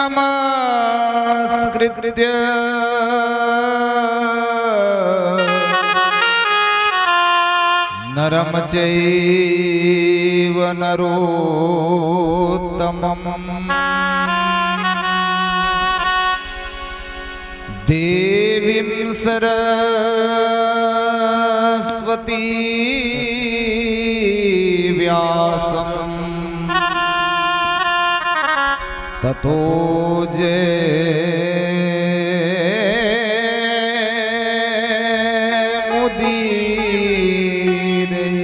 नमस्कृत्य नरं चैव नरोत्तमम् देवीं सरस्वती व्यासं ततो जयमुदीरये।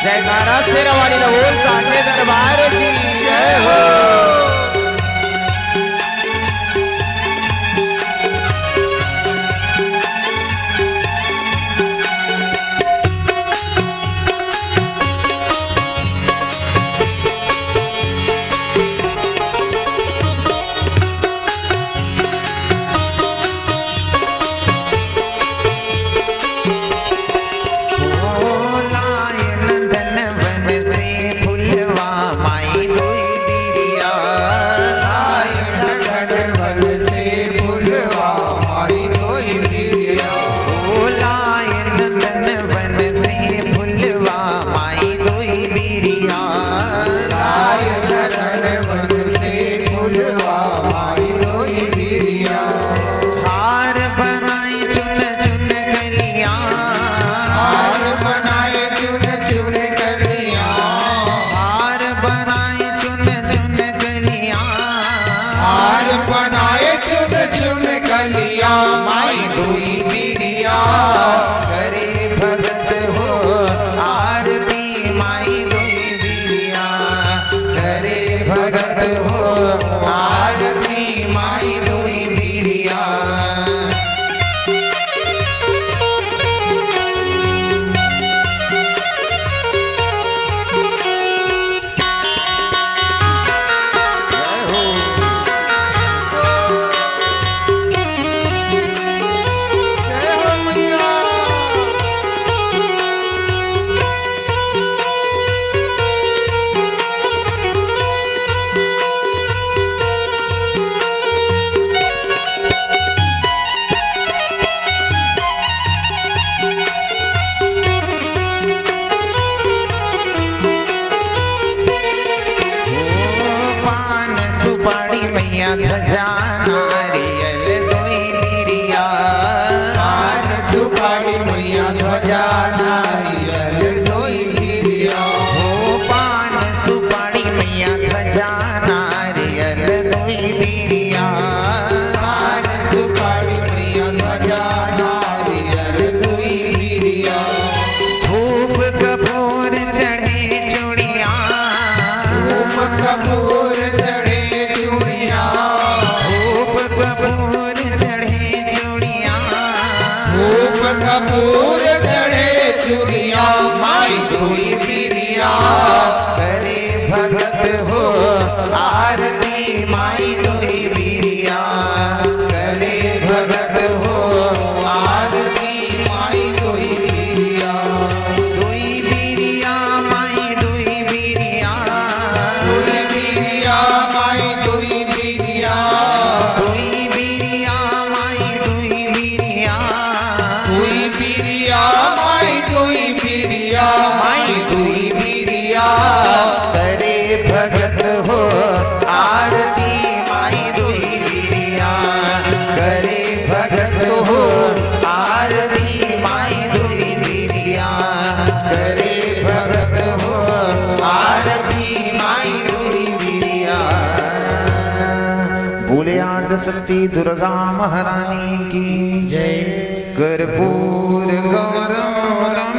जयकारा शेरावाली बोल साचे दरबार की जय हो। माई बीरिया लाय नदन वन से फुलवा माई रोई बीरिया हार बनाई चुन चुन कलिया हार बनाए चुन चुन कलिया हार बनाई चुन चुन कलिया हार बनाए चुन चुन कलिया माई रोई बीरिया करे भगत हो आरती माई रोई बीरिया करे भगत हो आरती माई रोई बीरिया पान सुपारी मैया ध्वजा नारियल दोई बीरिया पान सुपारी मैया ध्वजा नारियल दोई बीरिया हो पान सुपारी मैया ध्वजा नारियल दोई बीरिया पान सुपारी मैया ध्वजा नारियल दोई बीरिया धूप कपूर चढ़े चूड़िया धूप कपूर चढ़े चूड़िया धूप कपूर चढ़े चूड़िया धूप कपूर चढ़े चूड़िया माई धोई बीरिया करे भगत हो आरती माई दोई बीरिया करे भगत हो आरती माई धोई बीरिया दोई बीरिया माई दोई बीरिया धोई बीरिया माई धोई बीरिया दोई बीरिया माई दोई बीरिया धोई बीरिया माई धोई बीरिया माई धोई बीरिया करे भगत हो आरती माई दोई बीरिया करे भगत हो आरती माई दोई बीरिया करे भगत हो आरती माई दोई बीरिया बोले आद शक्ति दुर्गा महारानी की जय कर्पूर गौरम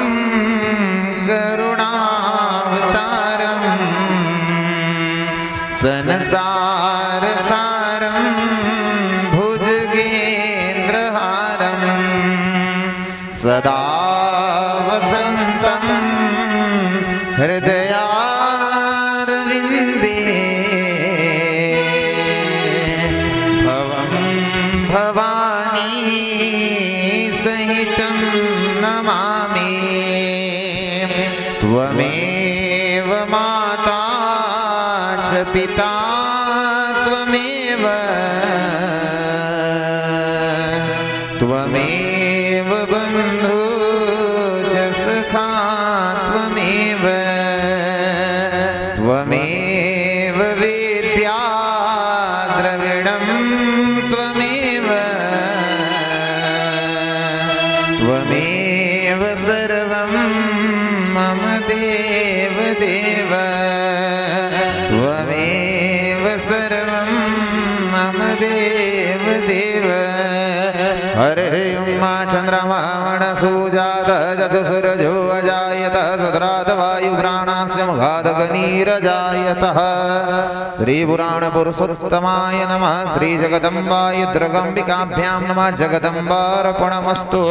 करुणावतारम संसार सारम भुजगेन्द्रहारम सदा वसंतम हृदयारविंदे भवं भवानी सहितं नमामि त्वमेव माता च पिता त्वमेव त्वमेव बन्धु च सखा त्वमेव त्वमेव विद्या द्रविणं त्वमेव त्वमेव सर्वं मम देव देव त्वमेव सर्वं मम देव देव हरे उमा चंद्रमा वनसूजात चतुसुरजो अजायत सुधरात वायुप्राणास्य मुखादग्निरजायतः श्रीपुराण पुरुषोत्तमाय नमः श्री जगदम्बाय दुर्गाम्बिकाभ्यां नमः जगदम्बार्पणमस्तु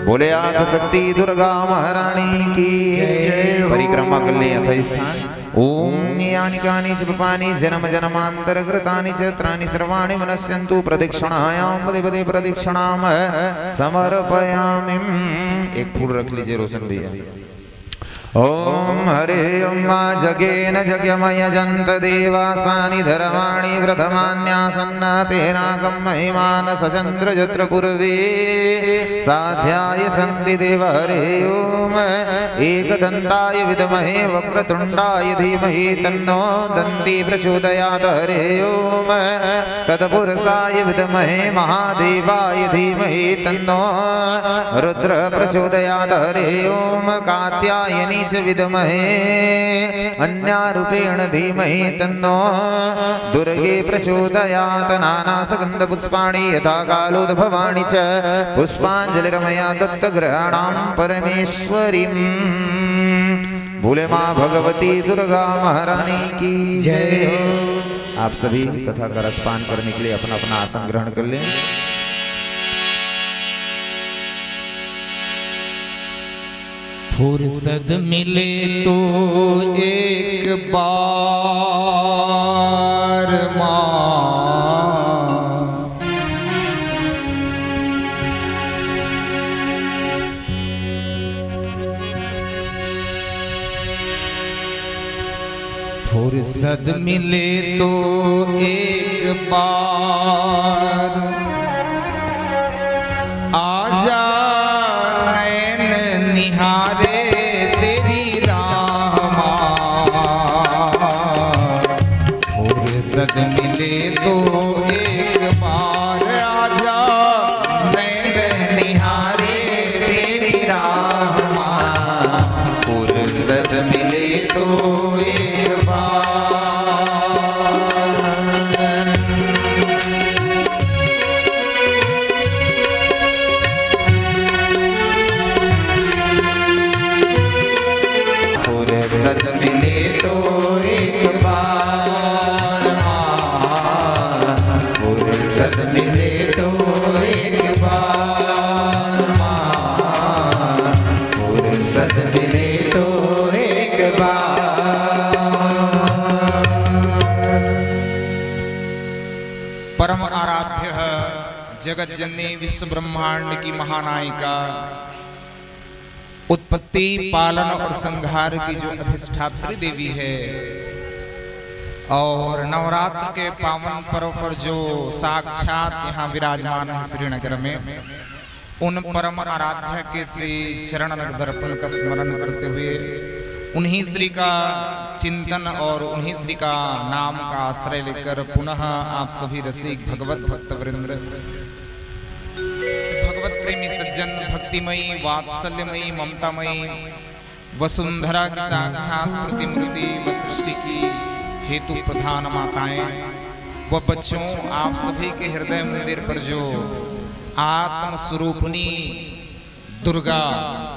बोले आद शक्ति दुर्गा महारानी की जय परिक्रमा करने यथ स्थान ओम यानि कानि च पापानि जन्म जन्मान्तरकृतानि च त्राणि सर्वाणि मनस्यन्तु प्रदक्षिणायां पदे पदे प्रदक्षिणां समर्पयामि। एक फूल रख लीजिए रोशन भैया। ओम हरे ओम जगेन जग्यमयजन्त देवासानि धर्माणि प्रथमान्यासन्नातेनाकं महिमान सचन्द्रजत्र पूर्वे साध्याय सन्ति देव हरे ओम एकदन्ताय विद्महे वक्रतुण्डाय धीमहि तन्नो दन्ती प्रचोदयात् हरे ओम तत्पुरुषाय विद्महे महादेवाय धीमहि तन्नो रुद्र प्रचोदयात् हरे ओम कात्यायनी च विद्महे अन्यारूपेण धीमहि तन्नो दुर्गे प्रचोदयात् नानासगन्धपुष्पाणि यथा कालोद्भवानि च पुष्पाञ्जलिर्मया दत्तग्रहाणां परमेश्वरीं भोले माँ भगवती दुर्गा महारानी की जय हो। आप सभी कथा का रसपान करने के लिए अपना अपना आसन ग्रहण कर लें। फुर्सत मिले तो एक बार माँ फुर्सत मिले तो एक बार आजा निहारे तेरी रामा फुर्सत मिले तो एक बार आजा नैन निहारे तेरी रामा फुर्सत मिले तो एक बार मिले तो एक बार फुर्सत मिले तो एक बार फुर्सत मिले तो एक बार। परम आराध्य जगत जननी विश्व ब्रह्मांड की महानायिका उत्पत्ति पालन और संहार की जो अधिष्ठात्री देवी है और नवरात्र के पावन पर्व पर जो साक्षात यहाँ विराजमान है श्रीनगर में, उन परम आराध्य के श्री चरण दर्पण का स्मरण करते हुए उन्हीं श्री का चिंतन और उन्हीं श्री का नाम का आश्रय लेकर पुनः आप सभी रसिक भगवत भक्त वृंद प्रेमी सज्जन भक्तिमयी वात्सल्यमयी ममतामयी वसुंधरा की साक्षात प्रतिमूर्ति व सृष्टि की हेतु प्रधान माताएं व बच्चों, आप सभी के हृदय मंदिर पर जो आत्म स्वरूपनी दुर्गा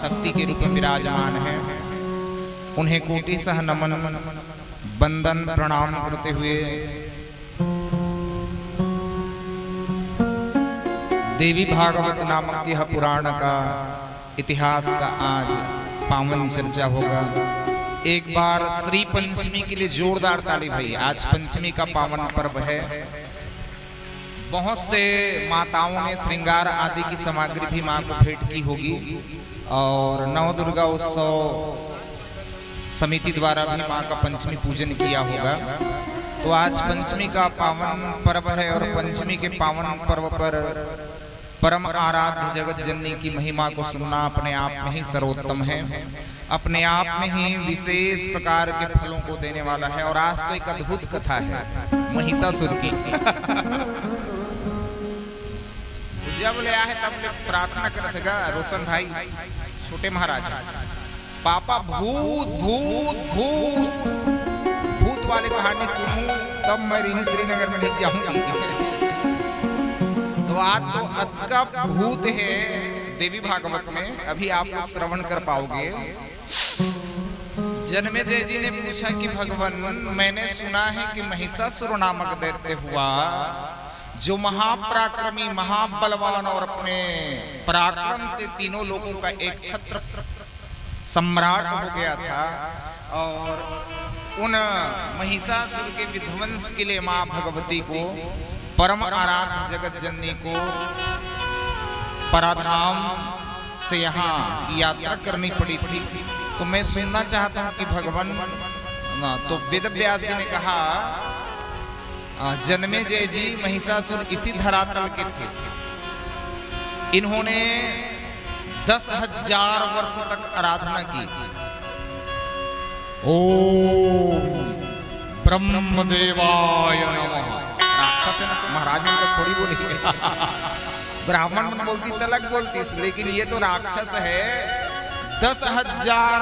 शक्ति के रूप में विराजमान है, उन्हें कोटि सह नमन बंदन प्रणाम करते हुए देवी भागवत नामक यह पुराण का इतिहास का आज पावन चर्चा होगा। एक बार श्री पंचमी के लिए जोरदार ताली भाई। आज पंचमी का पावन पर्व है। बहुत से माताओं ने श्रृंगार आदि की सामग्री भी मां को भेंट की होगी और नव दुर्गा उत्सव समिति द्वारा भी मां का पंचमी पूजन किया होगा। तो आज पंचमी का पावन पर्व है और पंचमी के पावन पर्व पर परम आराध्य जगत जननी की महिमा को सुनना अपने आप में ही सर्वोत्तम है, अपने आप में ही विशेष प्रकार के फलों को देने वाला है। और आज तो एक अद्भुत कथा है महिषासुर की। जब ले आए तब ले प्रार्थना करते गा रोशन भाई छोटे महाराज, पापा भूत भूत भूत भूत वाली कहानी सुनूं तब मैं रिहूं श्रीनगर में नहीं जाऊंगी। तो आज तो अत का भूत है देवी भागवत में, अभी आप लोग श्रवण कर पाओगे। जन्मेजय जी ने पूछा कि भगवान, मैंने सुना है कि महिषासुर नामक दैत्य हुआ जो महापराक्रमी महाबलवान और अपने पराक्रम से तीनों लोगों का एक छत्र सम्राट हो गया था। और उन महिषासुर के विध्वंस के लिए मां भगवती को, परम आराध्य जगत जननी को पराधाम से यहाँ यात्रा करनी पड़ी थी। तो मैं सुनना चाहता हूं कि भगवान ना, तो वेद व्यास जी ने कहा जन्मे जय जी महिषासुर इसी धरातल के थे। इन्होंने 10,000 वर्ष तक आराधना की। ओम ब्रह्मदेवाय नमः। राक्षस है ना, महाराज ने तो थोड़ी बोली ब्राह्मण बोलती तलक बोलती, लेकिन ये तो राक्षस है। 10,000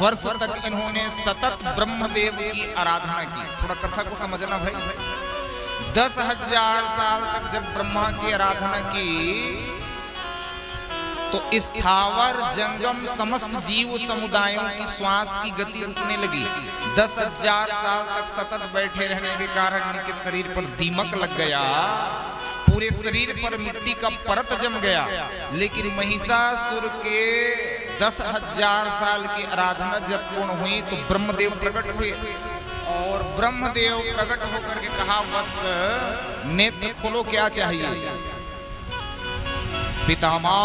वर्ष तक इन्होंने सतत ब्रह्मदेव की आराधना की। थोड़ा कथा को समझना भाई। 10,000 साल तक जब ब्रह्मा की आराधना की तो स्थावर जंगम समस्त जीव समुदायों की श्वास की गति रुकने लगी। 10,000 साल तक सतत बैठे रहने के कारण इनके शरीर पर दीमक लग गया, पूरे शरीर पर मिट्टी का परत जम गया। लेकिन महिषासुर के 10,000 साल की आराधना जब पूर्ण हुई तो ब्रह्मदेव प्रकट हुए और ब्रह्मदेव प्रकट होकर के कहा, वत्स नेत्र खोलो, क्या चाहिए? पितामह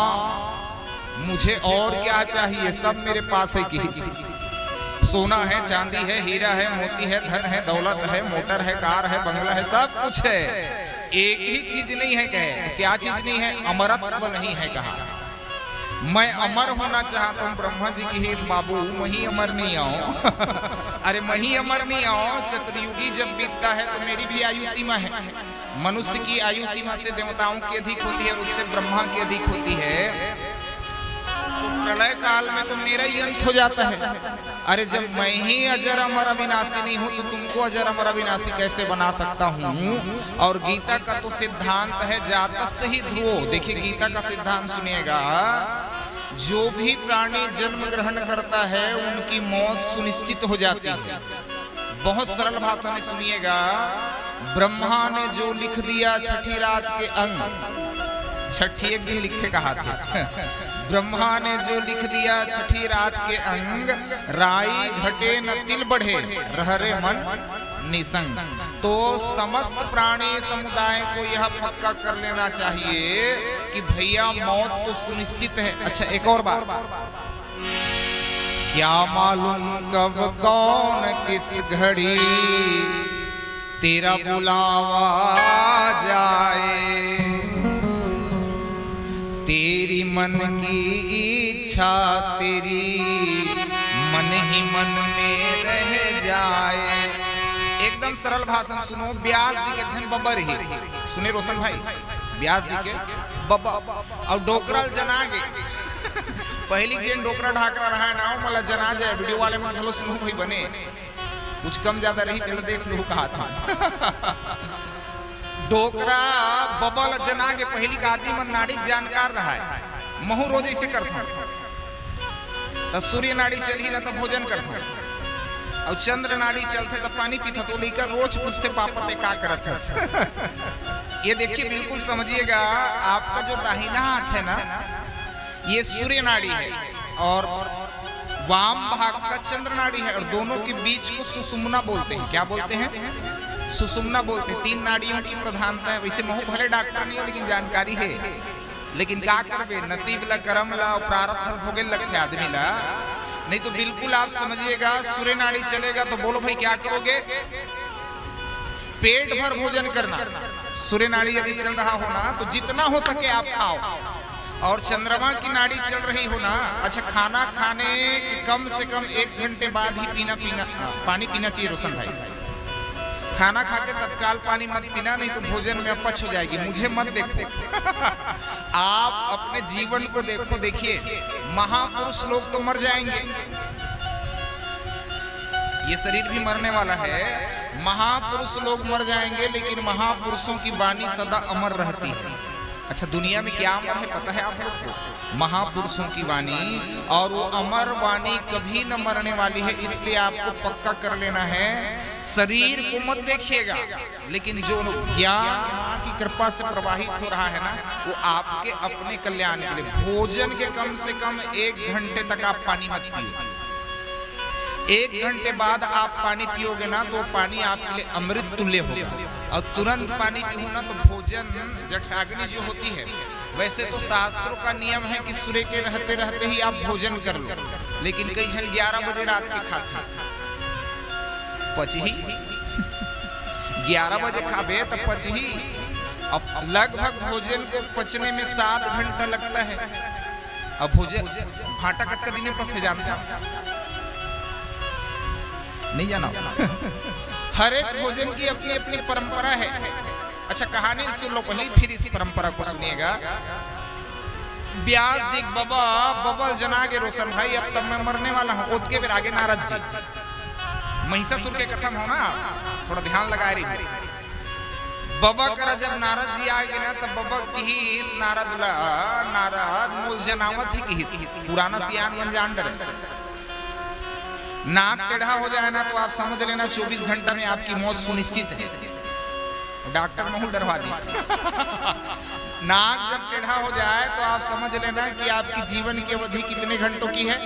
मुझे और क्या चाहिए, सब मेरे पास है कि सोना है, चांदी है, हीरा है, मोती है, धन है, दौलत है, मोटर है, कार है, बंगला है, सब कुछ है। एक ही चीज नहीं है। कहे क्या चीज नहीं है? अमरत्व नहीं है। कहा मैं अमर होना चाहता हूँ। ब्रह्मा जी की हेस बाबू मही अमर नहीं आओ अरे मही अमर नहीं आओ। चतुर्युगी जब बीतता है तो मेरी भी आयु सीमा है। मनुष्य की आयु सीमा से देवताओं की अधिक होती है, उससे ब्रह्मा की अधिक होती है। तो प्रलय काल में तो मेरा ही अंत हो जाता है। अरे जब मैं ही अजर अमर अविनाशी नहीं हूं तो तुमको अजर अमर अविनाशी कैसे बना सकता हूं? और गीता का तो सिद्धांत है जातस्य ही ध्रुवो। देखिए गीता का सिद्धांत सुनिएगा, जो भी प्राणी जन्म ग्रहण करता है उनकी मौत सुनिश्चित हो जाती है। बहुत सरल भाषा में सुनिएगा, ब्रह्मा ने जो लिख दिया छठी रात के अंग, छठी एक दिन लिखते कहा था ब्रह्मा ने जो लिख दिया छठी रात के अंग, राई घटे न तिल बढ़े रहरे मन निसंग। तो समस्त प्राणी समुदाय को यह पक्का कर लेना चाहिए कि भैया मौत तो सुनिश्चित है। अच्छा एक और बात, क्या मालूम कब कौन किस घड़ी तेरा बुलावा जाए, तेरी मन की इच्छा तेरी मन ही मन में रह जाए। एकदम सरल भाषा में सुनो। व्यास जी के जन बबर ही सुने रोशन भाई, व्यास जी के बब्बा और डोकरल जनागे पहली जेन डोकरा ढाकरा रहा है ना मला जना जाए। वीडियो वाले में भलो सुनो भाई बने, कुछ कम ज्यादा रही तो देख लो कहा था डोकरा बबल जना के पहली का आदमी मन नाड़ी जानकार रहा है। महू रोज ऐसे करता तो सूर्य नाड़ी चली ना तो भोजन करता, और चंद्र नाड़ी चलते तो पानी पीता। तो लेकर रोज पूछते पापा ते का करत है ये देखिए बिल्कुल समझिएगा, आपका जो दाहिना हाथ है ना ये सूर्य नाड़ी है और वाम भाग का चंद्र नाड़ी है, और दोनों के बीच को सुषुम्ना बोलते हैं। क्या बोलते हैं? सुषुम्ना बोलते हैं। 3 नाड़ियों की प्रधानता है। वैसे महू भले डॉक्टर नहीं हो लेकिन जानकारी है। लेकिन क्या करबे, नसीब ला कर्म ला प्रारब्ध भोगे लगते आदमी ला। नहीं तो बिल्कुल आप समझिएगा सूर्य नाड़ी चलेगा तो बोलो भाई क्या करोगे? पेट भर भोजन करना। सूर्य नाड़ी यदि चल रहा हो ना तो जितना हो सके आप खाओ, और चंद्रमा की नाड़ी चल रही हो ना, अच्छा खाना खाने के कम से कम 1 घंटे बाद ही पानी पीना चाहिए रोशन भाई। खाना खा के तत्काल पानी मत पीना, नहीं तो भोजन में अपच हो जाएगी। मुझे मत देखो आप अपने जीवन को देखो। देखिए महापुरुष लोग तो मर जाएंगे, ये शरीर भी मरने वाला है। महापुरुष लोग मर जाएंगे लेकिन महापुरुषों की वाणी सदा अमर रहती है। अच्छा दुनिया में क्या अमर है पता है आप लोग को? महापुरुषों की वाणी, और वो अमर वाणी कभी न मरने वाली है। इसलिए आपको पक्का कर लेना है, शरीर को मत देखिएगा, लेकिन जो ज्ञान की कृपा से प्रवाहित हो रहा है ना वो आपके अपने कल्याण के लिए। भोजन के कम से कम 1 घंटे तक आप पानी मत पियो। 1 घंटे बाद आप पानी पियोगे ना तो पानी आपके लिए अमृत तुल्य होगा, और तुरंत पानी पियो ना तो भोजन जठराग्नि जो होती है। वैसे तो शास्त्रों का नियम है कि सूर्य के रहते रहते ही आप भोजन कर लो, लेकिन कई जन 11 बजे रात के खाते पचही 11 बजे खाबे तो पचही। अब लगभग भोजन को पचने में 7 घंटा लगता है। अब भोजन भाटा कत दिन पसते जानते नहीं जाना हर एक भोजन की अपनी अपनी परंपरा है। अच्छा कहानी सुन लो पहले, फिर इस परंपरा को सुनिएगा। ब्यास जी बाबा बबल जना के रोशन भाई अब तब मैं मरने वाला हूँ। ओद के फिर आगे नारद जी महिषासुर के खत्म हो ना, थोड़ा ध्यान लगाए रही। बाबा करा जब नारद जी आ गए ना तब बाबा की इस नारद मूल जनावत ही की पुराना सियान अनजान डर नाक टेढ़ा हो जाए ना तो आप समझ लेना 24 घंटा में आपकी मौत सुनिश्चित है। डॉक्टर महू डरवा दी। नाक जब टेढ़ा हो जाए तो आप समझ लेना कि आपकी जीवन की अवधि कितने घंटों की है,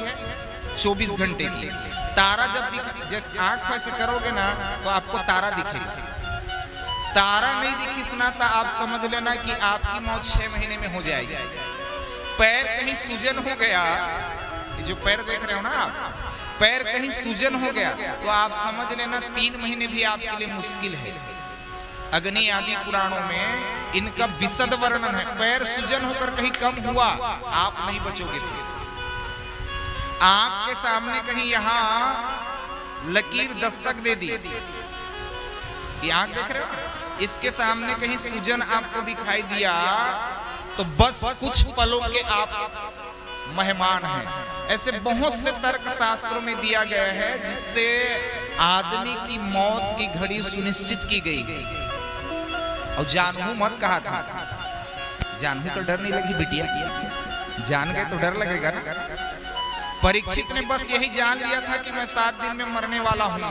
24 घंटे की। तारा जब जैसे आंख ऐसे करोगे ना तो आपको तारा दिखेगा। तारा नहीं दिखी सुना तो आप समझ लेना कि आपकी मौत 6 महीने में हो जाएगी। पैर कहीं सूजन हो गया, ये जो पैर देख रहे हो ना आप, पैर कहीं सूजन हो गया तो आप समझ लेना 3 महीने भी आपके लिए मुश्किल है। अग्नि आदि पुराणों में इनका विशद वर्णन है। पैर सूजन होकर कहीं कम हुआ आप नहीं बचोगे। आंख के सामने कहीं यहां लकीर दस्तक दे दी, ये आंख देख रहे हो, इसके सामने कहीं सूजन आपको दिखाई दिया तो बस कुछ पलों के आप मेहमान हैं। ऐसे बहुत से तर्क शास्त्रों में दिया गया है जिससे आदमी की मौत की घड़ी सुनिश्चित की गई। और जानू मत कहा था, जानू तो डर नहीं लगी बिटिया, जान गए तो डर लगेगा ना। परीक्षित ने बस यही जान लिया था कि मैं 7 दिन में मरने वाला हूं।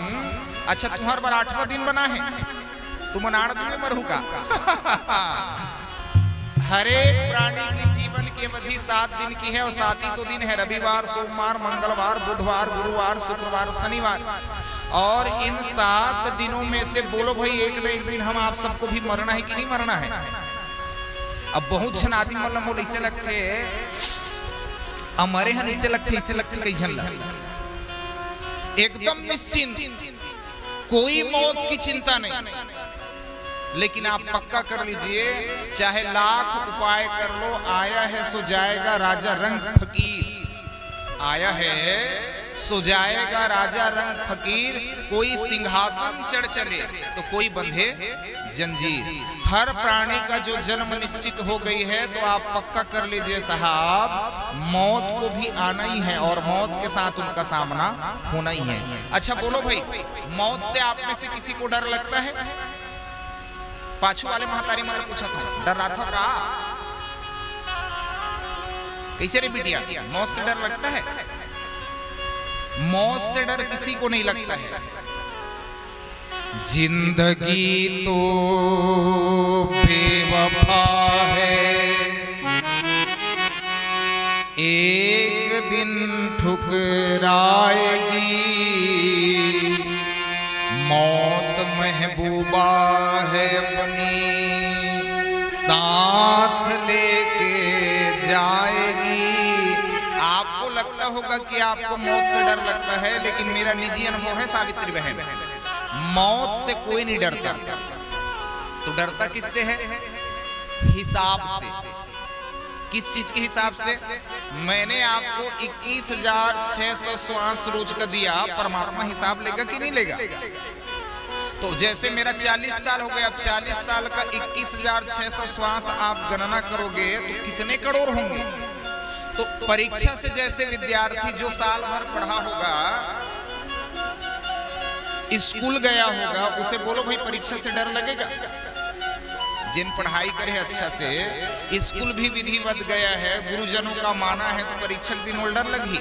अच्छा तुम्हार बार 8वां दिन बना है, तुम 8 दिन में मरूंगा। हर एक प्राणी की जीवन की अवधि 7 दिन की है और 7 ही तो दिन है, रविवार, सोमवार, मंगलवार, बुधवार, गुरुवार, शुक्रवार, शनिवार। और इन 7 दिनों में से बोलो भाई एक न एक दिन हम आप सबको भी मरना है कि नहीं मरना है। अब बहुत जन आदमी मतलब ऐसे लगते हमारे यहाँ ऐसे लगते कई जन एकदम निश्चिंत, कोई मौत की चिंता नहीं। लेकिन आप पक्का कर लीजिए चाहे लाख उपाय कर लो, आया है सो जाएगा राजा रंग फकीर। आया है सो जाएगा राजा रंग फकीर। कोई सिंहासन चढ़ चले तो कोई बंधे जंजीर। हर प्राणी का जो जन्म निश्चित हो गई है तो आप पक्का कर लीजिए साहब मौत को भी आना ही है और मौत के साथ उनका सामना होना ही है। अच्छा बोलो भाई, मौत से आप में से किसी को डर लगता है? पाछू वाले महतारी मतलब पूछा था, डर रहा था का? कैसे रे बिटिया, मौत से डर लगता है? मौत से डर किसी को नहीं लगता है। जिंदगी तो बेवफा है, एक दिन ठुकराएगी। मौत महबूबा है अपनी साथ लेके जाएगी। आपको लगता होगा कि आपको मौत से डर लगता है, लेकिन मेरा निजी अनुभव है सावित्री बहन, मौत से कोई नहीं डरता। तो डरता किससे है? हिसाब से। किस चीज के हिसाब से? मैंने आपको 21,600 श्वास रोज का दिया, परमात्मा हिसाब लेगा कि नहीं लेगा? तो जैसे मेरा 40 साल हो गया, अब 40 साल का 21,600 श्वास आप गणना करोगे तो कितने करोड़ होंगे? तो परीक्षा से जैसे विद्यार्थी जो साल भर पढ़ा होगा, स्कूल गया होगा, उसे बोलो भाई परीक्षा से डर लगेगा? जिन पढ़ाई करे अच्छा से, स्कूल भी विधिवत गया है, गुरुजनों का माना है, तो परीक्षा के दिन डर लगी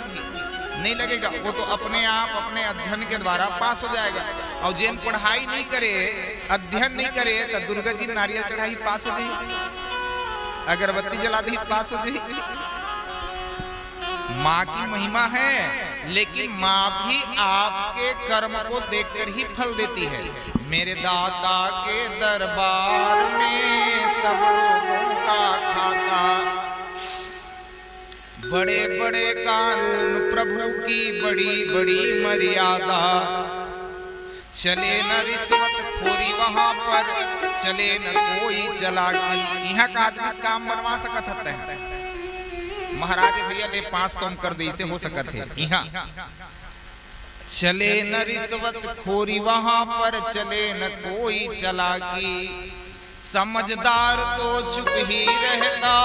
नहीं लगेगा। वो तो अपने आप अपने अध्ययन के द्वारा पास हो जाएगा। और जिन पढ़ाई नहीं करे, अध्ययन नहीं करे, तो दुर्गा जी नारियल चढ़ाई पास हो जाए, अगरबत्ती जला दी पास हो जाए। माँ की महिमा है, लेकिन माँ भी आपके कर्म को देखकर ही फल देती है। मेरे दाता के दरबार में सब लोगों का खाता बड़े बड़े कानून प्रभु की बड़ी बड़ी मर्यादा, चले न रिश्वत खोरी वहां पर, चले न कोई चालाकी। यहाँ का आदमी काम बनवा सकत है, महाराज भैया ले 500 कर दे, इसे हो सकत है। यहाँ चले न रिश्वत खोरी वहां पर, चले न कोई चालाकी, समझदार तो चुप ही रहता।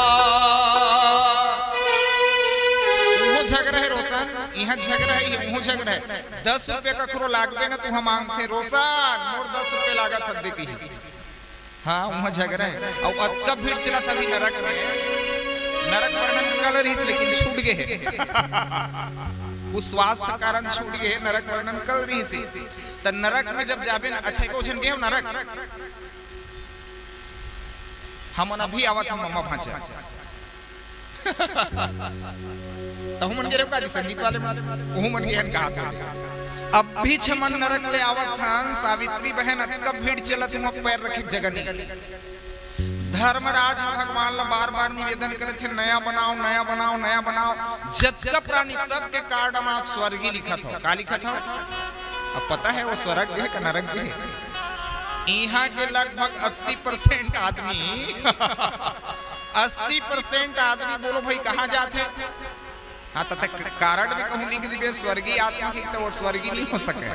झगड़ा है रोशन, यहाँ झगड़ा है, मुँह झगड़ा है। 10 रुपए का करो लागबे ना, तू हम मांगते रोशन मोर 10 रुपए लागत हद देखी। हाँ वहाँ झगड़ा है। और कब भीड़ चला था भी नरक में, नरक वर्णन कलर ही, लेकिन छूट गए है उस स्वास्थ्य कारण छूट गए है, नरक वर्णन कलर ही से। तो नरक में जब जाबे ना, अच्छा को झन गए नरक, हम अभी आवत हम मम्मा भांचा तो मन के का संगीत वाले वो मन के कहा था। अब भी छमन नरक ले आवत हन, सावित्री बहन कब भीड़ चलत हम पैर रखे जगह नहीं। धर्मराज भगवान ला बार बार निवेदन करे थे, नया बनाओ नया बनाओ नया बनाओ। जतका प्राणी सब के कार्ड में स्वर्गी लिखत हो, का लिखत हो अब पता है वो स्वर्ग है का नरक है। यहाँ के लगभग 80% आदमी 80% आदमी बोलो भाई कहाँ जाते। हाँ तथा कारण भी कहूँ लिख दी स्वर्गीय आत्मा की, तो वो स्वर्गीय नहीं हो सके।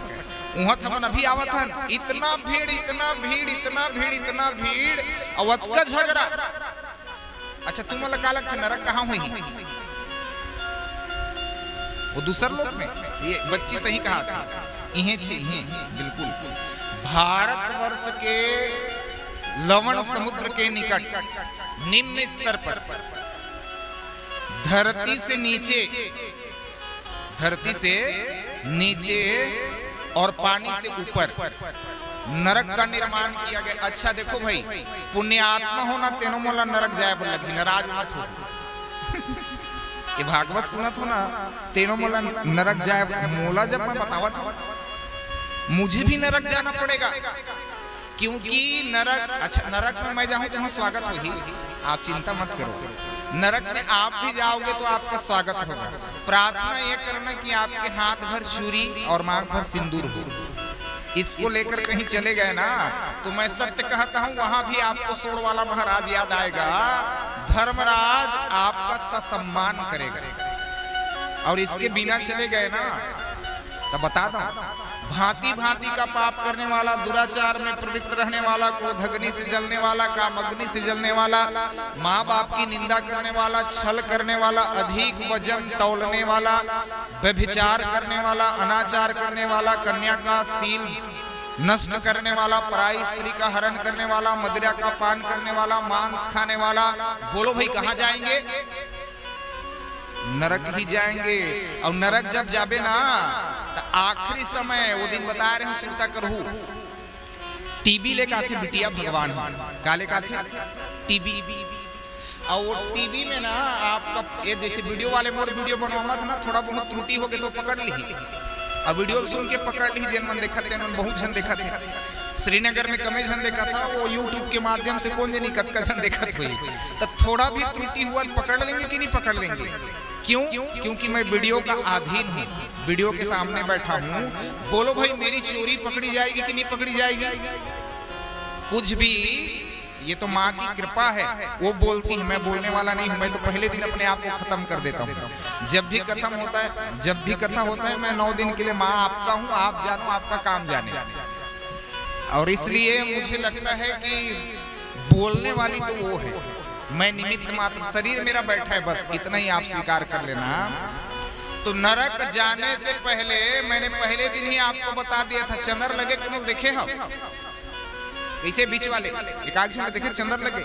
वहाँ थमन अभी आवत हन, इतना भीड़ इतना भीड़ इतना भीड़ इतना भीड़, अवत का झगड़ा। अच्छा तुम लगा लगता नरक कहाँ हुई, वो दूसर लोक में। ये बच्ची सही कहा था, इहे बिल्कुल भारतवर्ष के लवण समुद्र के निकट निम्न स्तर पर, धरती से नीचे और पानी से ऊपर नरक का निर्माण किया गया। अच्छा देखो भाई, पुण्यात्मा होना तेनो मोला नरक जाए बोल लगी, नाराज मत हो। ये भागवत सुनत हो ना, तेनो मोला नरक जाए मोला जब मैं बतावा था, मुझे भी नरक जाना पड़ेगा क्योंकि नरक, अच्छा नरक में मैं जाऊं तो स्वागत होगी, आप चिंता मत करो। नरक में आप भी जाओगे तो आपका स्वागत होगा। प्रार्थना यह करना कि आपके हाथ भर चूड़ी और मांग भर सिंदूर हो। इसको लेकर कहीं चले गए ना तो मैं सत्य कहता हूँ, वहां भी आपको सोड़ वाला महाराज याद आएगा। धर्मराज आपका ससम्मान करेगा। और इसके बिना चले गए ना तो बता दो, भांति भांति का पाप करने वाला, दुराचार में प्रवृत्त रहने वाला, क्रोध अग्नि से जलने वाला, काम अग्नि से जलने वाला, माँ बाप की निंदा करने वाला, छल करने वाला, अधिक वजन तौलने वाला, व्यभिचार करने वाला, अनाचार करने वाला, कन्या का सील नष्ट करने वाला, पराई स्त्री का हरण करने वाला, मदिरा का पान करने वाला, मांस खाने वाला, बोलो भाई कहाँ जाएंगे? नरक ही जाएंगे। और नरक जब जाबे ना तो आखिरी समय वो दिन बता रहे हैं, चिंता करू टीबी लेकर आते बिटिया भगवान काले का थे टीबी। और वो टीबी में ना आपका ये जैसे वीडियो वाले मोर वीडियो बनवाना था ना, थोड़ा बहुत त्रुटि हो गए तो पकड़ ली, और वीडियो सुन के पकड़ ली। जन मन देखा थे, बहुत जन देखा थे। श्रीनगर में कमे जन देखा था, वो यूट्यूब के माध्यम से कौन जनी कतका जन देखा हुई। तो थोड़ा भी त्रुटि हुआ तो पकड़ लेंगे कि नहीं पकड़ लेंगे? क्यों? क्योंकि मैं वीडियो का अधीन हूँ, वीडियो के सामने बैठा हूँ। बोलो भाई मेरी चोरी पकड़ी जाएगी कि नहीं पकड़ी जाएगी? कुछ भी, ये तो माँ की कृपा है, वो बोलती है, मैं बोलने वाला नहीं हूँ। मैं तो पहले दिन अपने आप को खत्म कर देता हूँ। जब भी कथा होता है मैं 9 दिन के लिए माँ आपका हूँ, आप जानो आपका काम जाने। और इसलिए मुझे लगता है कि बोलने वाली तो वो है, मैं निमित्त मात्र, शरीर मेरा बैठा है, बस इतना ही आप स्वीकार कर लेना। तो नरक जाने से पहले मैंने पहले दिन ही आपको बता दिया था, चंद्र लगे कौन देखे हम इसे बीच वाले एकाग्र में देखे चंद्र लगे।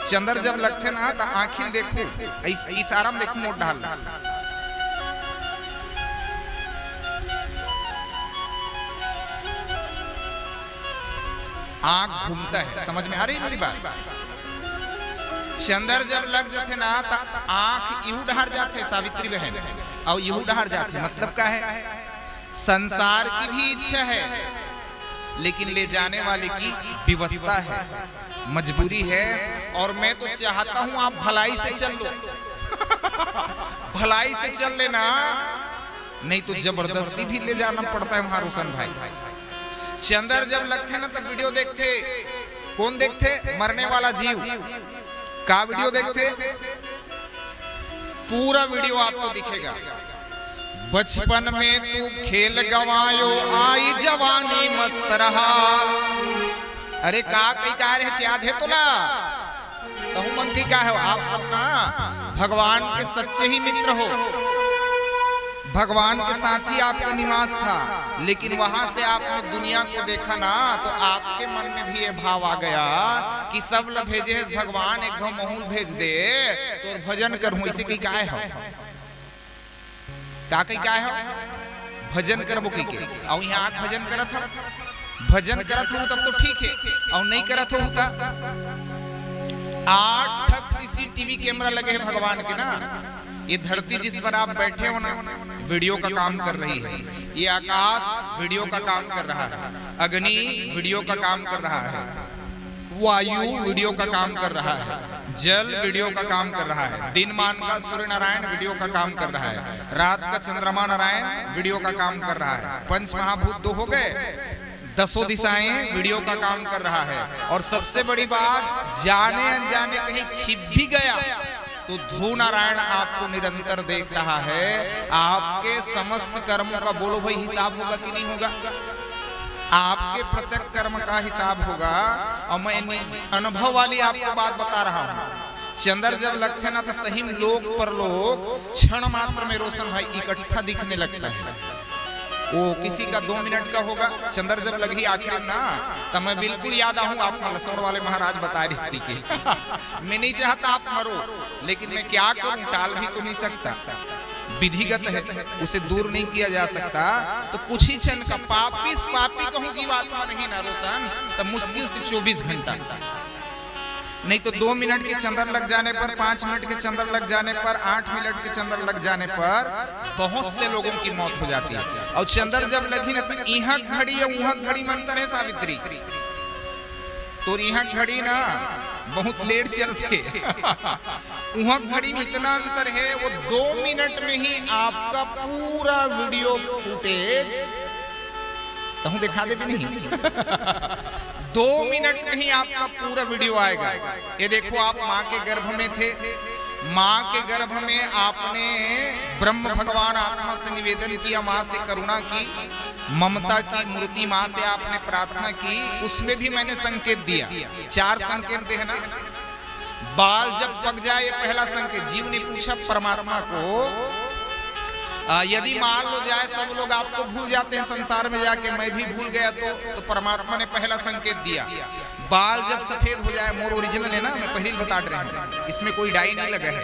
चंद्र जब लगते ना तो आंखें देखो, इशारा में देखो, मोट ढाल आंख घूमता है, समझ में आ रही मेरी बात? चंद्र जब लग जाते ना तो आंख यूं डहर जाते, सावित्री बहन, और यूं डहर जाते। मतलब क्या है? संसार की भी इच्छा है, लेकिन ले जाने वाले की व्यवस्था है, मजबूरी है। और मैं तो चाहता हूं आप भलाई से चल लो। भलाई से चल लेना, नहीं तो जबरदस्ती भी ले जाना पड़ता है वहां रोशन भाई। चंदर जब लगते ना तब वीडियो देखते, कौन देखते? मरने वाला जीव का वीडियो देखते। पूरा वीडियो आपको दिखेगा। बचपन में तू खेल गवायो, आई जवानी मस्त रहा। अरे का कई का रहे याद है तोला? तहु मन की का है? आप सब ना भगवान के सच्चे ही मित्र हो, भगवान के साथ ही आपका निवास था, लेकिन वहां से आपने दुनिया को देखा ना तो आपके मन में भी ये भाव आ गया कि सब ल भेजे भगवान एक घो महूल भेज दे तो भजन करूं। इसे कहीं काय हो का कहीं काय हो भजन करबो कहीं के और यहाँ आग भजन करत हो, भजन करत हो तब तो ठीक है, और नहीं करत हो ता 8 सीसीटीवी कैमरा लगे हैं भगवान के ना। ये धरती जिस पर आप बैठे हो ना वीडियो का काम कर रही है, ये आकाश वीडियो का काम कर रहा है, अग्नि वीडियो का काम कर रहा है, वायु वीडियो का काम कर रहा है, जल वीडियो का काम कर रहा है, दिनमान का सूर्य नारायण वीडियो का काम कर रहा है, रात का चंद्रमा नारायण वीडियो का काम कर रहा है, पंच महाभूत 2 हो गए, 10 दिशाएं वीडियो का काम कर रहा है। और सबसे बड़ी बात, जाने अनजाने कहीं छिप भी गया तो ध्रुव नारायण आपको निरंतर देख रहा है। आपके समस्त कर्मों का बोलो भाई हिसाब होगा कि नहीं होगा? आपके प्रत्येक कर्म का हिसाब होगा। और मैं अनुभव वाली आपको बात बता रहा हूँ। चंद्र जब लगते ना तो सही में लोग पर लोग क्षण मात्र में रोशन भाई इकट्ठा दिखने लगता है। वो किसी का 2 मिनट का होगा। चंद्र जब लगी आखिर ना तो मैं बिल्कुल याद आऊं आपको लसोड़ वाले महाराज बता रही थी कि मैं नहीं चाहता आप मरो, लेकिन मैं क्या करूं, टाल भी तो नहीं सकता, विधिगत है, उसे दूर नहीं किया जा सकता। तो कुछ ही क्षण का पापी कहूं जीवात्मा नहीं ना रोशन, तो मुश्किल से 24 घंटा, नहीं तो 2 मिनट के चंद्र लग जाने पर, 5 मिनट के चंद्र लग जाने पर, 8 मिनट के चंद्र लग जाने पर बहुत से लोगों की मौत हो जाती है। और चंद्र जब लगी ना तो यहाँ घड़ी और वहां घड़ी में अंतर है सावित्री, तो यहाँ घड़ी ना बहुत लेट चलते वहां घड़ी में इतना अंतर है, वो 2 मिनट में ही आपका पूरा वीडियो फुटेज तो दिखा दे भी नहीं 2 मिनट में ही आपका पूरा वीडियो आएगा। ये देखो, आप माँ के गर्भ में थे, माँ के गर्भ में आपने ब्रह्म भगवान आत्मा से निवेदन किया, माँ से करुणा की, ममता की मूर्ति माँ से आपने प्रार्थना की। उसमें भी मैंने संकेत दिया, 4 संकेत दे ना। बाल जब पक जाए, ये पहला संकेत। जीव ने पूछा परमात्मा को, यदि मान लो जाए सब लोग आपको भूल जाते हैं संसार में जाके, मैं भी भूल गया तो परमात्मा ने पहला संकेत दिया, बाल जब सफेद हो जाए, मोर ओरिजिनल है ना, मैं पहले ही बता रहे हैं, इसमें कोई डाई नहीं लगा है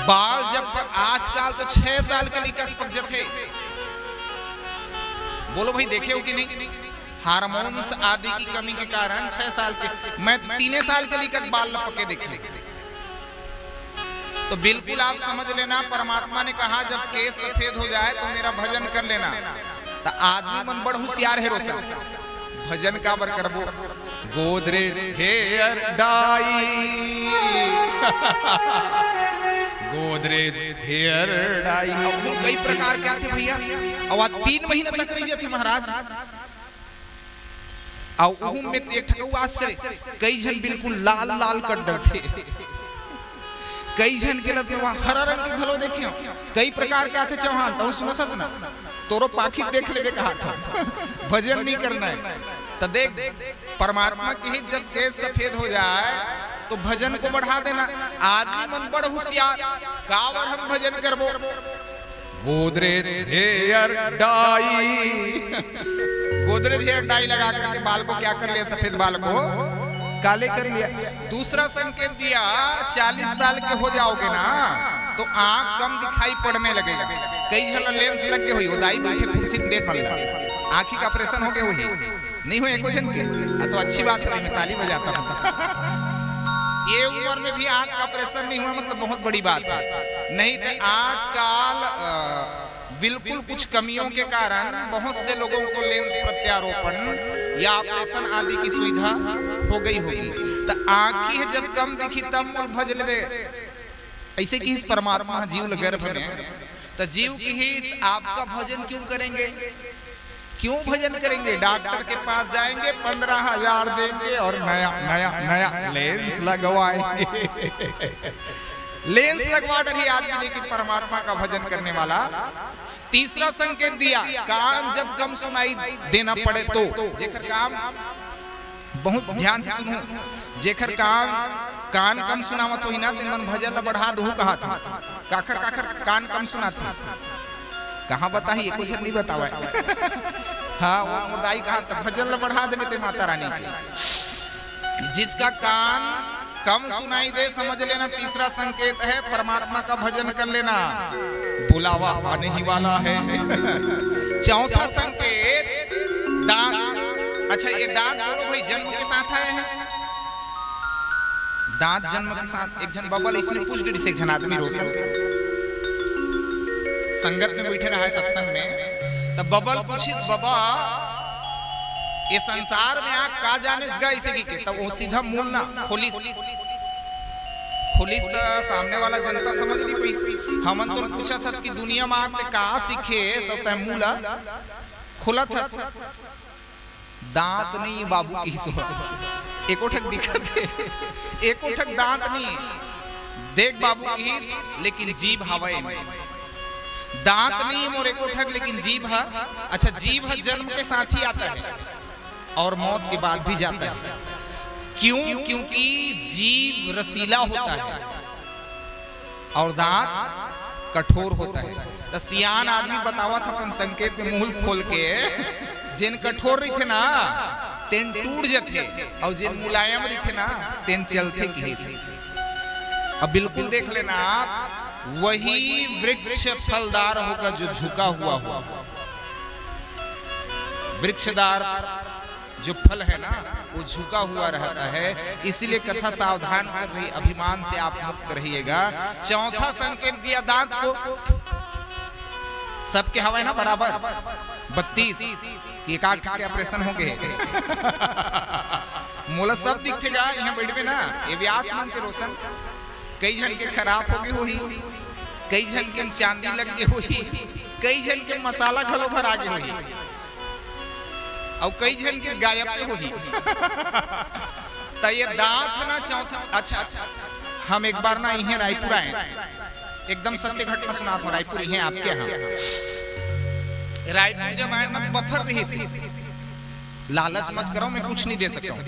बाल जब आजकल तो 6 साल के निकट पक जाते, बोलो भाई देखे हो कि नहीं? हार्मोन्स आदि की कमी के कारण 6 साल के, मैं 3 साल के निकट बाल लपके देखे। तो बिल्कुल आप समझ लेना, परमात्मा ने कहा जब केस सफेद हो जाए तो मेरा भजन कर लेना। तो आदमी मन बड़ होशियार है रोशन, भजन का बर करबो, Godrej hair dye Godrej hair dye. कई प्रकार क्या थे भैया, और 3 महीने तक रही थे महाराज। और में एक ठकुआ आश्चर्य, कई जन बिल्कुल लाल लाल कड्डर थे, कई जन के लगे वहां हरा रंग के भलो देखे, कई प्रकार के आते चौहान। तो सुना था ना, तोरो पाखित देख लेबे कहा था भजन नहीं करना है। तो देख, परमात्मा के ही जब केस सफेद हो जाए तो भजन को बढ़ा देना। आदमी मन बड़ होशियार, कावर हम भजन करबो, Godrej hair dye Godrej hair dye लगा करके बाल को क्या कर लिया, सफेद बाल को काले कर लिया। दूसरा संकेत दिया, 40 साल के हो जाओगे ना तो आंख कम दिखाई पड़ने लगेगा। कई जन लेंस लग के हुई, उदाई बैठे कुर्सी देख पड़, आंखी का ऑपरेशन हो गया, हुई नहीं हुए एको जन के, तो अच्छी बात है, मैं ताली बजाता हूँ ये उम्र में भी आंख का ऑपरेशन नहीं हुआ, मतलब बहुत बड़ी बात है। नहीं तो आजकल बिल्कुल कुछ कमियों के कारण बहुत से लोगों को लेंस प्रत्यारोपण या ऑपरेशन आदि की सुविधा हो गई होगी। तो आँखी है जब कम दिखी तब मूल भज लेवे। ऐसे कि इस परमात्मा जीव गर्भ में, तो जीव की ही आपका भजन क्यों करेंगे? क्यों भजन करेंगे? डॉक्टर के पास जाएंगे, 15,000 देंगे और नया नया नया लेंस लगवाएंगे। लेंस लगवा रही आदमी, लेकिन परमात्मा का भजन करने वाला। तीसरा संकेत दिया, कान जब कम सुनाई देना पड़े तो, जेकर काम बहुत ध्यान से सुनो, जेकर कान कम सुनावत हो ना तो मन भजन ला बढ़ा दो कहा था। काखर काखर कान कम सुनाती, कहाँ बताइए, कुछ नहीं बतावा। हाँ वो मुर्दाई कहा था भजन ला बढ़ा दे ते माता रानी की। जिसका कान कम सुनाई दे समझ लेना तीसरा संकेत है, परमात्मा का भजन कर लेना, बुलावा आने ही वाला है। चौथा संकेत दांत। अच्छा ये दांत बोलो भाई जन्म के साथ आए हैं, दांत जन्म के साथ। एक जन बबल इसने पूछ डी से एक जन आदमी रोशन संगत में बैठे रहा है सत्संग में, तब बबल पूछिस बाबा ये संसार में आप का जानिस गा इसे की, तब वो सीधा मूल ना खोलिस तो सामने वाला जनता समझ नहीं पाई। हमन तो पूछा सच की दुनिया में आप का सीखे, सब तय मूला खुला था। दांत नहीं बाबू की सो एको ठक दिखत है, एको ठक दांत नहीं देख बाबू की, लेकिन जीभ हवाए में। दांत नहीं मोर एको ठक, लेकिन जीभ है। अच्छा जीभ जन्म के साथ ही आता है और मौत के बाद भी जाता है। क्यों? क्योंकि जीभ रसीला होता है और दांत कठोर होता है। तो सियान आदमी बतावा था अपन संकेत में मुंह खोल के, जिन कठोर रही थे ना तेन टूट जाते और जिन मुलायम रही थे ना तेन चलते की। अब बिल्कुल देख लेना आप, वही वृक्ष फलदार होगा जो झुका हुआ हुआ। वृक्षदार जो फल है ना वो झुका हुआ रहता है, इसीलिए कथा सावधान कर रही, अभिमान से आप मुक्त रहिएगा। चौथा संकेत दिया दांत को, सबके हवा है ना बराबर 32 कि एक आठ के ऑपरेशन हो गए। मोला सब दिखेगा यहाँ बैठे ना, ये व्यास मन से रोशन कई जन के खराब हो गए होही, कई जन के चांदी लग गए होही, कई जन के मसाला घलो भर आगे होही और कई जन के गायब होही। तो ये दांत ना चौथा। अच्छा हम एक बार ना यहीं रायपुर आए, एकदम सत्य घटना सुना था, रायपुर ही आपके यहाँ। रायपुर जब आए मत बफर रही सी, लालच मत करो मैं कुछ नहीं दे सकता हूँ।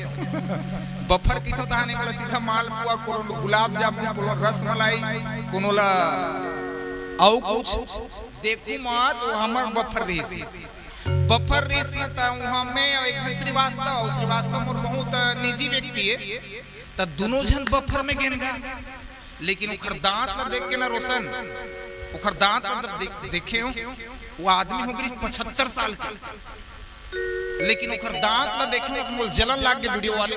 बफर की तो ताने वाला सीधा मालपुआ, कोनो गुलाब जामुन, कोनो रसमलाई, कोनो ला और कुछ देखू मत, वो हमार बफर रही सी। बफर रेस न था हमें एक श्रीवास्तव मोर बहुत निजी व्यक्ति है, तो दोनों जन बफर में गेनगा, लेकिन उखर दांत न देख के ना रोशन, उखर दांत न देखे हो, वो आदमी हो गई 75 साल का, लेकिन उखर दांत न देखे हो मोल जलन लाग के वीडियो वाले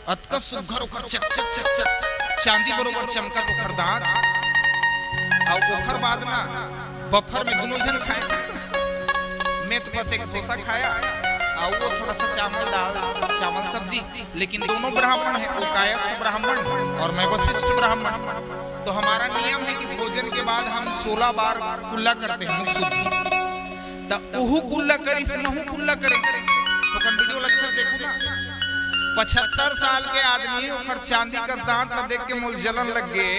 अतका सुघर उखर चक चक चक चक चांदी बरोबर चमका उखर दांत। और उखर बाद ना बफर में दोनों जन खाए, मैं तो बस एक डोसा खाया और वो थोड़ा सा चावल दाल चावल सब्जी, लेकिन दोनों ब्राह्मण है, वो कायस्थ ब्राह्मण और मैं वशिष्ठ ब्राह्मण। तो हमारा नियम है कि भोजन के बाद हम 16 बार कुल्ला करते हैं, मुख शुद्धि। तो उहु कुल्ला करी समहु कुल्ला करे, तो कन वीडियो लेक्चर देखो ना, 75 साल के आदमी उखर चांदी का दांत न देख के मोल जलन लग गए,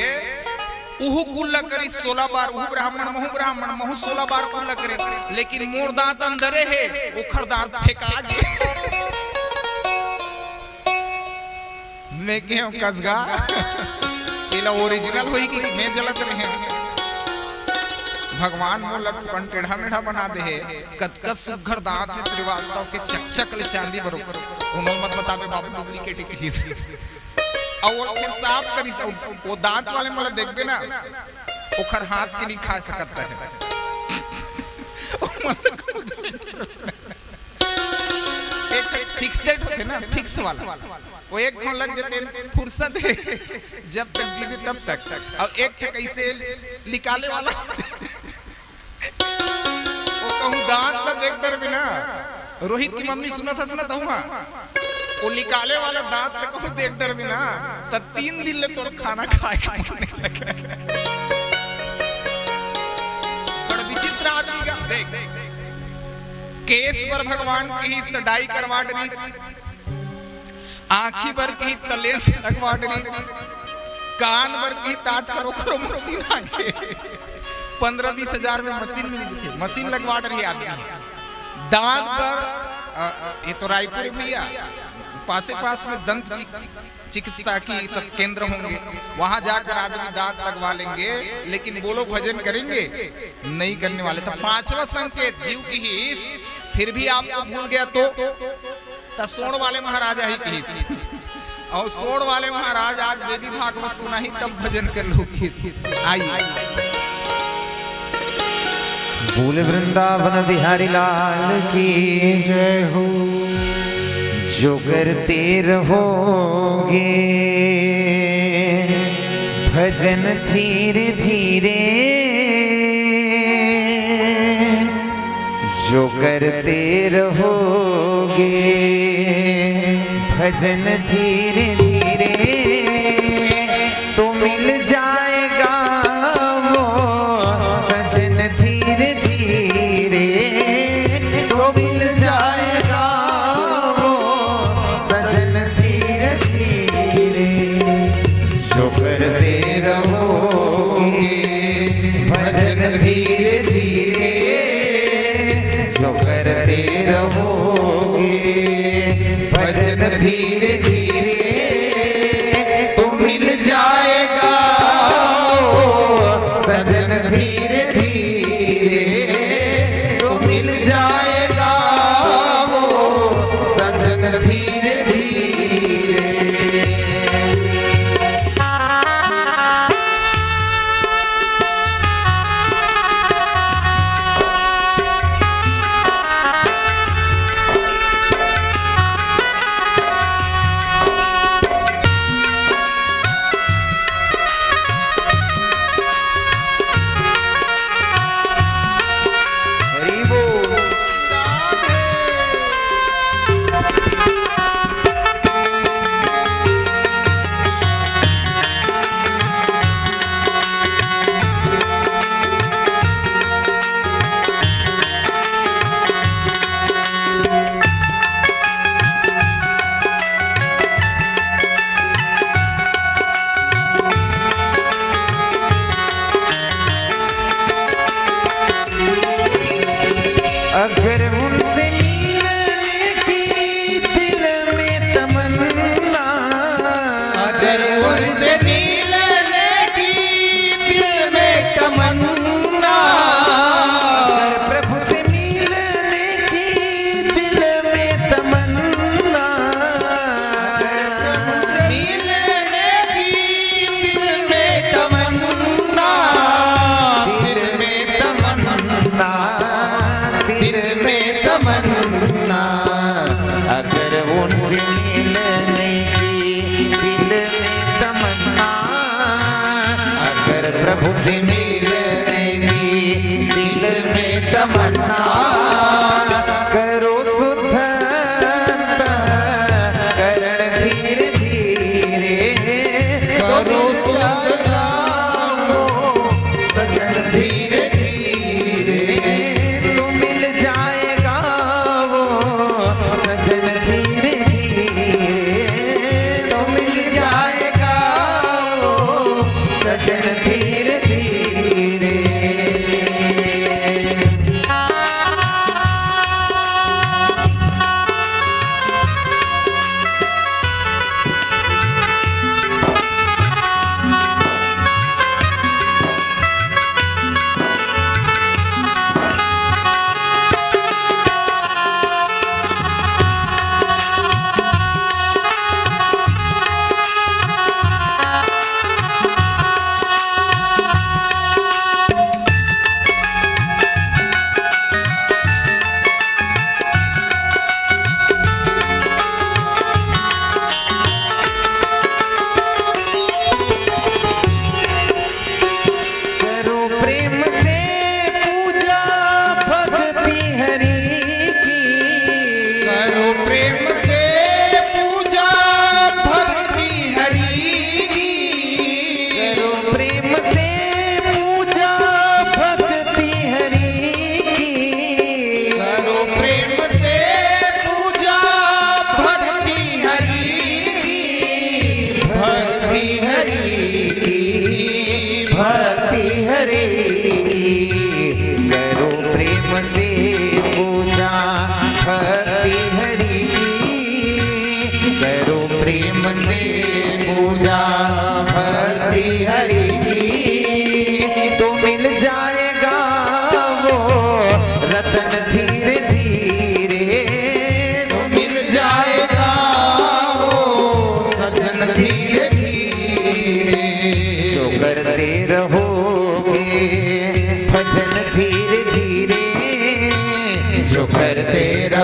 उहु कुल्ला करी 16 बार, उहु ब्राह्मण महु 16 बार कुल्ला करे, लेकिन मोर दांत अंदरे है, उखर दांत फेंका गए। मैं क्यों कसगा इला ओरिजिनल होई कि मैं जलत रहे, भगवान मोला कन टेढ़ा मेढ़ा बना दे है। कतकत सुघर दांत है श्रीवास्तव के, चकचक ले चांदी बरोबर, उन्होंने मत बतावे बाबू डुप्लीकेट ही सी। और फिर साफ करी वो दांत वाले मोला देखबे ना, ओखर हाथ के नहीं खा सकता है। एक फिक्सेड होते ना, फिक्स वाला, वो एक घंटा लग जाते फुर्सत है जब तक जीवे तब तक, और एक ठक ऐसे निकाले वाला वो कहूँ दांत ना देख डर बिना। रोहित की मम्मी सुना था वो निकाले वाला दांत तक को देख डर में ना तो 3 दिन ले तोर खाना खाए बड़ा विचित्र आदमी का देख केस पर भगवान की ही डाई करवा डरी आंखी पर की तलेन से लगवा डरी कान पर की ताज करो करो मशीन आगे 15-20 हजार में मशीन मिली थी मशीन लगवा डरी आदमी दांत पर ये तो रायपुर भैया पास में दंत चिकित्सा की सब केंद्र होंगे वहां जाकर आदमी दांत लगवा लेंगे लेकिन वो लोग भजन करेंगे नहीं करने वाले तो 5वां संकेत जीव की हिस फिर भी आपको भूल गया तो सोण वाले महाराजा ही की हिस और सोण वाले महाराज आज देवी भागवत सुना ही तब भजन कर लो आइए बोल वृंदावन बिहारी लाल की जय हो। जो करते रहोगे भजन धीरे धीरे जो करते रहोगे भजन धीरे धीरे तो मिल जाएगा वो सजन धीरे धीरे तो मिल जाएगा वो सजन धीरे धीरे जो करते रहोगे भजन धीरे धीरे जो करते रहोगे भजन धीरे धीरे तो मिल जाएगा सजन धीरे धीरे तो मिल जाएगा वो सजन धीरे धीरे। अगर उनसे मिलने की दिल में तमन्ना अगर उनसे मिलने की दिल में तमन्ना अगर प्रभु से मिलने की दिल में तमन्ना मिलने की दिल में तमन्ना दिल में तमन्ना दिल में तमन्ना अगर उनसे मिलने की दिल में तमन्ना अगर प्रभु से मिलने की दिल में तमन्ना करो शुद्ध करण धीरे धीरे करो शुद्ध सजन धीरे धीरे तो मिल जाएगा वो सजन धीरे धीरे तो मिल जाएगा वो सजन धीरे धीरे।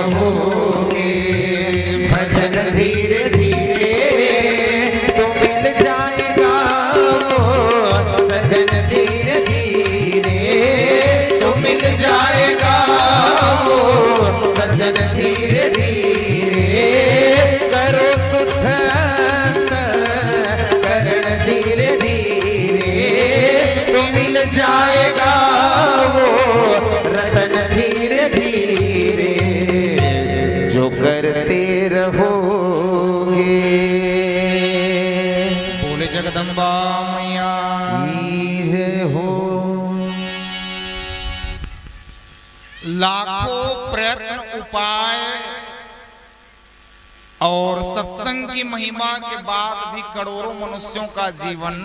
रहोगे, भजन धीरे धीरे तो मिल जाएगा वो सजन, धीरे धीरे तो मिल जाएगा वो सजन, धीरे धीरे करो सुध करण, धीरे धीरे तो मिल जाएगा वो रतन, धीरे धीरे जो करते रहोगे। बोले जगदम्बा मैया हो। लाखों प्रयत्न उपाय और सत्संग की महिमा के बाद भी करोड़ों मनुष्यों का जीवन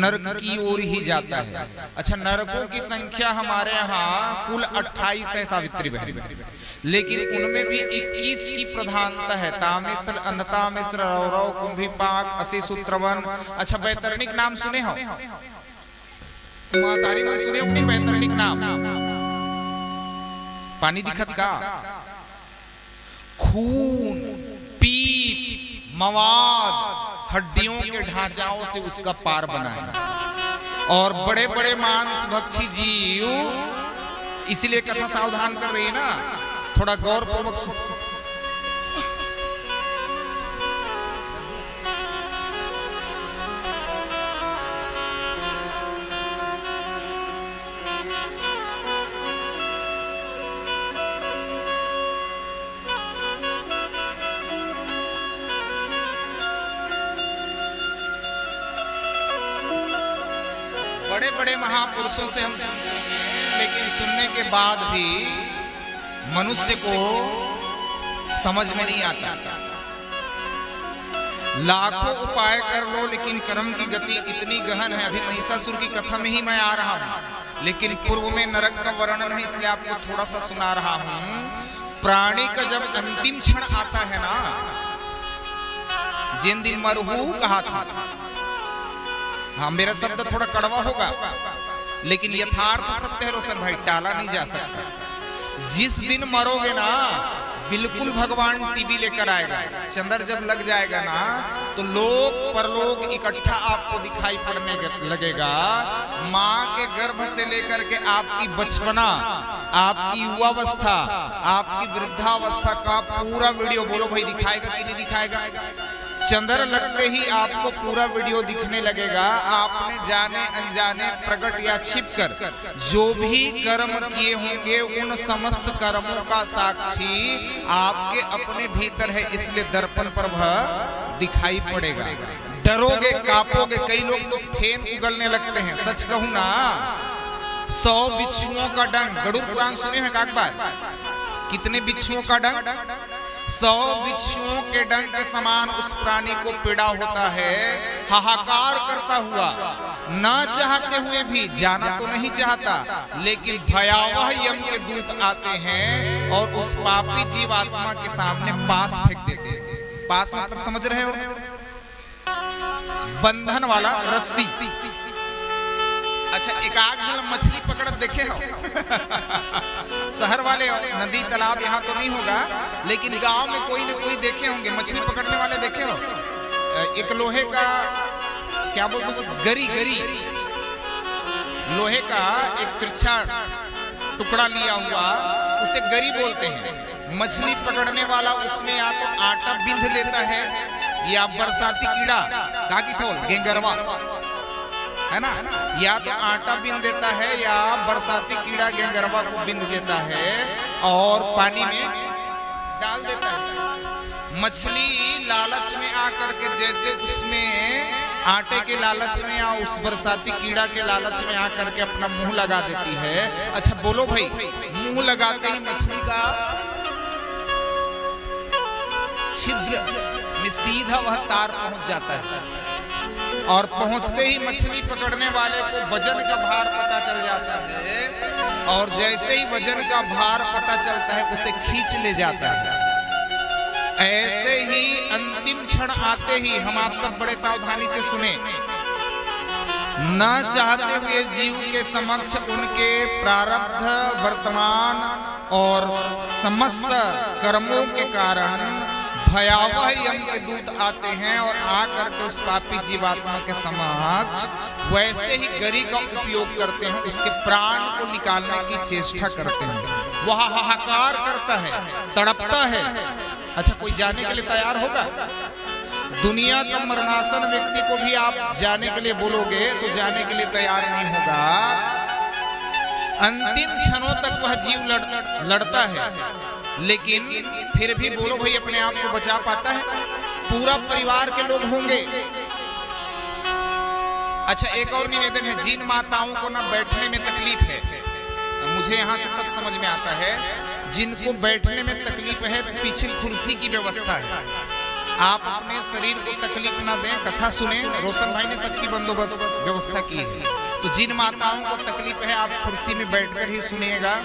नरक की ओर ही जाता है। अच्छा, नरकों की संख्या हमारे यहाँ कुल 28 है सावित्री बहन, लेकिन उनमें भी 21 की प्रधानता है। तामिश्र, अन्नतामिश्र, रौरव, कुंभीपाक, असी सूत्रवन। अच्छा, वैतरणिक नाम सुने हो? मातारी में सुने अपनी वैतरणिक नाम? पानी दिखत का? खून, पीप, मवाद, हड्डियों के ढांचाओं से उसका पार बना है। और बड़े बड़े मांस भक्षी जीव, इसलिए कथा सावधान कर रही है ना, थोड़ा गौर पूर्वक। बड़े बड़े महापुरुषों से हम सुनते हैं, लेकिन सुनने के बाद भी मनुष्य को समझ में नहीं आता। लाखों उपाय कर लो, लेकिन कर्म की गति इतनी गहन है। अभी महिषासुर की कथा में ही मैं आ रहा हूं, लेकिन पूर्व में नरक का वर्णन है, इसलिए आपको थोड़ा सा सुना रहा हूं। प्राणी का जब अंतिम क्षण आता है ना, जिन दिन मरहू कहा था, हाँ मेरा शब्द थोड़ा कड़वा होगा, लेकिन यथार्थ सत्य है रोशन भाई, टाला नहीं जा सकता। जिस दिन मरोगे ना, बिल्कुल भगवान टीवी लेकर आएगा। चंद्र जब लग जाएगा ना, तो लोक परलोक इकट्ठा आपको दिखाई पड़ने लगेगा। माँ के गर्भ से लेकर के आपकी बचपना, आपकी युवावस्था, आपकी वृद्धावस्था का पूरा वीडियो, बोलो भाई दिखाएगा कि नहीं दिखाएगा? चंद्र लगते ही आपको पूरा वीडियो दिखने लगेगा। आपने जाने अनजाने, प्रकट या छिपकर जो भी कर्म किए होंगे, उन समस्त कर्मों का साक्षी आपके अपने भीतर है, इसलिए दर्पण पर वह दिखाई पड़ेगा। डरोगे, कांपोगे। कई लोग तो फेन उगलने लगते हैं। सच कहूं ना, 100 बिच्छुओं का डंक, गरुड़ पुराण सुने हैं एक बार? कितने बिच्छुओं का डंक? 100 बिच्छुओं के डंक के समान उस प्राणी को पीड़ा होता है। हाहाकार करता हुआ, ना चाहते हुए भी, जाना तो नहीं चाहता, लेकिन भयावह यम के दूत आते हैं और उस पापी जीवात्मा के सामने पास फेंक देते हैं। पास मतलब समझ रहे हो? बंधन वाला रस्सी। अच्छा, एक आग मछली पकड़त देखे हो? शहर वाले हो, नदी तालाब यहाँ तो नहीं होगा, लेकिन गांव में कोई न कोई देखे होंगे, मछली पकड़ने वाले देखे हो? एक लोहे का, क्या बोलते उसको, गरी, लोहे का एक तिरछा टुकड़ा लिया हुआ, उसे गरी बोलते हैं। मछली पकड़ने वाला उसमें या तो आटा बिंध देता है, या बरसाती कीड़ा, काकी थोल, गेंगरवा है ना, या तो आटा बिंद देता है, या बरसाती कीड़ा गेंगरवा को बिंद देता है और पानी में डाल देता है। मछली लालच में आकर के, जैसे उसमें आटे के लालच में या उस बरसाती कीड़ा के लालच में आकर के अपना मुंह लगा देती है। अच्छा बोलो भाई, मुंह लगाते ही मछली का छिद्र में सीधा वह तार पहुंच जाता है, और पहुंचते ही मछली पकड़ने वाले को वजन का भार पता चल जाता है, और जैसे ही वजन का भार पता चलता है उसे खींच ले जाता है। ऐसे ही अंतिम क्षण आते ही, हम आप सब बड़े सावधानी से सुने, न चाहते हुए जीव के समक्ष उनके प्रारब्ध, वर्तमान और समस्त कर्मों के कारण भयावह यम के दूत आते हैं और आकर के उस पापी जीवात्मा के समक्ष वैसे ही गरी का उपयोग करते हैं, उसके प्राण को निकालने की चेष्टा करते हैं। वह हाहाकार करता है, तड़पता है। अच्छा, कोई जाने के लिए तैयार होगा? दुनिया का मरणासन व्यक्ति को भी आप जाने के लिए बोलोगे तो जाने के लिए तैयार नहीं होगा। अंतिम क्षणों तक वह जीव लड़ता है, लेकिन फिर भी बोलो भाई अपने आप को बचा पाता है? पूरा परिवार के लोग होंगे। अच्छा, एक और निवेदन है, जिन माताओं को ना बैठने में तकलीफ है, मुझे यहाँ से सब समझ में आता है, जिनको बैठने में तकलीफ है पीछे कुर्सी की व्यवस्था है। आप अपने शरीर को तकलीफ ना दें, कथा सुने, रोशन भाई ने सबकी बंदोबस्त व्यवस्था की है। तो जिन माताओं को तकलीफ है आप कुर्सी में बैठकर ही सुनिएगा,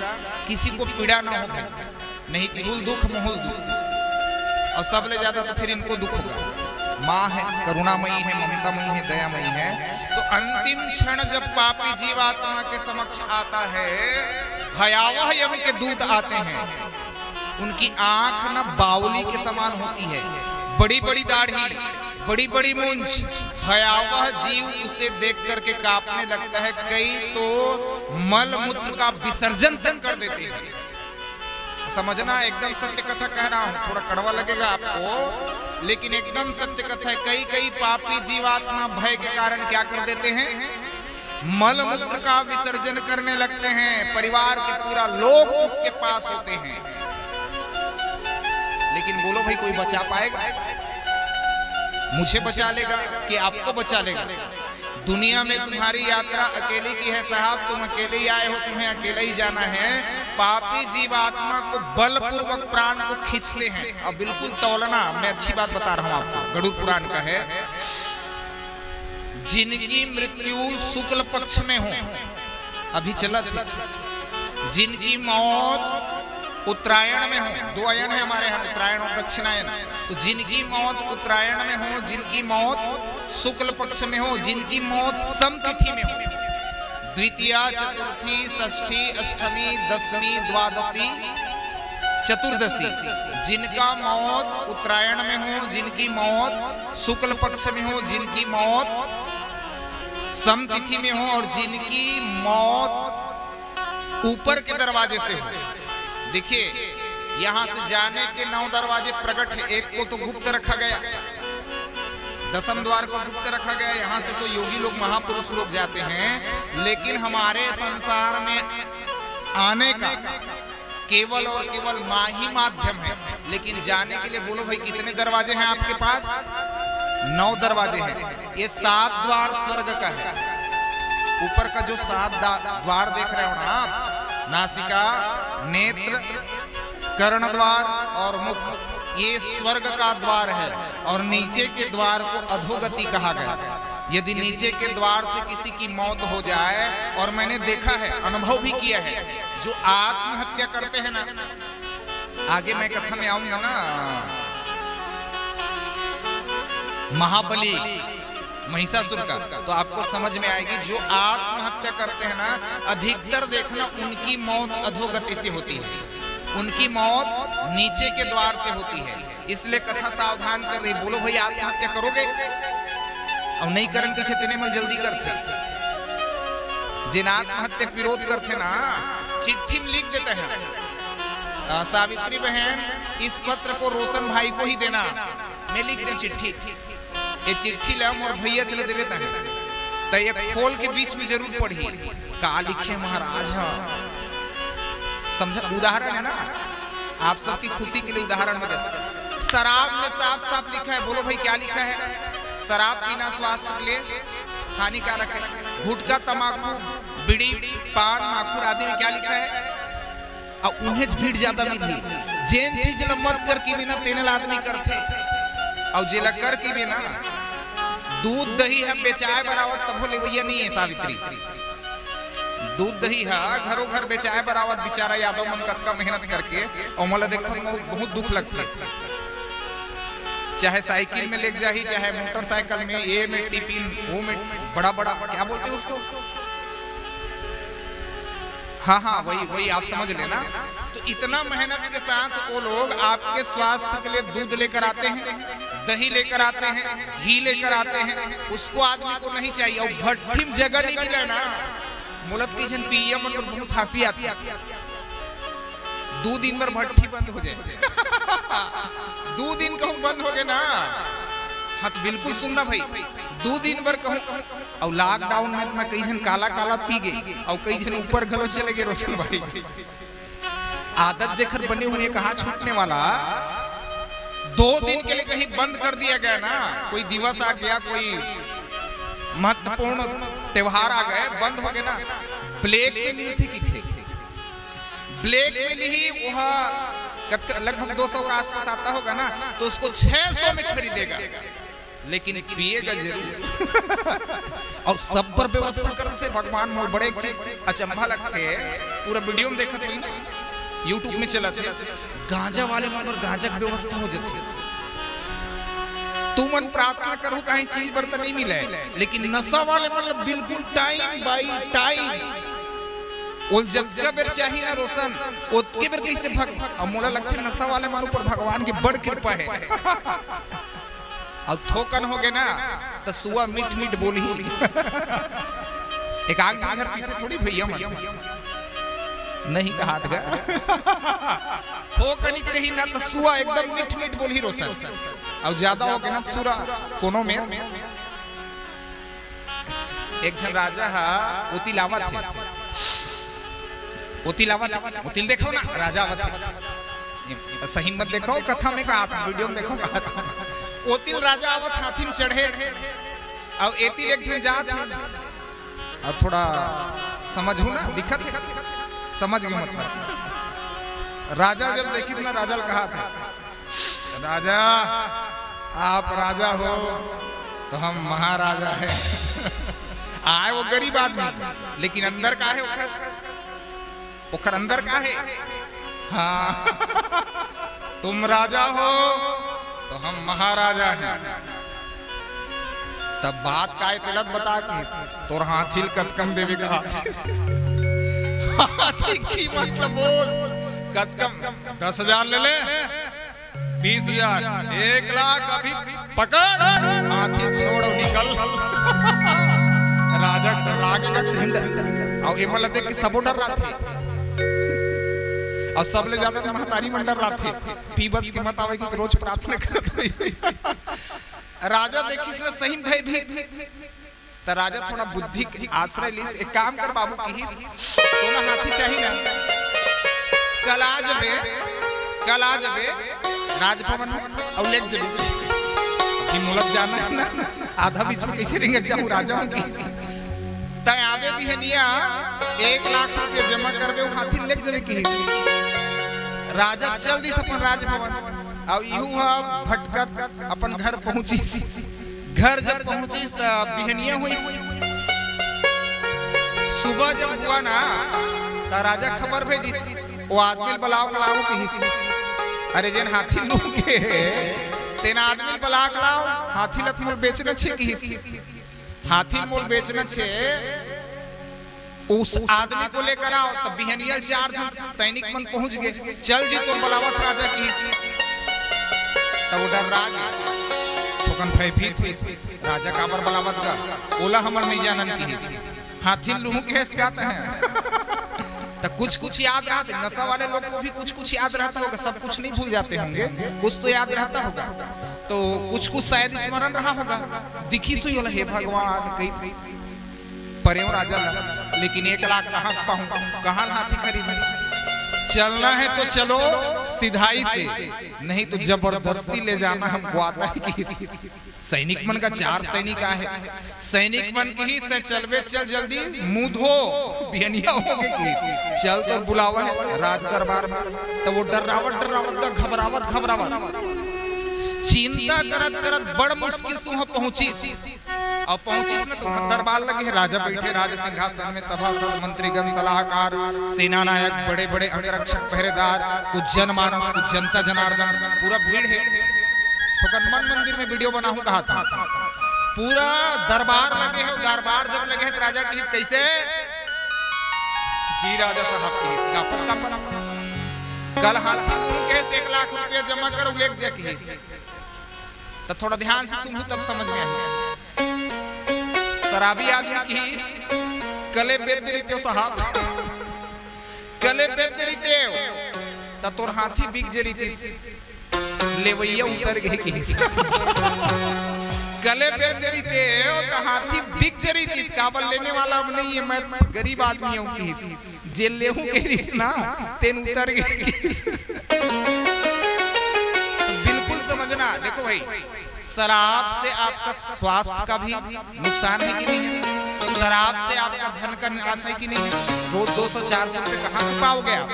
किसी को पीड़ा ना हो, नहीं तिहुल दुख मोहुल दुख, और सब ले ज्यादा तो फिर इनको दुख होगा। माँ है, करुणामयी है, ममतामयी है, दयामयी है। तो अंतिम क्षण जब पापी जीवात्मा के समक्ष आता है, भयावह यम के दूत आते हैं। उनकी आंख ना बावली के समान होती है, बड़ी बड़ी दाढ़ी, बड़ी बड़ी मूंछ। भयावह जीव उसे देख करके कांपने लगता है। कई तो मल मूत्र का विसर्जन तक कर देते हैं। समझना, एकदम सत्य कथा कह रहा हूं, थोड़ा कड़वा लगेगा आपको, लेकिन एकदम सत्य कथा है। कई कई पापी जीवात्मा भय के कारण क्या कर देते हैं? मल मूत्र का विसर्जन करने लगते हैं। परिवार के पूरा लोग उसके पास होते हैं, लेकिन बोलो भाई कोई बचा पाएगा? मुझे बचा लेगा कि आपको बचा लेगा? दुनिया में तुम्हारी यात्रा अकेले की है साहब, तुम अकेले ही आए हो, तुम्हें अकेले ही जाना है। पापी जीवात्मा को बलपूर्वक प्राण को खींचते हैं। अब बिल्कुल तौलना, मैं अच्छी बात बता रहा हूं आपको, गरुड़ पुराण का है। जिनकी मृत्यु शुक्ल पक्ष में हो, अभी चला था, जिनकी मौत उत्तरायण में हो, दो अयन है हमारे यहाँ, उत्तरायण और दक्षिणायन। तो जिनकी मौत उत्तरायण में हो, जिनकी मौत शुक्ल पक्ष में हो, जिनकी मौत समतिथि में हो, द्वितीया, चतुर्थी, षष्ठी, अष्टमी, दसवीं, द्वादशी, चतुर्दशी, जिनका मौत उत्तरायण में हो, जिनकी मौत शुक्ल पक्ष में हो, जिनकी मौत समतिथि में हो, और जिनकी मौत ऊपर के दरवाजे से हो। देखिए, यहां से जाने के 9 दरवाजे प्रकट है। एक को तो गुप्त रखा गया, 10वें द्वार को गुप्त रखा गया। यहां से तो योगी लोग, महापुरुष लोग जाते हैं, लेकिन हमारे संसार में आने का केवल और केवल माँ ही माध्यम है। लेकिन जाने के लिए बोलो भाई कितने दरवाजे हैं आपके पास? 9 दरवाजे हैं। ये 7 द्वार स्वर्ग का है। ऊपर का जो 7 द्वार देख रहे हो ना आप, नासिका, नेत्र, कर्ण द्वार और मुख, ये स्वर्ग का द्वार है। और नीचे के द्वार को अधोगति कहा गया। यदि नीचे के द्वार से किसी की मौत हो जाए, और मैंने देखा है, अनुभव भी किया है, जो आत्महत्या करते हैं ना, आगे मैं कथा में आऊंगा ना, महाबली महिषासुर का, तो आपको समझ में आएगी। जो आत्महत्या करते हैं ना, अधिकतर देखना उनकी मौत अधोगति से होती है, उनकी मौत नीचे के द्वार से होती है। इसलिए कथा सावधान कर रही, बोलो भाई आत्महत्या करोगे? और नहीं करन के कितने मन जल्दी करते, जिन आत्महत्या विरोध करते ना, चिट्ठी में लिख देते हैं, सावित्री बहन इस पत्र को रोशन भाई को ही देना। मैं लिख दे चिट्ठी, ये चिट्ठी लाऊं और भैया चले दे देता है, तो ये खोल के बीच में जरूर पढ़िए, का लिखे महाराज। हाँ, समझा? उदाहरण है ना, आप सबकी खुशी के लिए उदाहरण में देता। शराब में साफ साफ लिखा है, बोलो भाई क्या लिखा है? शराब पीना स्वास्थ्य के लिए हानिकारक है। गुटखा, तंबाकू, बीड़ी, पान, माखूर आदि में क्या लिखा है? और उन्हें भीड़ ज्यादा मिली, जैन चीज मत कर की बिना तेनल आदमी करते, और जिला कर की बिना दूध दही है बेचाए बरावत, तब ले भैया नहीं है सावित्री। दूध दही है घरों घर बेचाए बरावत, बेचारा यादव मन कतका मेहनत करके, और मला देखो बहुत दुख लगता है। चाहे साइकिल में ले जाही, चाहे मोटरसाइकिल में, ये में टिफिन, वो में बड़ा बड़ा क्या बोलते हैं उसको, हाँ हाँ वही वही आप समझ लेना। तो इतना मेहनत के साथ वो लोग आपके स्वास्थ्य के लिए दूध लेकर आते हैं, दही लेकर आते हैं, घी लेकर आते हैं, उसको आदमी को नहीं चाहिए। और भट्टी में जगह नहीं मिले ना, मुलत की जन पीएम और बहुत हंसी आती है। 2 दिन पर भट्टी बंद हो जाए 2 दिन कहूँ बंद हो गए ना, हाँ तो बिल्कुल सुनना भाई, 2 दिन पर कहूँ। और लॉकडाउन में इतना कई जन काला काला पी गई और कई जन ऊपर घरों चले गए। रोशन भाई आदत जेखर बने हुए कहाँ छूटने वाला। 2 दिन के लिए कहीं बंद कर दिया गया ना, कोई दिवस आ गया, कोई महत्वपूर्ण त्योहार आ गए, बंद हो गए ना। ब्लैक में मिलते की थे, ब्लैक में ही वह लगभग 200 का आसपास आता होगा ना, तो उसको 600 में खरीदेगा, लेकिन पिएगा जरूर। और सब पर व्यवस्था करते भगवान मोल। बड़े एक चीज अचंभा लगते है, पूरा वीडियो में देखत हुई ना, यूट्यूब में चला थे, गांजा वाले मन पर गांजा की व्यवस्था हो जाती। तू मन प्रार्थना करूँ कहीं चीज पर तो नहीं मिले, लेकिन नशा वाले मतलब बिल्कुल टाइम बाई टाइम वो जगह बेर चाहिए ना रोशन, उसके बेर कैसे भग। और मोला लगता है नशा वाले मन पर भगवान की बड़ कृपा है। और थोकन हो गए ना तो सुआ मीठ मीठ बोली एक आग घर पीछे थोड़ी भैया मन नहीं कहा था थोकन ही रही ना तो सुआ एकदम मीठ मीठ बोली रोशन। और ज्यादा हो गए ना सुरा कोनो में। एक जन राजा हा ओती लावा थे, ओतिल देखो ना राजा आवत सही मत देखो, कथा में कहा था, वीडियो में देखो कहा था। ओतिल राजा आवत हाथी में चढ़े और एतिल एक जन जात है। अब थोड़ा समझू ना, दिक्कत है, समझ गए मतलब। राजा जब देखिस ना, राजा कहा था, राजा आप राजा हो तो हम महाराजा है। आए वो गरीब आदमी, लेकिन अंदर का है उखर अंदर का है। हाँ तुम राजा हो तो हम महाराजा हैं। तब बात का तिलक बता कि तोर हाथी कतकम देवी का हाथी की मतलब बोल कतकम 10,000 ले ले, 20,000, 1 लाख अभी पकड़, हाथी छोड़ और निकल। राजा लागेगा सिंह और ये मतलब देख कि सबो डर रहा थे। और सब ले जाते थे महतारी मंडर राथे पीबस की मत आवे कि रोज प्रार्थना करते। राजा देखी इसने सही भय भी तो राजा थोड़ा बुद्धि के आश्रय ली। एक काम कर बाबू की सोना हाथी चाहिए ना, कल आ जबे राजभवन में और ले जबे कि मुलक जाना है ना, आधा बीच में कैसे रिंग जाऊं राजा हूं की तय आवे भी है निया 1 लाख रुपए जमा करबे वो हाथी ले जबे की। राजा चल दी अपन राजभवन और इहू भटकत अपन घर पहुंची। घर जब पहुंची तो बिहनिया हुई। सुबह जब हुआ ना तो राजा खबर भेजी वो आदमी बलाव कलाऊ की, अरे जेन हाथी लू के तेना आदमी बला कलाऊ हाथी लत मोल बेचना छे की, हाथी मोल बेचना छे उस आदमी को लेकर आओ। तब बिहनियल 4 जन सैनिक मन पहुंच गए। चल जी तो बलावत राजा की तब डर राज ठोकन भयभीत हुई। राजा काबर बलावत का ओला हमर नहीं जानन की हाथी लूहू के कहते हैं। तो कुछ याद रहता है, नशा वाले लोग को भी कुछ याद रहता होगा, सब कुछ नहीं भूल जाते होंगे, कुछ तो याद रहता होगा। तो कुछ शायद स्मरण रहा होगा। दिखी सुई होला हे भगवान कही परे राजा लेकिन 1 लाख कहाँ पाऊं, कहाँ हाथी खरीदे। चलना है तो चलो सिधाई से, नहीं तो जबरदस्ती ले जाना हमको आता है कि सैनिक मन का 4 सैनिक है, सैनिक मन की ही चलवे चल जल्दी मुंह धो बिहनिया हो गई चल तो बुलावा राज दरबार में। तो वो डरावट घबरावत चिंता करत बड़ मुश्किल से वहां पहुंची। और पहुंची में तो दरबार लगे, राजा बैठे राज सिंहासन में, सभासद मंत्रीगण सलाहकार सेना नायक बड़े बड़े अंगरक्षक पहरेदार, कुछ जनमानस कुछ जनता जनार्दन पूरा भीड़ है। मन मंदिर में वीडियो बनाऊं कहा था, पूरा दरबार लगे है। दरबार जब लगे तो राजा की कैसे जी राजा साहब की कल हाथी के 1 लाख रुपया जमा करो एक जगह तो थोड़ा ध्यान से सुनू तब समझ में आएगा। शराबी आदमी की कले बेच देते हो साहब, कले बेच देते हो तो तोर हाथी बिक जरी लेवैया उतर गए की कले बेच देते हो तो हाथी बिक जरी काबल लेने वाला अब नहीं है, मैं गरीब आदमी हूँ की जेल ले हूँ के ना तेन उतर गए। बिल्कुल समझना, देखो भाई शराब से आपका स्वास्थ्य का भी नुकसान है कि नहीं है, शराब से आपका धन का नाश है कि नहीं है, रोज 200-400 रुपए कहाँ से पाओगे आप,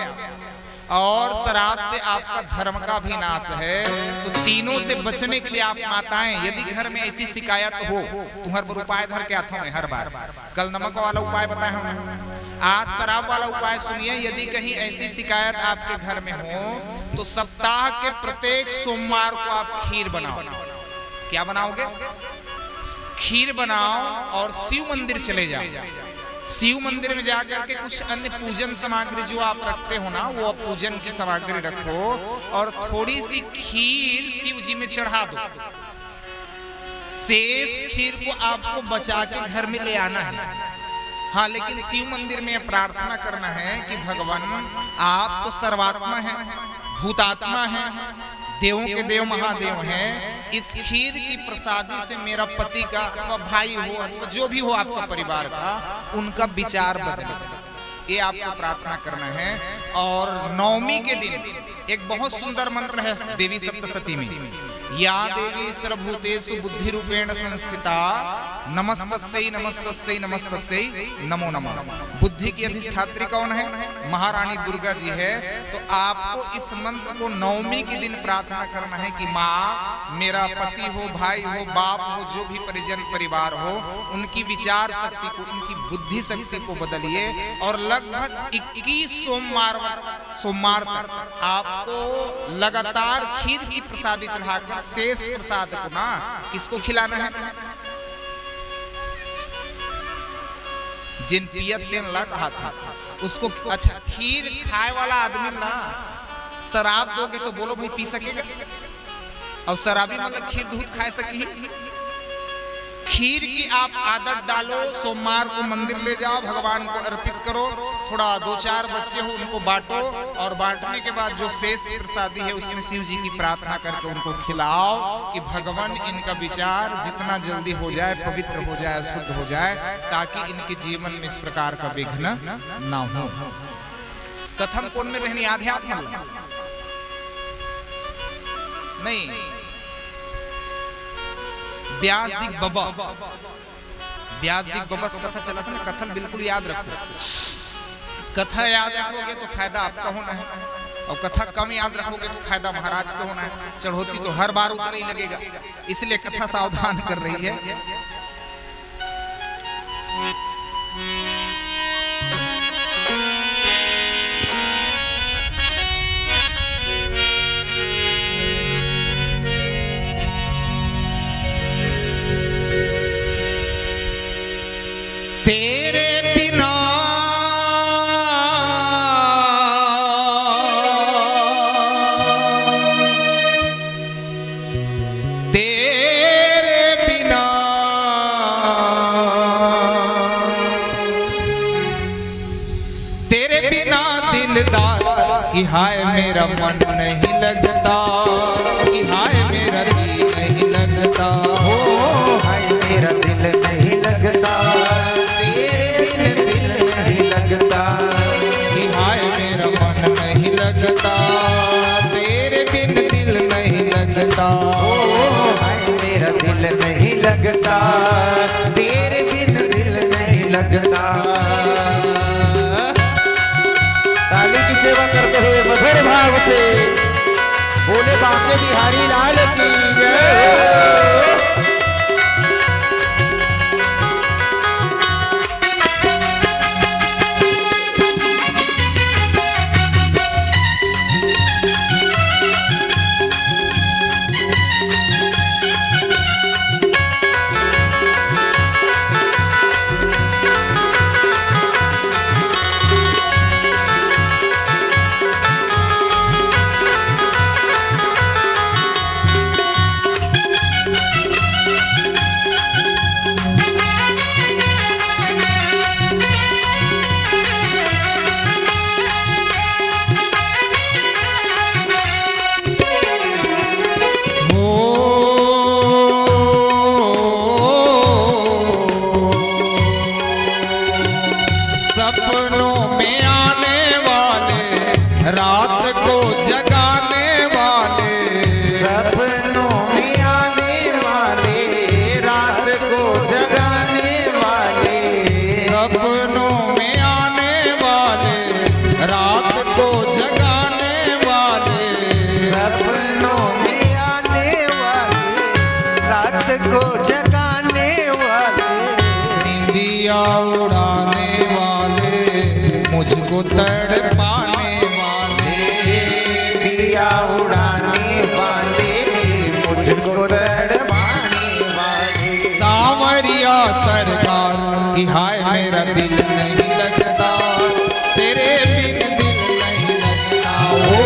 और शराब से आपका धर्म का भी नाश है। तो तीनों से बचने के लिए आप माताएं यदि घर में ऐसी शिकायत हो तो हर बार उपाय धर के आता हूँ हर बार। कल नमक वाला उपाय बताया हमने, आज शराब वाला उपाय सुनिए। यदि कहीं ऐसी शिकायत आपके घर में हो तो सप्ताह के प्रत्येक सोमवार को आप खीर बनाओ। क्या बनाओगे? खीर बनाओ और शिव मंदिर चले जाओ। शिव मंदिर में जाकर के कुछ अन्य पूजन सामग्री जो आप रखते हो ना, वो पूजन की सामग्री रखो और थोड़ी सी खीर शिव जी में चढ़ा दो। शेष खीर को आपको बचा के घर में ले आना है। हाँ, लेकिन शिव मंदिर में प्रार्थना करना है कि भगवान आप तो सर्वात्मा है, भूतात्मा है, देवों के देव महादेव हैं, इस खीर की प्रसादी से मेरा पति का अथवा भाई हो अथवा जो भी हो आपका परिवार का, उनका विचार बदले, ये आपको प्रार्थना करना है। और नवमी के दिन एक बहुत सुंदर मंत्र है देवी सप्तशती में, या देवी सर्वभूतेषु बुद्धि रूपेण संस्थिता नमस्तस्यै नमस्तस्यै नमस्तस्यै नमो नमः। बुद्धि की अधिष्ठात्री कौन है? महारानी दुर्गा जी है। तो आपको इस मंत्र को नवमी के दिन प्रार्थना करना है कि माँ मेरा पति हो, भाई हो, बाप हो, जो भी परिजन परिवार हो, उनकी विचार शक्ति को, उनकी बुद्धि शक्ति को बदलिए। और लगभग 21 सोमवार तक आपको लगातार खीर की प्रसादी चढ़ाकर शेष प्रसाद को ना किसको खिलाना है? जिन पियत लेन लग रहा था उसको। अच्छा, खीर खाए वाला आदमी ना शराब दोगे तो बोलो भाई पी सकेगा? और शराबी मतलब खीर दूध खा सके? खीर की आप आदत डालो, सोमवार को मंदिर ले जाओ, भगवान को अर्पित करो, थोड़ा 2-4 बच्चे हो उनको बांटो, और बांटने के बाद जो शेष प्रसादी है उसमें शिव जी की प्रार्थना करके उनको खिलाओ कि भगवान इनका विचार जितना जल्दी हो जाए, पवित्र हो जाए, शुद्ध हो जाए, ताकि इनके जीवन में इस प्रकार का विघ्न ना हो। कथम कौन में रहनी आध्यात्म नहीं, व्यास जी बाबा कथा चला था ना, कथन बिल्कुल याद रखो। कथा याद रखोगे तो फायदा आपका होना है, और कथा कम याद रखोगे तो फायदा महाराज का होना है। चढ़ोती तो हर बार उतना ही लगेगा, इसलिए कथा सावधान कर रही है। तेरे बिना तेरे बिना तेरे बिना दिलदार कि हाय मेरा मन नहीं लगता, कि हाय मेरा दिल नहीं लगता, हो हाय मेरा दिल नहीं लगता, तेरे बिन दिल नहीं लगता, कि हाय मेरा मन नहीं लगता, तेरे बिन दिल नहीं लगता, हो हाय मेरा दिल नहीं लगता, तेरे बिन दिल नहीं लगता। ताली की सेवा करते हुए मधुर भाव से बोले बांके बिहारी लाल की जय। दिल नहीं लगता, तेरे बिन दिल नहीं लगता, ओ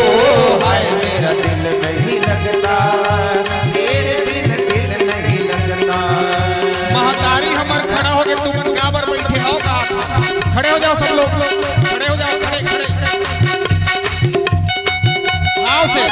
हाय मेरा दिल नहीं लगता, तेरे बिन दिल नहीं लगता। महतारी हमार खड़ा हो गए, तुम बराबर बैठे हो कहा, खड़े हो जाओ सब लोग, खड़े हो जाओ, खड़े खड़े आओ से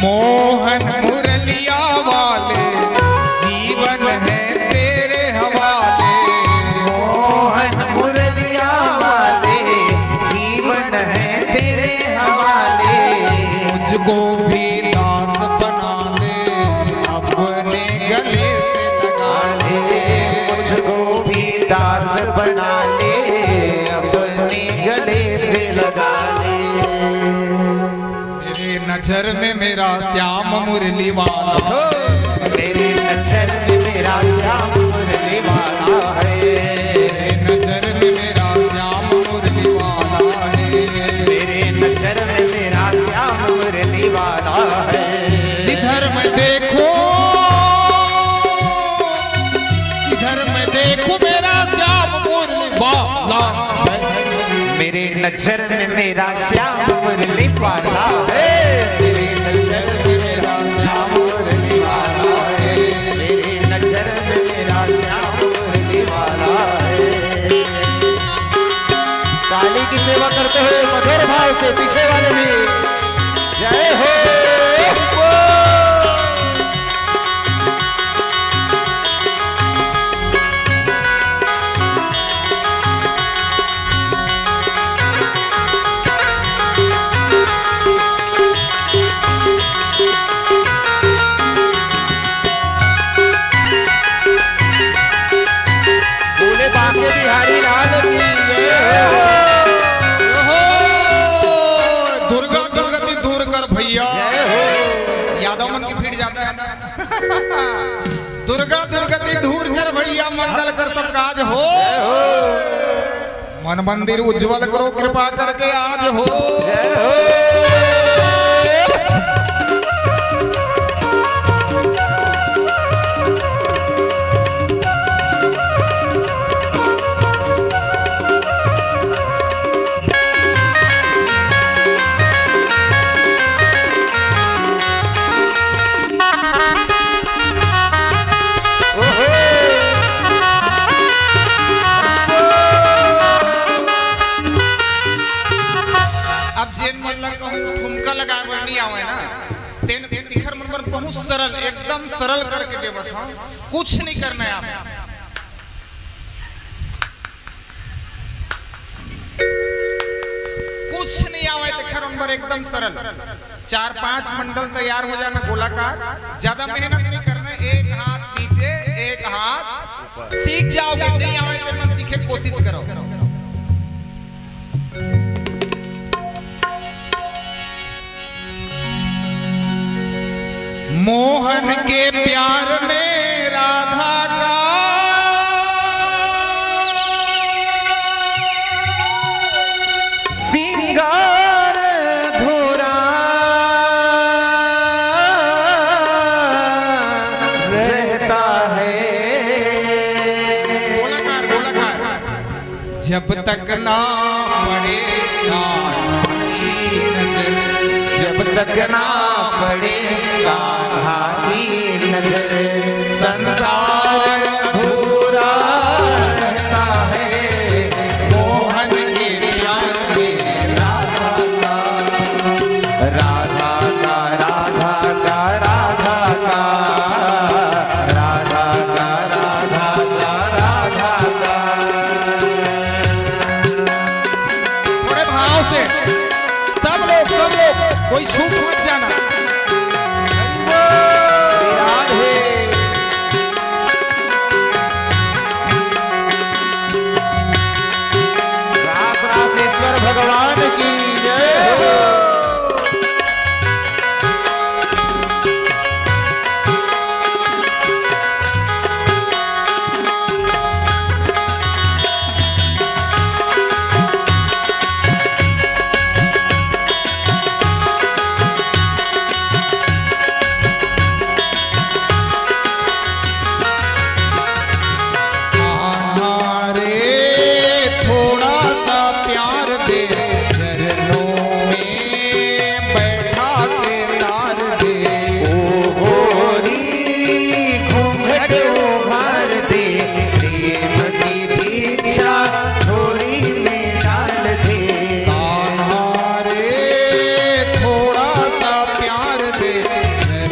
मोहन मुरलिया वाले जीवन है तेरे हवाले, मोहन मुरलिया वाले जीवन है तेरे हवाले। मुझको भी दास बना ले अपने गले से लगा ले, मुझको भी दास बना ले अपने गले से लगा ले। मेरे नजर में मेरा श्याम मुरली वाला है, मेरे नजर में मेरा श्याम मुरली वाला है, मेरे नजर में मेरा श्याम मुरली वाला है, मेरे नजर में मेरा श्याम मुरली वाला है। जिधर मैं देखूं जिधर मैं देखूं मेरा श्याम मुरली वाला है, मेरे नजर में मेरा श्याम मुरली वाला है, मेरे नजर में मेरा श्याम मुरली वाला है, मेरे नजर में मेरा श्याम मुरली वाला है। ताली की सेवा करते हुए मधुर भाव से पीछे वाले भी जय हो। बोले बाके बिहारी लाल की जय हो। दुर्गा दुर्गति दूर कर भैया, जय हो। यादव मन की भीड़ जाता है ना। दुर्गा दुर्गति दूर कर भैया, मंगल कर सब काज हो, मन मंदिर उज्जवल करो कृपा करके आज हो। जय हो। अब जेन मन लग ठुमका लगाए बर नहीं आवे ना, तेन तिखर मन बर बहुत सरल, एकदम सरल करके देवत हां, कुछ नहीं करना है आप। कुछ नहीं आवे तिखर मन बर एकदम सरल, 4-5 मंडल तैयार हो जाना गोलाकार, ज्यादा मेहनत नहीं करना, एक हाथ नीचे एक हाथ, सीख जाओगे। नहीं आवे तो मन सीखे की कोशिश करो। मोहन के प्यार में राधा का सिंगार धोरा रहता है। गोलाकार गोलाकार, जब तक ना पड़े जब तक ना पड़े की नजर, संसार अधूरा रहता है। मोहन के प्यार में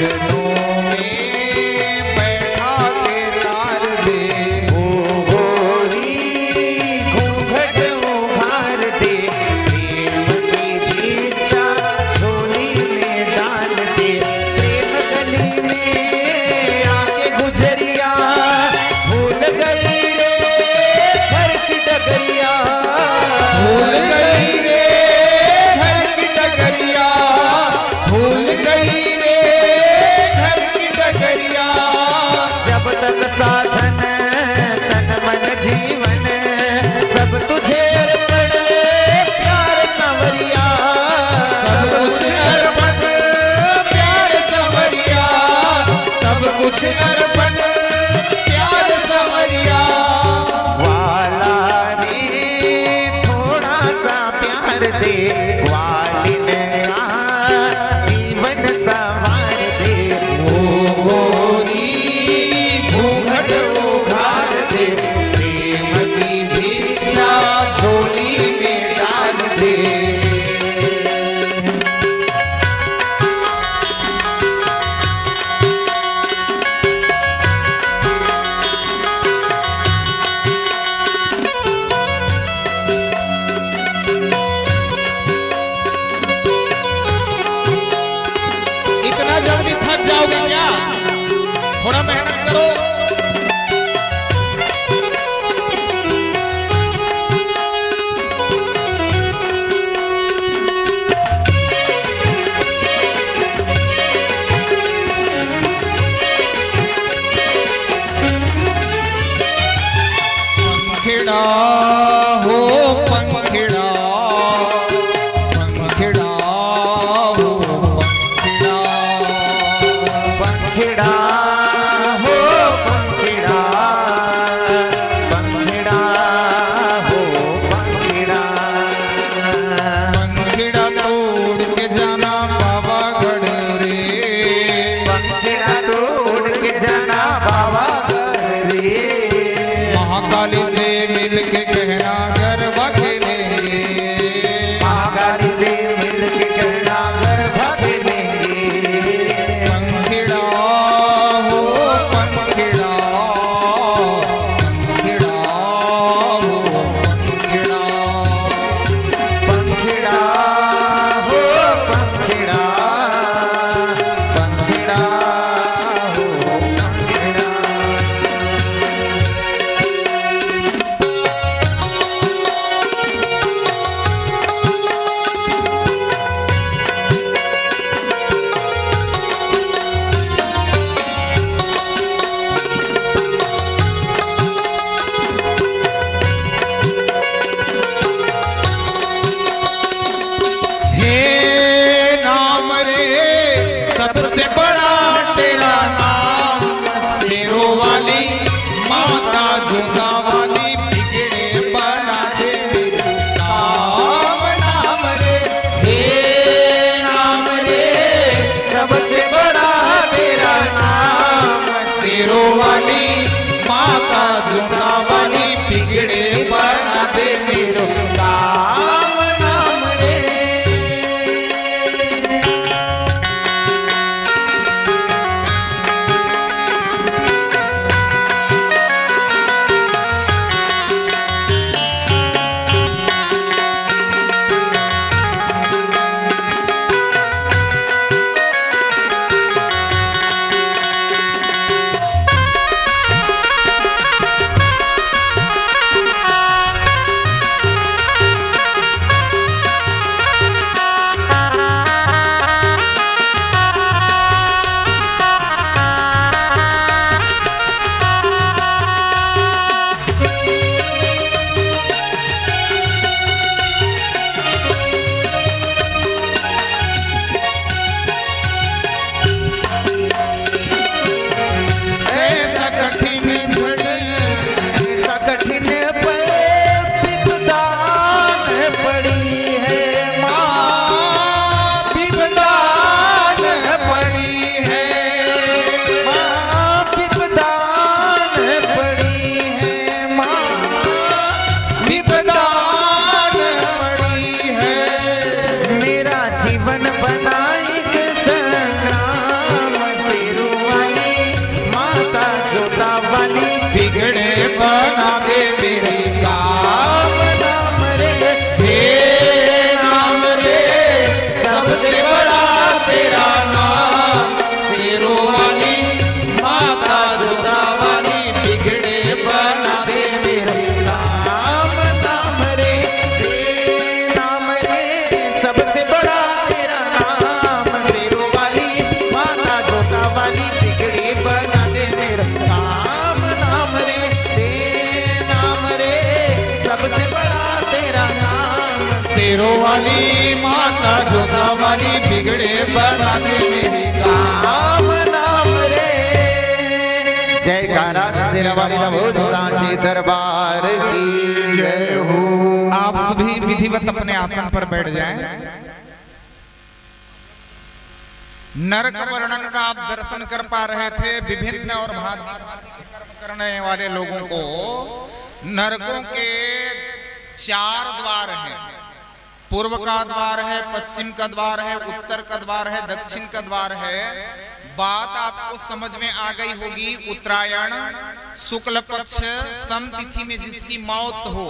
चरणों में बैठा के तार दे। ओ गोरी घूंघट उघार दे, प्रेम की दीक्षा झोली में डाल दे। प्रेम गली में आके गुजरिया भूल गई रे घर की डगरिया। भूल गई रे घर की डगरिया, भूल गई रे घर की डगरिया। जब तक साधन तन मन जीवन सब तुझे अर्पण प्यार संवरिया। सब कुछ अर्पण प्यार संवरिया, सब कुछ अर्पण प्यार संवरिया। वाला रे थोड़ा सा प्यार दे, ग्वालिन जीवन संवार दे। ओ गोरी घूंघट उघार दे, प्रेम की भिक्षा झोली में डाल दे। इतना जल्दी थक जाओगे क्या? थोड़ा मेहनत करो। पंखिड़ा हो पंखिड़ा, पंखिड़ा हो पंखिड़ा। पंखिड़ा हो पंखिड़ा, पंखिड़ा हो पंखिड़ा। पंखिड़ा तोड़ के जाना पावागढ़ रे, पंखिड़ा तोड़ के जाना पावागढ़ रे। महाकाली से मिल के कहना गरबा खेलेंगे। महाकाली से मिल के कहना गरबा खेलेंगे। पंखिड़ा हो पंखिड़ा, पंखिड़ा हो पंखिड़ा। पंखिड़ा हो पंखिड़ा, पंखिड़ा हो पंखिड़ा। हे नाम रे सबसे बड़ा तेरा नाम, शेरों वाली माता जुदा वाली बिगड़े बना दे मेरे नाम। नाम रे हे नाम रे सबसे बड़ा तेरा नाम, शेरों वाली माता जुदा वाली बिगड़े बना दे मेरो नाम। नाम रे शेरों वाली माता जोता वाली बिगड़े बना दे मेरी राम नाम रे जयकारा सिर वाली नभोज सांची दरबार की जय हो। आप सभी विधिवत अपने आसन पर बैठ जाएं। नरक वर्णन का आप दर्शन कर पा रहे थे। विभिन्न और भांति कर्म करने वाले लोगों को नरकों के 4 द्वार हैं। पूर्व का द्वार है, पश्चिम का द्वार है, उत्तर का द्वार है, दक्षिण का द्वार है। बात आपको समझ में आ गई होगी। उत्तरायण शुक्ल पक्ष सम तिथि में जिसकी मौत हो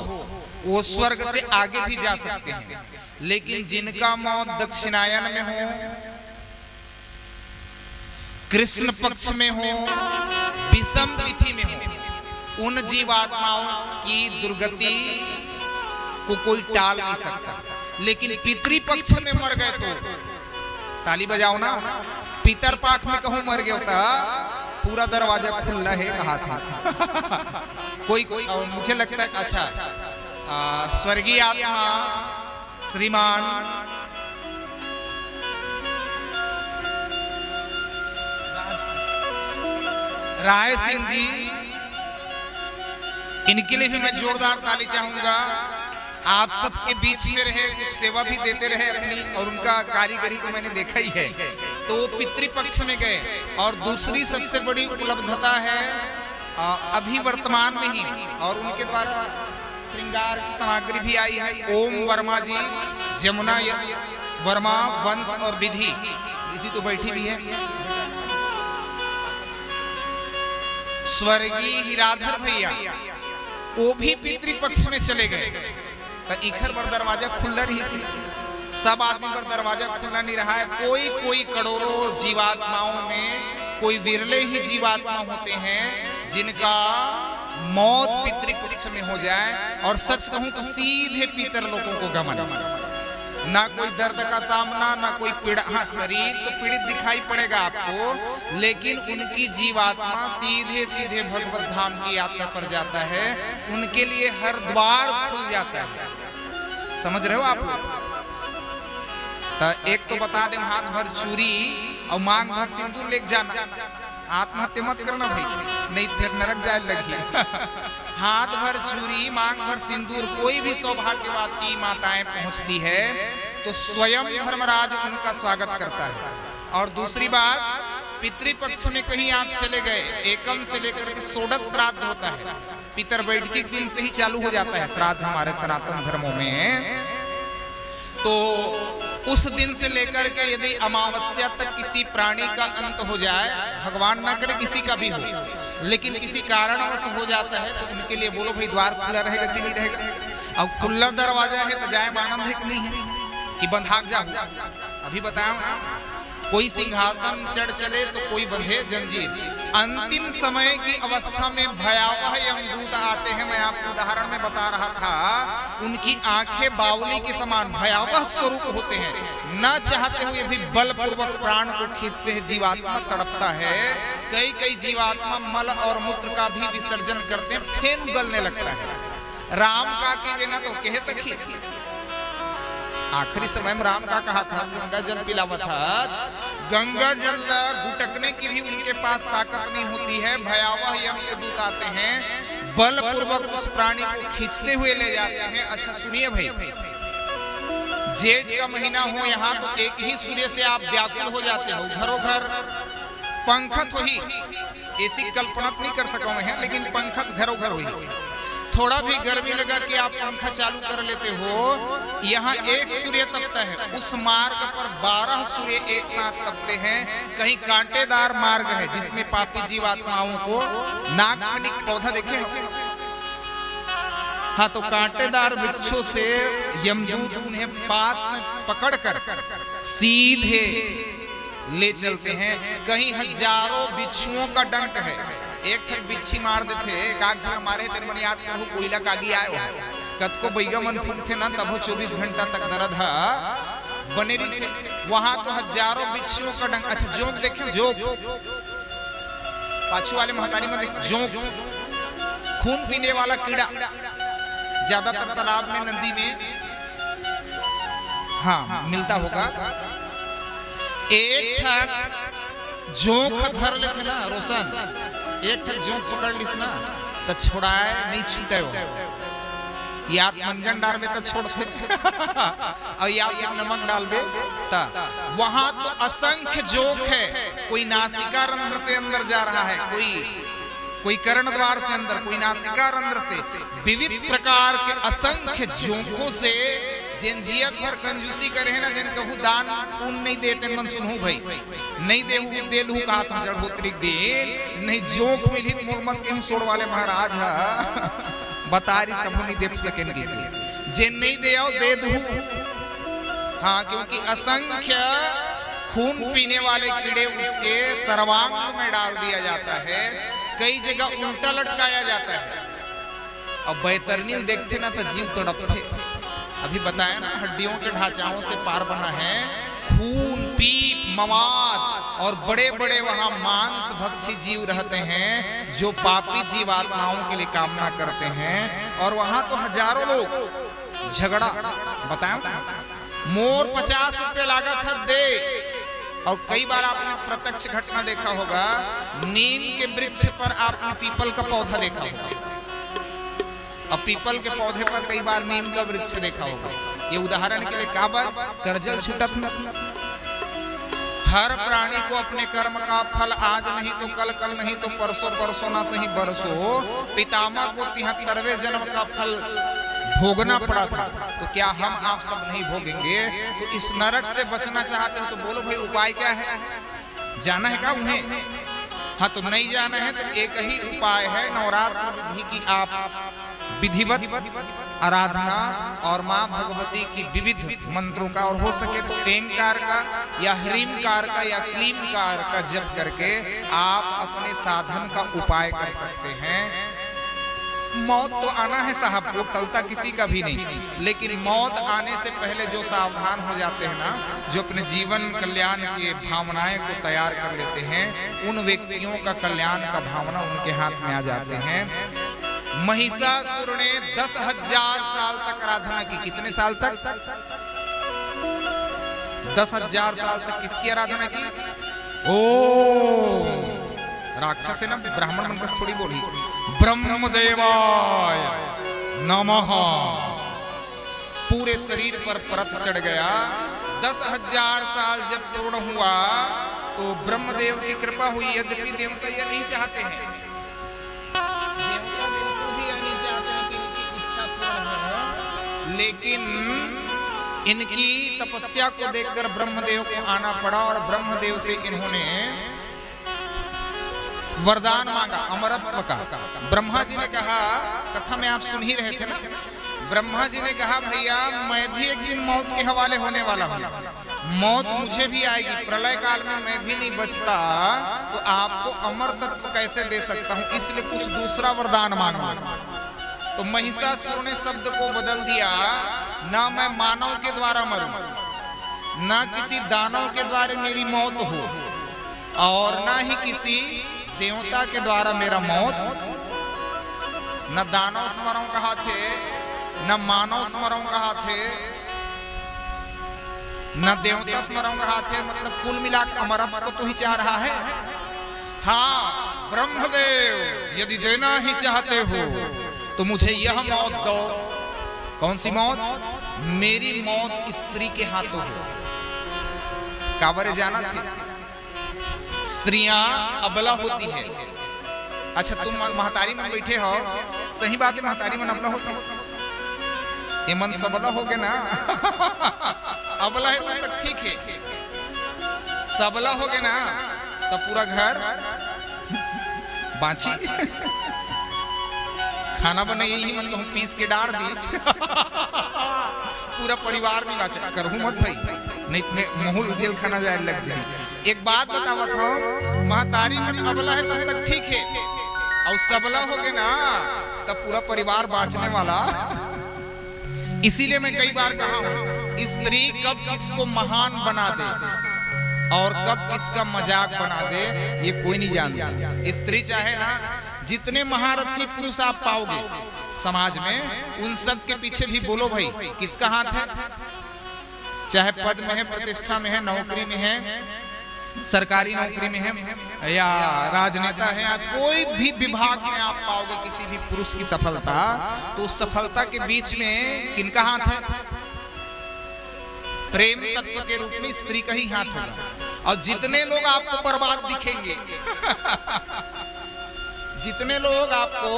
वो स्वर्ग से आगे भी जा सकते हैं, लेकिन जिनका मौत दक्षिणायन में हो, कृष्ण पक्ष में हो, विषम तिथि में हो, उन जीवात्माओं की दुर्गति को कोई टाल नहीं सकता। लेकिन पितृपक्ष में मर गए तो ताली बजाओ ना। पितर पाक में कहूं मर गया होता पूरा दरवाजा खुला है कहा था। कोई मुझे लगता है अच्छा स्वर्गीय आत्मा श्रीमान राय सिंह जी, इनके लिए भी मैं जोरदार ताली चाहूंगा। आप सबके बीच में रहे, कुछ सेवा भी देते रहे अपनी, और उनका कारीगरी तो मैंने देखा ही है। तो वो पितृपक्ष में गए। और दूसरी सबसे बड़ी उपलब्धता है अभी वर्तमान में ही, और उनके द्वारा श्रृंगार की सामग्री भी आई है। ओम वर्मा जी, जमुना वर्मा, वंश और विधि तो बैठी भी है। स्वर्गीय हिराधर भैया वो भी पितृपक्ष में चले गए। तो इखर पर दरवाजा खुला नहीं सी, सब आदमी पर दरवाजा खुला नहीं रहा है। कोई करोड़ों जीवात्माओं में कोई विरले ही जीवात्मा होते हैं जिनका मौत पितृपक्ष में हो जाए। और सच कहूं तो सीधे पितर लोगों को गमन, ना कोई दर्द का सामना, ना कोई पीड़ा। हाँ, शरीर तो पीड़ित दिखाई पड़ेगा आपको, लेकिन उनकी जीवात्मा सीधे सीधे भगवत धाम की यात्रा पर जाता है। उनके लिए हर द्वार खुल जाता है। समझ रहे हो आप? तो एक तो बता दें, हाथ भर चूरी और मांग भर सिंदूर लेके जाना। आत्महत्या मत करना भाई, नहीं फिर नरक जाए लगी। हाथ भर चूरी, मांग भर सिंदूर, कोई भी सौभाग्यवती माताएं पहुंचती है तो स्वयं धर्मराज उनका स्वागत करता है। और दूसरी बात, पितृपक्ष में कहीं आप चले गए, एकम से लेकर के षोडश श्राद्ध होता है। पितर बैठकी के दिन से ही चालू हो जाता है श्राद्ध हमारे सनातन धर्मों में। तो उस दिन से लेकर के यदि अमावस्या तक किसी प्राणी का अंत हो जाए, भगवान ना करे किसी का भी हो, लेकिन किसी कारणवश हो जाता है, तो उनके लिए बोलो भाई द्वार खुला रहेगा कि नहीं रहेगा। अब खुला दरवाजा है तो जाए आनंद है कि नहीं है, कि बंधाक जाओ। अभी बताया ना, कोई सिंहासन चढ़ चले तो कोई बंधे जंजीर। अंतिम समय की अवस्था में भयावह यमदूत आते हैं। मैं आपको उदाहरण में बता रहा था, उनकी आंखें बावली के समान भयावह स्वरूप होते हैं। न चाहते हुए भी बलपूर्वक प्राण को खींचते हैं, जीवात्मा तड़पता है। कई जीवात्मा मल और मूत्र का भी विसर्जन करते हैं, फेन उगलने लगता है। राम का के ना तो कह सखी, आखिरी समय में राम का कहा था गंगा जल पिलावा था। गंगा जल गुटकने की भी उनके पास ताकत नहीं होती है। भयावह यमदूत आते हैं, बलपूर्वक उस प्राणी को खींचते हुए ले जाते हैं। अच्छा सुनिए भाई, जेठ का महीना हो यहाँ तो एक ही सूर्य से आप व्याकुल हो जाते हो। घरों घर पंखत हो ही, ऐसी कल्पना नहीं कर सका मैं, लेकिन पंखत घरों घर हुई। थोड़ा भी गर्मी लगा कि आप पंखा चालू कर लेते हो। यहाँ एक सूर्य तपता है, उस मार्ग पर 12 सूर्य एक साथ तपते हैं। कहीं कांटेदार मार्ग है जिसमें पापी जीवात्माओं को नागफनिक पौधा देखे हो? हाँ, तो कांटेदार वृक्षों से यमदूत उन्हें पास में पकड़कर सीधे ले चलते हैं। कहीं हजारों बिच्छुओं का डंक है। एक ठक बिच्छी मार देते, कागज मारे तेरे मन याद करो कोयला कागी आयो कत को बैगा मन फूटते ना, तब 24 घंटा तक दर्द बने रही थे। वहां तो हजारों बिच्छुओं का डंक। अच्छा जोंक देखे, जोंक पाछू वाले महतारी में देख, जोंक खून पीने वाला कीड़ा, ज्यादातर तालाब में नदी में हाँ मिलता होगा। एक ठक जोंक धर लेते ना रोशन, एक ठक जोंक पकड़ लिस ना तो छोड़ाए नहीं छूटे हो। याद मंजन डालबे तो छोड़ते और याद नमक डालबे ता वहां तो असंख्य जोक है। कोई नासिका रंध्र से अंदर जा रहा है, कोई कर्ण द्वार से अंदर, कोई नासिका रंध्र से, विविध प्रकार के असंख्य जोकों से जिन जियत भर कंजूसी करे है ना, जिन कहू दान पुण्य नहीं देते मन सुनहु भाई नहीं देहु देलहु कहा तुम चढ़ोतरी दे नहीं जोक मिली मोर मत कहीं सोड़ वाले महाराज बता रही तब नहीं दे सकेंगे, जिन नहीं दे आओ दे दू। हाँ क्योंकि असंख्य खून पीने वाले कीड़े उसके सर्वांग में डाल दिया जाता है, कई जगह उल्टा लटकाया जाता है। अब बैतरनी देखते ना तो जीव तड़पते। अभी बताया ना हड्डियों के ढांचाओं से पार बना है, खून पीप मवाद और बड़े बड़े वहां मांस भक्षी जीव रहते हैं जो पापी जीवात्माओं के लिए कामना करते हैं। और वहां तो हजारों लोग झगड़ा बताओ, मोर 50 रुपए लागत है दे। और कई बार आपने प्रत्यक्ष घटना देखा होगा, नीम के वृक्ष पर आपने पीपल का पौधा देखा होगा, अब पीपल के पौधे पर कई बार नीम का वृक्ष देखा होगा। ये उदाहरण के लिए काबर करजल छुटत न। हर प्राणी को अपने कर्म का फल आज नहीं तो कल, कल नहीं तो परसों, परसों ना सही बरसों पितामह को 73वें जन्म का फल भोगना पड़ा था, तो क्या हम आप सब नहीं भोगेंगे? तो इस नरक से बचना चाहते हो तो बोलो भाई उपाय क्या है? जाना है क्या उन्हें? हाँ तो नहीं जाना है तो एक ही उपाय है, नवरात्र विधि की आप विधिवत आराधना और माँ भगवती की विविध मंत्रों का, और हो सके तो एंकार का या ह्रीमकार का या क्लीमकार का जप करके आप अपने साधन का उपाय कर सकते हैं। मौत तो आना है साहब, वो टलता किसी का भी नहीं, लेकिन मौत आने से पहले जो सावधान हो जाते हैं ना, जो अपने जीवन कल्याण की भावनाएं को तैयार कर लेते हैं, उन व्यक्तियों का कल्याण का भावना उनके हाथ में आ जाते हैं। महिषासुर ने 10,000 साल तक आराधना की। कितने साल तक? 10,000 साल तक किसकी आराधना की? ओ राक्षस है ना, ब्राह्मण मंत्र थोड़ी बोली, ब्रह्मदेवाय नमः। पूरे शरीर पर परत चढ़ गया। 10,000 साल जब पूर्ण हुआ तो ब्रह्मदेव की कृपा हुई। यद्यपि देवता यह नहीं चाहते हैं, देवता बिल्कुल भी यह नहीं चाहते हैं कि इनकी इच्छा पूर्ण हो, लेकिन इनकी तपस्या को देखकर ब्रह्मदेव को आना पड़ा और ब्रह्मदेव से इन्होंने वरदान मांगा अमरत्व का। ब्रह्मा जी ने कहा, कथा में आप सुन ही रहे थे ना, ब्रह्मा जी ने कहा भैया मैं भी एक दिन मौत के हवाले होने वाला हूँ, मौत मुझे भी आएगी, प्रलय काल में मैं भी नहीं बचता, तो आपको अमर तत्व कैसे दे सकता हूँ, इसलिए कुछ दूसरा वरदान मांगा। तो महिषासुर ने शब्द को बदल दिया, ना मैं मानव के द्वारा मरूं, ना किसी दानव के द्वारा मेरी मौत हो, और ना ही किसी देवता के द्वारा मेरा मौत। न दानव स्मरण कहा थे, न मानव स्मरण कहा थे, न देवता स्मरण कहा थे, मतलब कुल मिलाकर अमरत्व तो ही चाह रहा है। हाँ ब्रह्मदेव यदि देना ही चाहते हो तो मुझे यह मौत दो। कौन सी मौत? मेरी मौत स्त्री के हाथों हो। काबरे जाना थी, स्त्रियां अबला होती है। अच्छा तुम महतारी में बैठे हो, सही बात है, महतारी में अबला होती है, ये मन सबला हो गया ना अबला है तब तक ठीक है, सबला हो गया ना तब पूरा घर बांची खाना बनाइए ही मतलब हम पीस के डाल दी पूरा परिवार भी बाचा करूँ मत भाई, नहीं तुम्हें महूल जेल खाना जाए लग जाए। एक बात बतावा था, महतारी में अबला है तब तक ठीक है, और सबला हो गया ना तब पूरा परिवार बांचने वाला। इसीलिए मैं कई बार कहा हूं, स्त्री कब किसको महान बना दे और कब किसका मजाक बना दे ये कोई नहीं जानता। स्त्री चाहे ना जितने महारथी पुरुष आप पाओगे समाज में, उन सब के पीछे भी बोलो भाई किसका हाथ है? चाहे पद में है, प्रतिष्ठा में है, नौकरी में है, सरकारी नौकरी में है, या राजनेता है, या कोई भी विभाग में आप पाओगे किसी भी पुरुष की सफलता, तो उस सफलता के बीच में किनका हाथ है? प्रेम तत्व के रूप में स्त्री का ही हाथ होगा। और जितने लोग आपको बर्बाद दिखेंगे जितने लोग आपको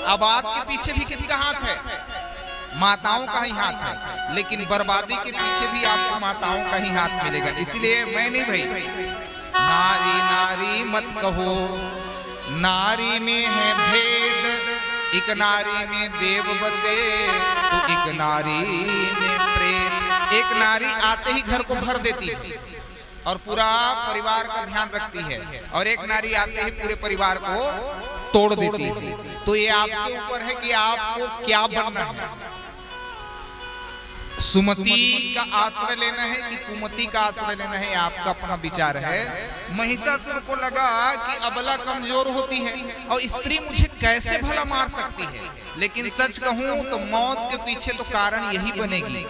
आबाद के पीछे भी किसका हाथ है? माताओं का ही हाथ है। लेकिन बर्बादी के पीछे भी आपको माताओं का ही हाथ मिलेगा। इसलिए मैं नहीं भाई, नारी नारी मत कहो, नारी में है भेद, एक नारी में देव बसे तो एक नारी में प्रेत। एक नारी आते ही घर को भर देती है और पूरा परिवार का ध्यान रखती है, और एक नारी आते ही पूरे परिवार को तोड़ देती है। तो ये आपके ऊपर है कि आपको क्या बनना है। सुमति का आश्रय लेना है कि कुमति का आश्रय लेना है, आपका अपना विचार है। महिषासुर को लगा कि अबला कमजोर होती है और स्त्री मुझे कैसे भला मार सकती है, लेकिन सच कहूं तो मौत के पीछे तो कारण यही बनेगी।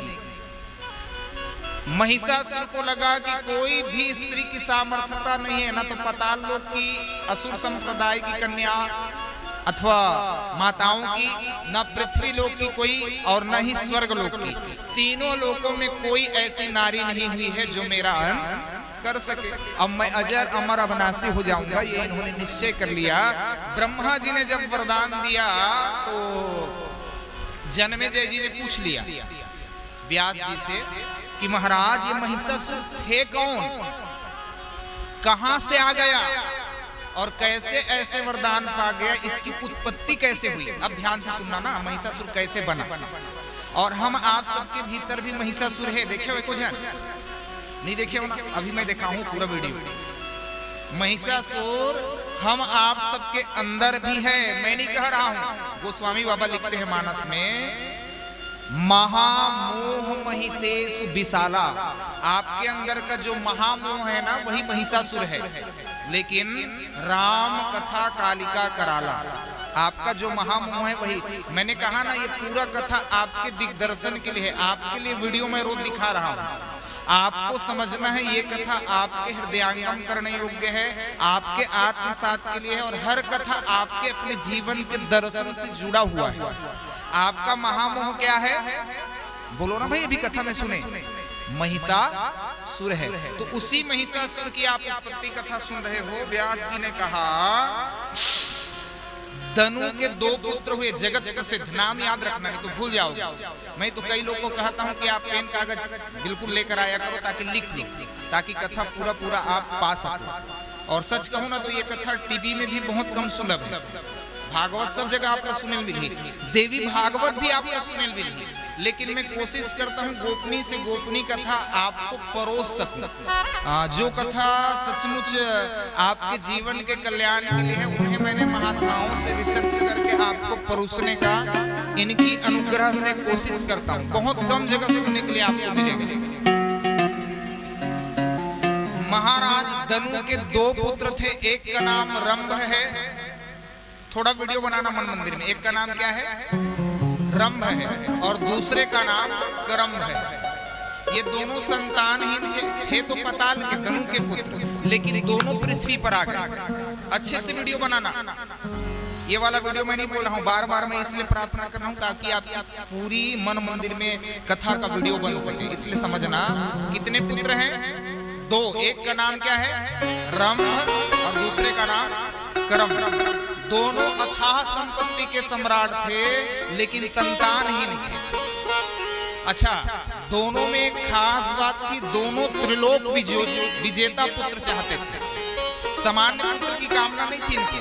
महिषासुर को लगा कि कोई भी स्त्री की सामर्थ्यता नहीं है, ना तो पाताल लोक की असुर संप्रदाय की कन्या अथवा माताओं की, न पृथ्वी लोक की कोई, और न ही स्वर्ग लोक की। तीनों लोकों में कोई ऐसी नारी नहीं हुई है जो मेरा अंत कर सके। अब मैं अजर अमर अविनाशी हो जाऊंगा, ये इन्होंने निश्चय कर लिया। ब्रह्मा जी ने जब वरदान दिया तो जन्मेजय जी ने पूछ लिया व्यास जी से कि महाराज ये महिषासुर थे कौन, कहां से आ गया और कैसे ऐसे वरदान पा गया, इसकी उत्पत्ति कैसे हुई। अब ध्यान से सुनना ना, महिषासुर कैसे बना। और हम आप सबके भीतर भी महिषासुर है, देखे हुए कुछ है? नहीं देखे हो ना? अभी मैं दिखाऊं पूरा वीडियो। महिषासुर हम आप सबके अंदर भी है, मैं नहीं कह रहा हूं। गोस्वामी बाबा लिखते हैं मानस में, महामोह महिषेषु विशाला। आपके अंदर का जो महामोह है ना, वही महिषासुर है। लेकिन राम कथा कालिका कराला, आपका जो महामोह है वही। मैंने कहा ना, ये पूरा कथा आपके दिग्दर्शन के लिए है, आपके लिए वीडियो में रोज दिखा रहा हूं। आपको समझना है ये कथा आपके हृदयांगम करने योग्य है, आपके आत्मसात के लिए है, और हर कथा आपके अपने जीवन के दर्शन से जुड़ा हुआ है। आपका महामोह क्या है? बोलो ना भाई, अभी कथा में सुने। महिषासुर है। तो उसी महिषासुर की आप उत्पत्ति कथा सुन रहे हो। व्यास जी ने कहा धनु के 2 पुत्र हुए, जगत प्रसिद्ध। नाम याद रखना नहीं तो भूल जाओगे। मैं तो कई लोगों को कहता हूं कि आप पेन कागज बिल्कुल लेकर आया करो ताकि लिख लो, ताकि कथा पूरा आप पा सको। और सच कहूं ना तो ये कथा टीवी में भी बहुत कम सुलभ है। भागवत सब जगह आपको सुनेल मिली, देवी भागवत भी आपको सुनेल मिली, लेकिन मैं कोशिश करता हूँ गोपनीय से गोपनीय कथा आपको परोस सकूं। जो कथा सचमुच आपके जीवन के कल्याण के लिए है, उन्हें मैंने महात्माओं से रिसर्च करके आपको परोसने का इनकी अनुग्रह से कोशिश करता हूँ। बहुत कम जगह सुनने के लिए आपको मिलेगा। महाराज धनु के 2 पुत्र थे, एक का नाम रंभ है। थोड़ा वीडियो बनाना मन मंदिर में। एक का नाम क्या है? रंभ है, और दूसरे का नाम करम्भ है। ये दोनों संतानहीन थे तो पाताल के, धनु के पुत्र, लेकिन दोनों पृथ्वी पर आ गए। अच्छे से वीडियो बनाना। ये वाला वीडियो मैं नहीं बोल रहा हूँ, बार बार मैं इसलिए प्रार्थना कर रहा हूँ ताकि आपकी पूरी मन मंदिर में कथा का वीडियो बन सके। इसलिए समझना, कितने पुत्र हैं? 2। एक का नाम क्या है? रंभ, और दूसरे का नाम करम्भ। दोनों अथाह संपत्ति के सम्राट थे, लेकिन संतानहीन थे। अच्छा, दोनों में एक खास बात थी, दोनों त्रिलोक विजेता पुत्र चाहते थे। सामान्य पुत्र की कामना नहीं थी इनकी।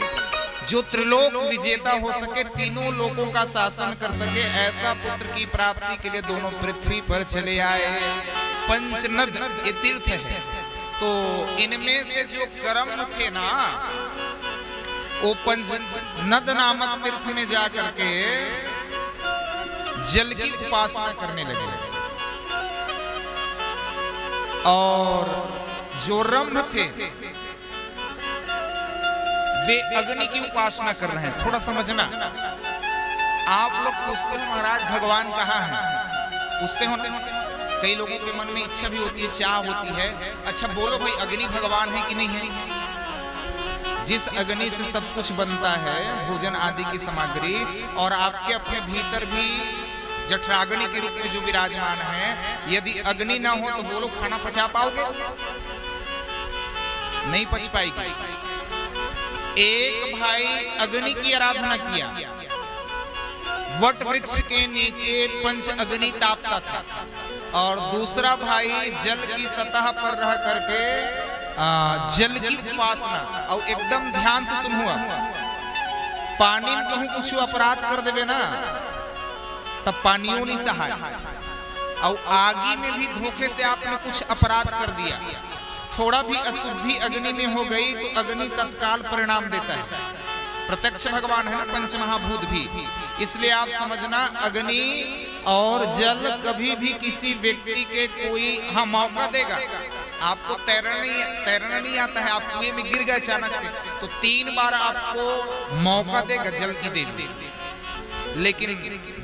जो त्रिलोक विजेता हो सके, तीनों लोकों का शासन कर सके, ऐसा पुत्र की प्राप्ति के लिए दोनों पृथ्वी पर चले आए। पंचनद ये तीर्थ है, तो इनमें से जो करम थे ना, वो पंचनद नामक तीर्थ में जाकर के जल की उपासना करने लगे। और जो रंभ थे वे अग्नि की उपासना कर रहे हैं। थोड़ा समझना, आप लोग पूछते हो महाराज भगवान कहाँ हैं? पूछते हो कई लोगों के मन में इच्छा भी होती है, चाह होती है, अच्छा बोलो भाई अग्नि भगवान है कि नहीं है? जिस अग्नि से सब कुछ बनता है, भोजन आदि की सामग्री, और आपके अपने भीतर भी जठराग्नि के रूप में जो विराजमान है, यदि अग्नि ना हो तो बोलो खाना पचा पाओगे? नहीं पच पाएगी। एक भाई अग्नि की आराधना किया, वट वृक्ष के नीचे पंच अग्नि तापता था, और दूसरा भाई जल की सतह पर रह करके जल की उपासना, और एकदम ध्यान से सुन हुआ, पानी में कहूं कुछ अपराध कर देवे ना तब पानियों नहीं सहाय, और आगे में भी धोखे से आपने कुछ अपराध कर दिया, थोड़ा भी अशुद्धि अग्नि में हो गई तो अग्नि तत्काल परिणाम देता है। प्रत्यक्ष भगवान है ना, पंचमहाभूत भी, इसलिए आप समझना अग्नि और जल कभी भी किसी व्यक्ति के कोई मौका देगा। आपको तैरना नहीं आता है, आप कुएं में गिर गए अचानक से, तो 3 बार आपको मौका देगा जल की देवी, लेकिन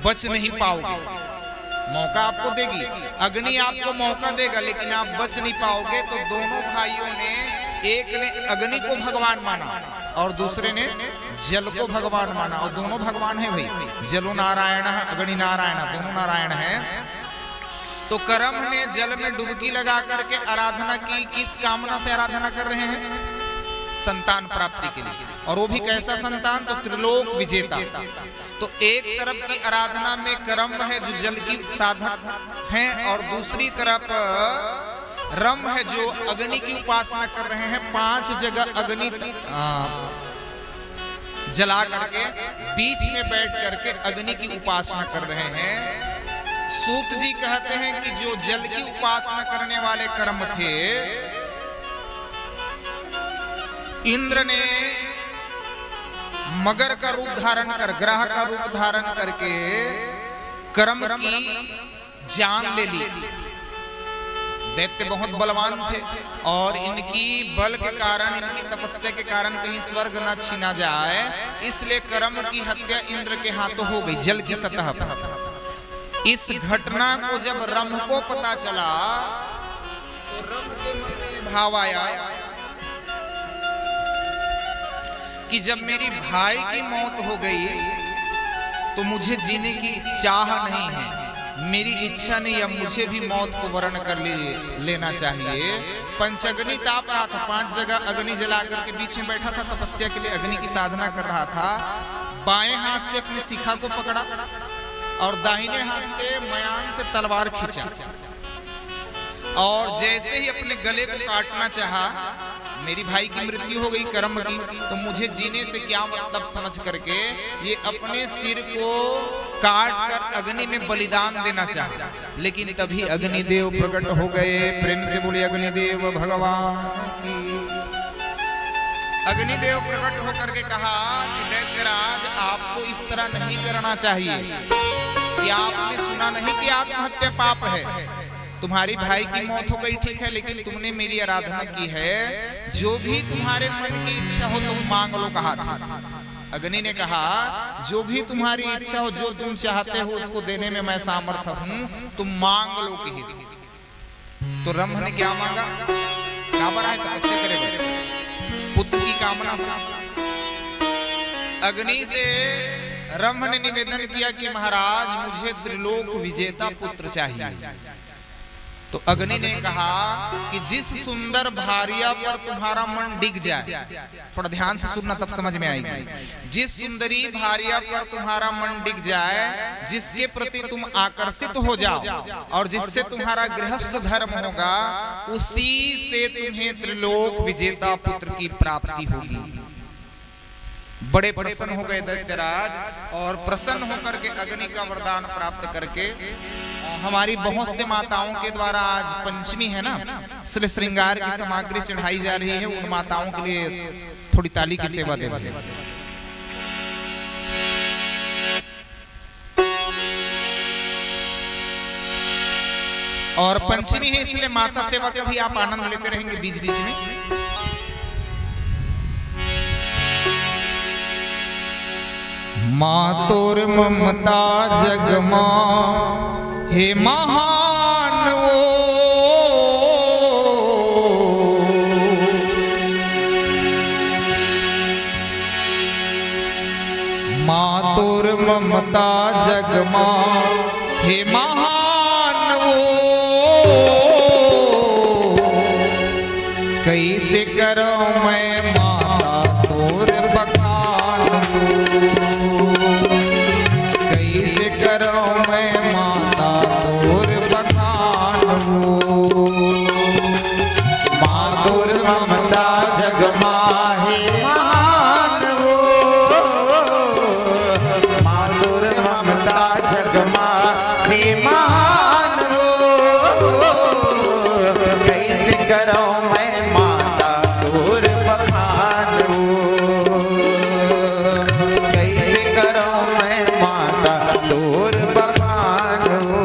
बच नहीं पाओगे। मौका आपको देगी, अग्नि आपको मौका देगा, लेकिन आप बच नहीं पाओगे। तो दोनों भाइयों ने, एक ने अग्नि को भगवान माना और दूसरे ने जल को भगवान माना, और दोनों भगवान है भाई, जलो नारायण अग्नि नारायण, दोनों नारायण है। तो कर्म ने जल में डुबकी लगा करके आराधना की, किस कामना से आराधना कर रहे हैं? संतान प्राप्ति के लिए, और वो भी कैसा संतान? तो त्रिलोक विजेता। तो एक तरफ की आराधना में कर्म है जो जल की साधक हैं, और दूसरी तरफ रम है जो अग्नि की उपासना कर रहे हैं। 5 जगह अग्नि जला करके बीच में बैठ करके अग्नि की उपासना कर रहे हैं। सूत जी कहते हैं कि जो जल की उपासना करने वाले कर्म थे, इंद्र ने मगर का रूप धारण कर, ग्रह का रूप धारण करके कर्म की जान ले ली। दैत्य बहुत बलवान थे, और इनकी बल के कारण, इनकी तपस्या के कारण कहीं स्वर्ग न छीना जाए, इसलिए कर्म की हत्या इंद्र के हाथों हो गई जल की सतह पर। इस घटना को जब रम को पता चला तो रम के मन में भाव आया कि जब मेरी भाई की मौत हो गई तो मुझे जीने की चाह नहीं है, मेरी इच्छा नहीं, अब मुझे भी मौत को वर्ण कर लेना चाहिए। पंचअग्नि ताप रहा था, 5 जगह अग्नि जला करके बीच में बैठा था, तपस्या के लिए अग्नि की साधना कर रहा था। बाएं हाथ से अपनी शिखा को पकड़ा और दाहिने हाथ से मयान से तलवार खींचा, और जैसे ही अपने गले को काटना चाहा, मेरी भाई की मृत्यु हो गई कर्म की, तो मुझे जीने से क्या मतलब समझ करके ये अपने सिर को काट कर अग्नि में बलिदान देना चाहा। लेकिन तभी अग्निदेव प्रकट हो गए। प्रेम से बोले अग्निदेव भगवान की। अग्निदेव प्रकट होकर के कहा कि दैत्यराज, आपको इस तरह नहीं करना चाहिए। कि आपने सुना नहीं कि आत्महत्या पाप है? तुम्हारी भाई की मौत हो गई ठीक है, लेकिन तुमने मेरी आराधना की है, जो भी तुम्हारे मन की इच्छा हो तुम मांग लो, कहा था। अग्नि ने कहा जो भी तुम्हारी इच्छा हो, जो तुम चाहते हो उसको देने में मैं सामर्थ हूं, तुम मांग लो किसी। तो रंभ ने क्या मांगा? क्या बड़ा है, तपस्या करेगा पुत्र की कामना से। अग्नि से रंभ ने निवेदन किया कि महाराज मुझे त्रिलोक विजेता पुत्र चाहिए। तो अग्नि ने कहा कि जिस सुंदर भार्या पर तुम्हारा मन डिग जाए, थोड़ा ध्यान से सुनना तब समझ में आएगी, जिस सुंदरी भार्या पर तुम्हारा मन डिग जाए, जिसके प्रति तुम आकर्षित हो जाओ और जिससे तुम्हारा गृहस्थ धर्म होगा, उसी से तुम्हें त्रिलोक विजेता पुत्र की प्राप्ति होगी। बड़े प्रसन्न हो गए दैत्यराज, और प्रसन्न होकर के अग्नि का वरदान प्राप्त करके हमारी बहुत से माताओं के द्वारा आज पंचमी है ना, इसलिए श्रृंगार की सामग्री चढ़ाई जा रही है। उन माताओं के लिए थोड़ी ताली की सेवा दे। और पंचमी है इसलिए माता सेवा का भी आप आनंद लेते रहेंगे बीच बीच में। मातोर ममता जगमा हे महान वो माधुर ममता जगमा हे महान वो, कैसे करो मैं माता तोर बखान वो, कैसे करो मैं माता तोर बखान वो। माधुर ममता जगमा हे महान वो, माधुर ममता जगमा हे महान वो, कैसे करो मैं माता तोर बखान वो, कैसे करो मैं माता तोर बखान वो।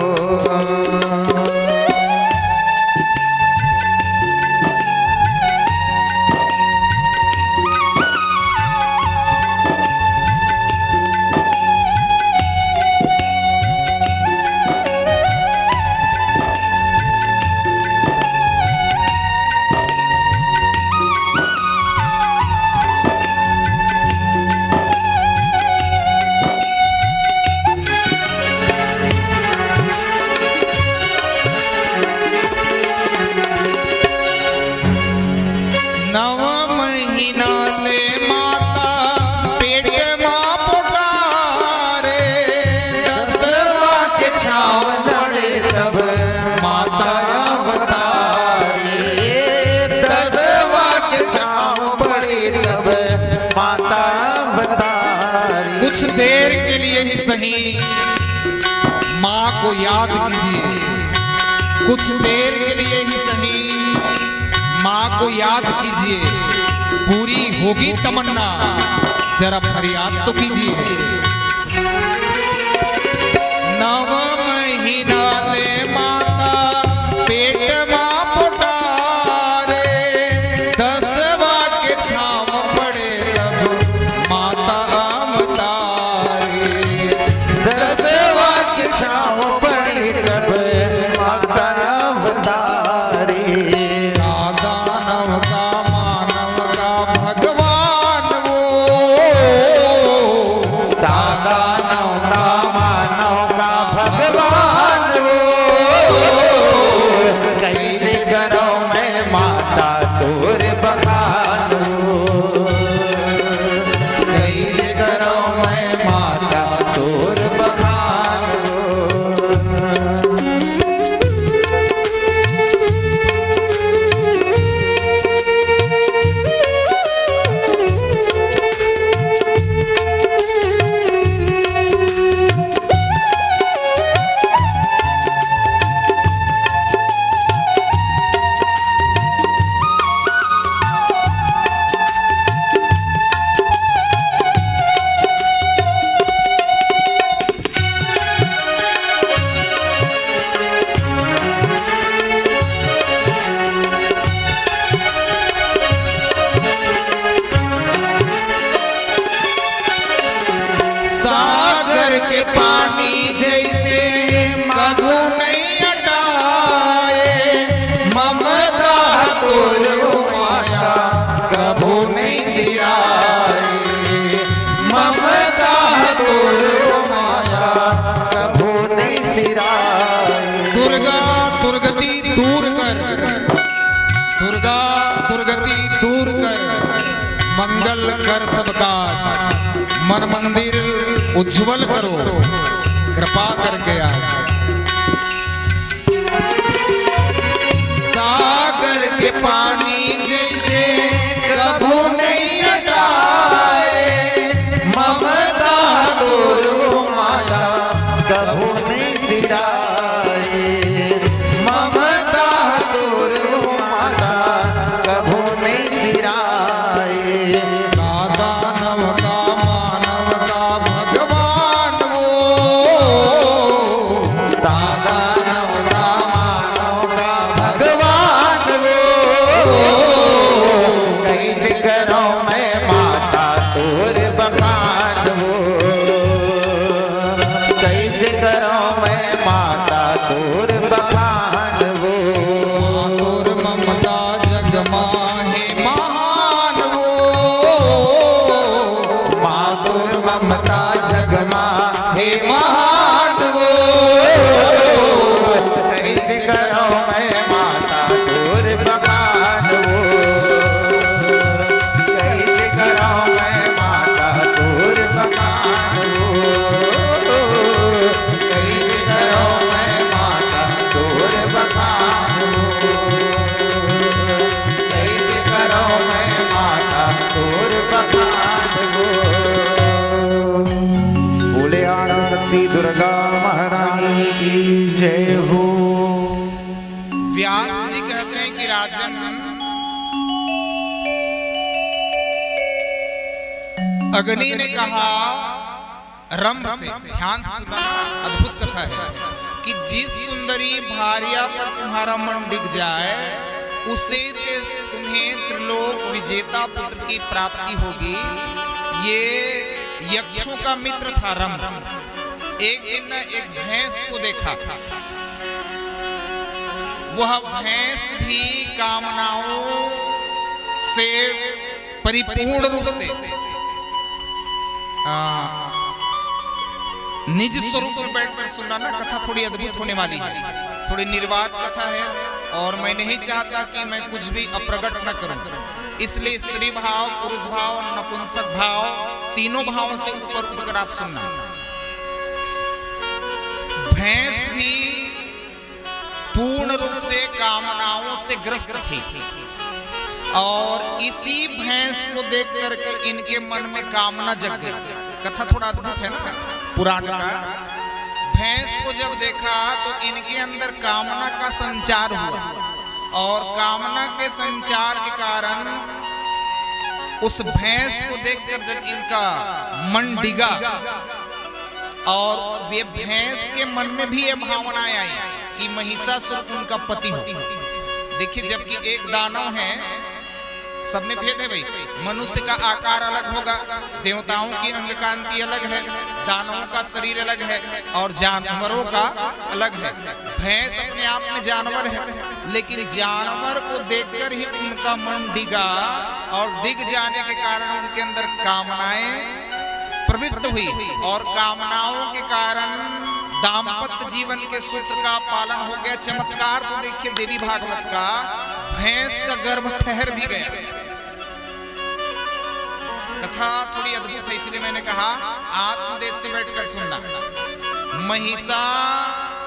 नव महीना ले माता पेट मां पुकारे, दसवा के छाव लड़े तब माता अवतारी, दसवा के छाव पड़े तब माता अवतारी। कुछ देर के लिए ही सही माँ को याद कीजिए, कुछ देर के लिए ही सही माँ को याद कीजिए, पूरी होगी तमन्ना, जरा फरियाद तो कीजिए। नव महीना ले माता पेट मां पुकारे, दसवा के छाव पड़े तब माता अवतारी, दसवा के छाव पड़े तब माता अवतारी। दानव का मानव का भगवान वो, दानव का मानव का भगवान वो, कैसे करो मैं माता तोर बखान वो, कैसे करो मैं माता तोर बखान वो। सागर के पानी जैसे कभू नहीं हटाए, ममता तोर माया कभू नहीं सिराए, ममता तोर माया कभू नहीं सिराए। दुर्गा दुर्गति दूर कर, दुर्गा दुर्गति दूर कर, मंगल कर सबका, मन मंदिर उज्जवल करो, कृपा करके आज। सागर के पानी जैसे कभू नहीं हटाए, ममता तोर माया कभू नहीं सिराए, ममता तोर माया कभू नहीं सिराए। दानव का मानव का भगवान वो, दानव का मानव का भगवान वो, कैसे करो मैं माता तोर बखान वो, कैसे करो मैं माता तोर बखान वो। माधुर ममता जगमा हे महान वो, माधुर ममता जगमा हे महान वो कैसे करो मैं माता तोर बखान वो कैसे करो मैं माता तोर बखान वो कैसे करो मैं माता तोर बखान वो कैसे करो मैं माता तोर बखान वो। बोले आदि शक्ति दुर्गा महारानी की जय हो। व्यास जी कहते हैं कि राजन, अग्नि ने कहा रंभ से, ध्यान से सुनना, अद्भुत कथा है कि जिस सुंदरी भार्या पर तुम्हारा मन डिग जाए उसे से तुम्हें त्रिलोक विजेता पुत्र की प्राप्ति होगी। ये यक्षों का मित्र था रंभ। एक दिन एक भैंस को देखा, वह भैंस भी कामनाओं से परिपूर्ण रूप से निज स्वरूप में बैठकर सुनना ना, कथा थोड़ी अद्भुत होने वाली है, थोड़ी निर्वात कथा है और मैं नहीं चाहता कि मैं कुछ भी अप्रगट न करूं, इसलिए स्त्री भाव, पुरुष भाव और नपुंसक भाव तीनों भावों से ऊपर उठकर आप सुनना। भैंस भी पूर्ण रूप से कामनाओं से ग्रस्त थी और इसी भैंस को देख करके इनके मन में कामना जग गई। कथा थोड़ा अद्भुत है ना पुराण का। भैंस को जब देखा तो इनके अंदर कामना का संचार हुआ और कामना के संचार के कारण उस भैंस को देखकर जब इनका मन डिगा और वे भैंस के मन में भी ये भावनाएं आई कि महिषासुर उनका पति हो। देखिए, जबकि एक दानव है, सब में भेद है भाई, मनुष्य का आकार अलग होगा, देवताओं की अंग कांति अलग है, दानवों का शरीर अलग है और जानवरों का अलग है। भैंस अपने आप में जानवर है, लेकिन जानवर को देखकर ही उनका मन डिगा और डिग जाने के कारण उनके अंदर कामनाएं प्रवृत्त हुई और कामनाओं के कारण दाम्पत्य जीवन के सूत्र का पालन हो गया। चमत्कार तो देखिए देवी भागवत का, भैंस का गर्भ ठहर भी गया। कथा थोड़ी अद्भुत है, इसलिए मैंने कहा आत्मदेश से बैठकर सुनना। महिषासुर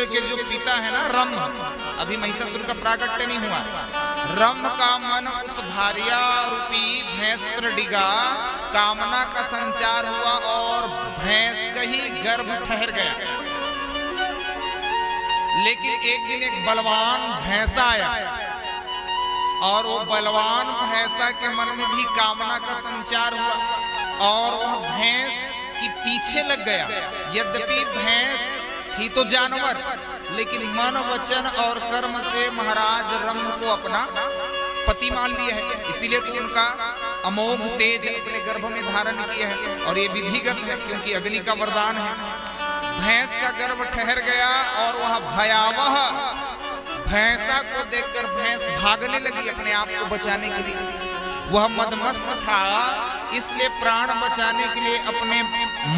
के जो पिता है ना रंभ, अभी महिषासुर का प्राकट्य नहीं हुआ, रंभ का मन उस भार्या रूपी भैंस पर डिगा, कामना का संचार हुआ और भैंस का ही गर्भ ठहर गया। लेकिन एक दिन एक बलवान भैंसा आया और वो बलवान भैंसा के मन में भी कामना का संचार हुआ और वह भैंस की पीछे लग गया। यद्यपि भैंस थी तो जानवर, लेकिन मन वचन और कर्म से महाराज रंभ को अपना पति मान लिया है, इसीलिए तो उनका अमोघ तेज अपने गर्भ में धारण किया है और ये विधिगत है क्योंकि अग्नि का वरदान है। भैंस का गर्भ ठहर गया और वह भयावह भैंसा को देखकर भैंस भागने लगी अपने आप को बचाने के लिए। वह मदमस्त था, इसलिए प्राण बचाने के लिए अपने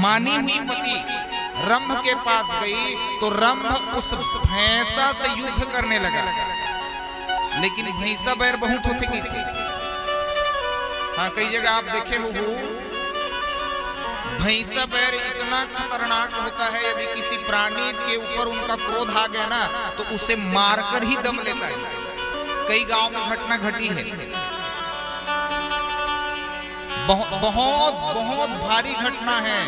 मानी हुई पति रंभ के पास गई तो रंभ उस भैंसा से युद्ध करने लगा। लेकिन भैंसा बैर बहुत होती थी। हाँ, कई जगह आप देखे हो भैंसा बैर इतना खतरनाक होता है, यदि किसी प्राणी के ऊपर उनका क्रोध आ गया ना तो उसे मारकर ही दम लेता है। कई गांव में घटना घटी है, बहुत बहुत भारी घटना है।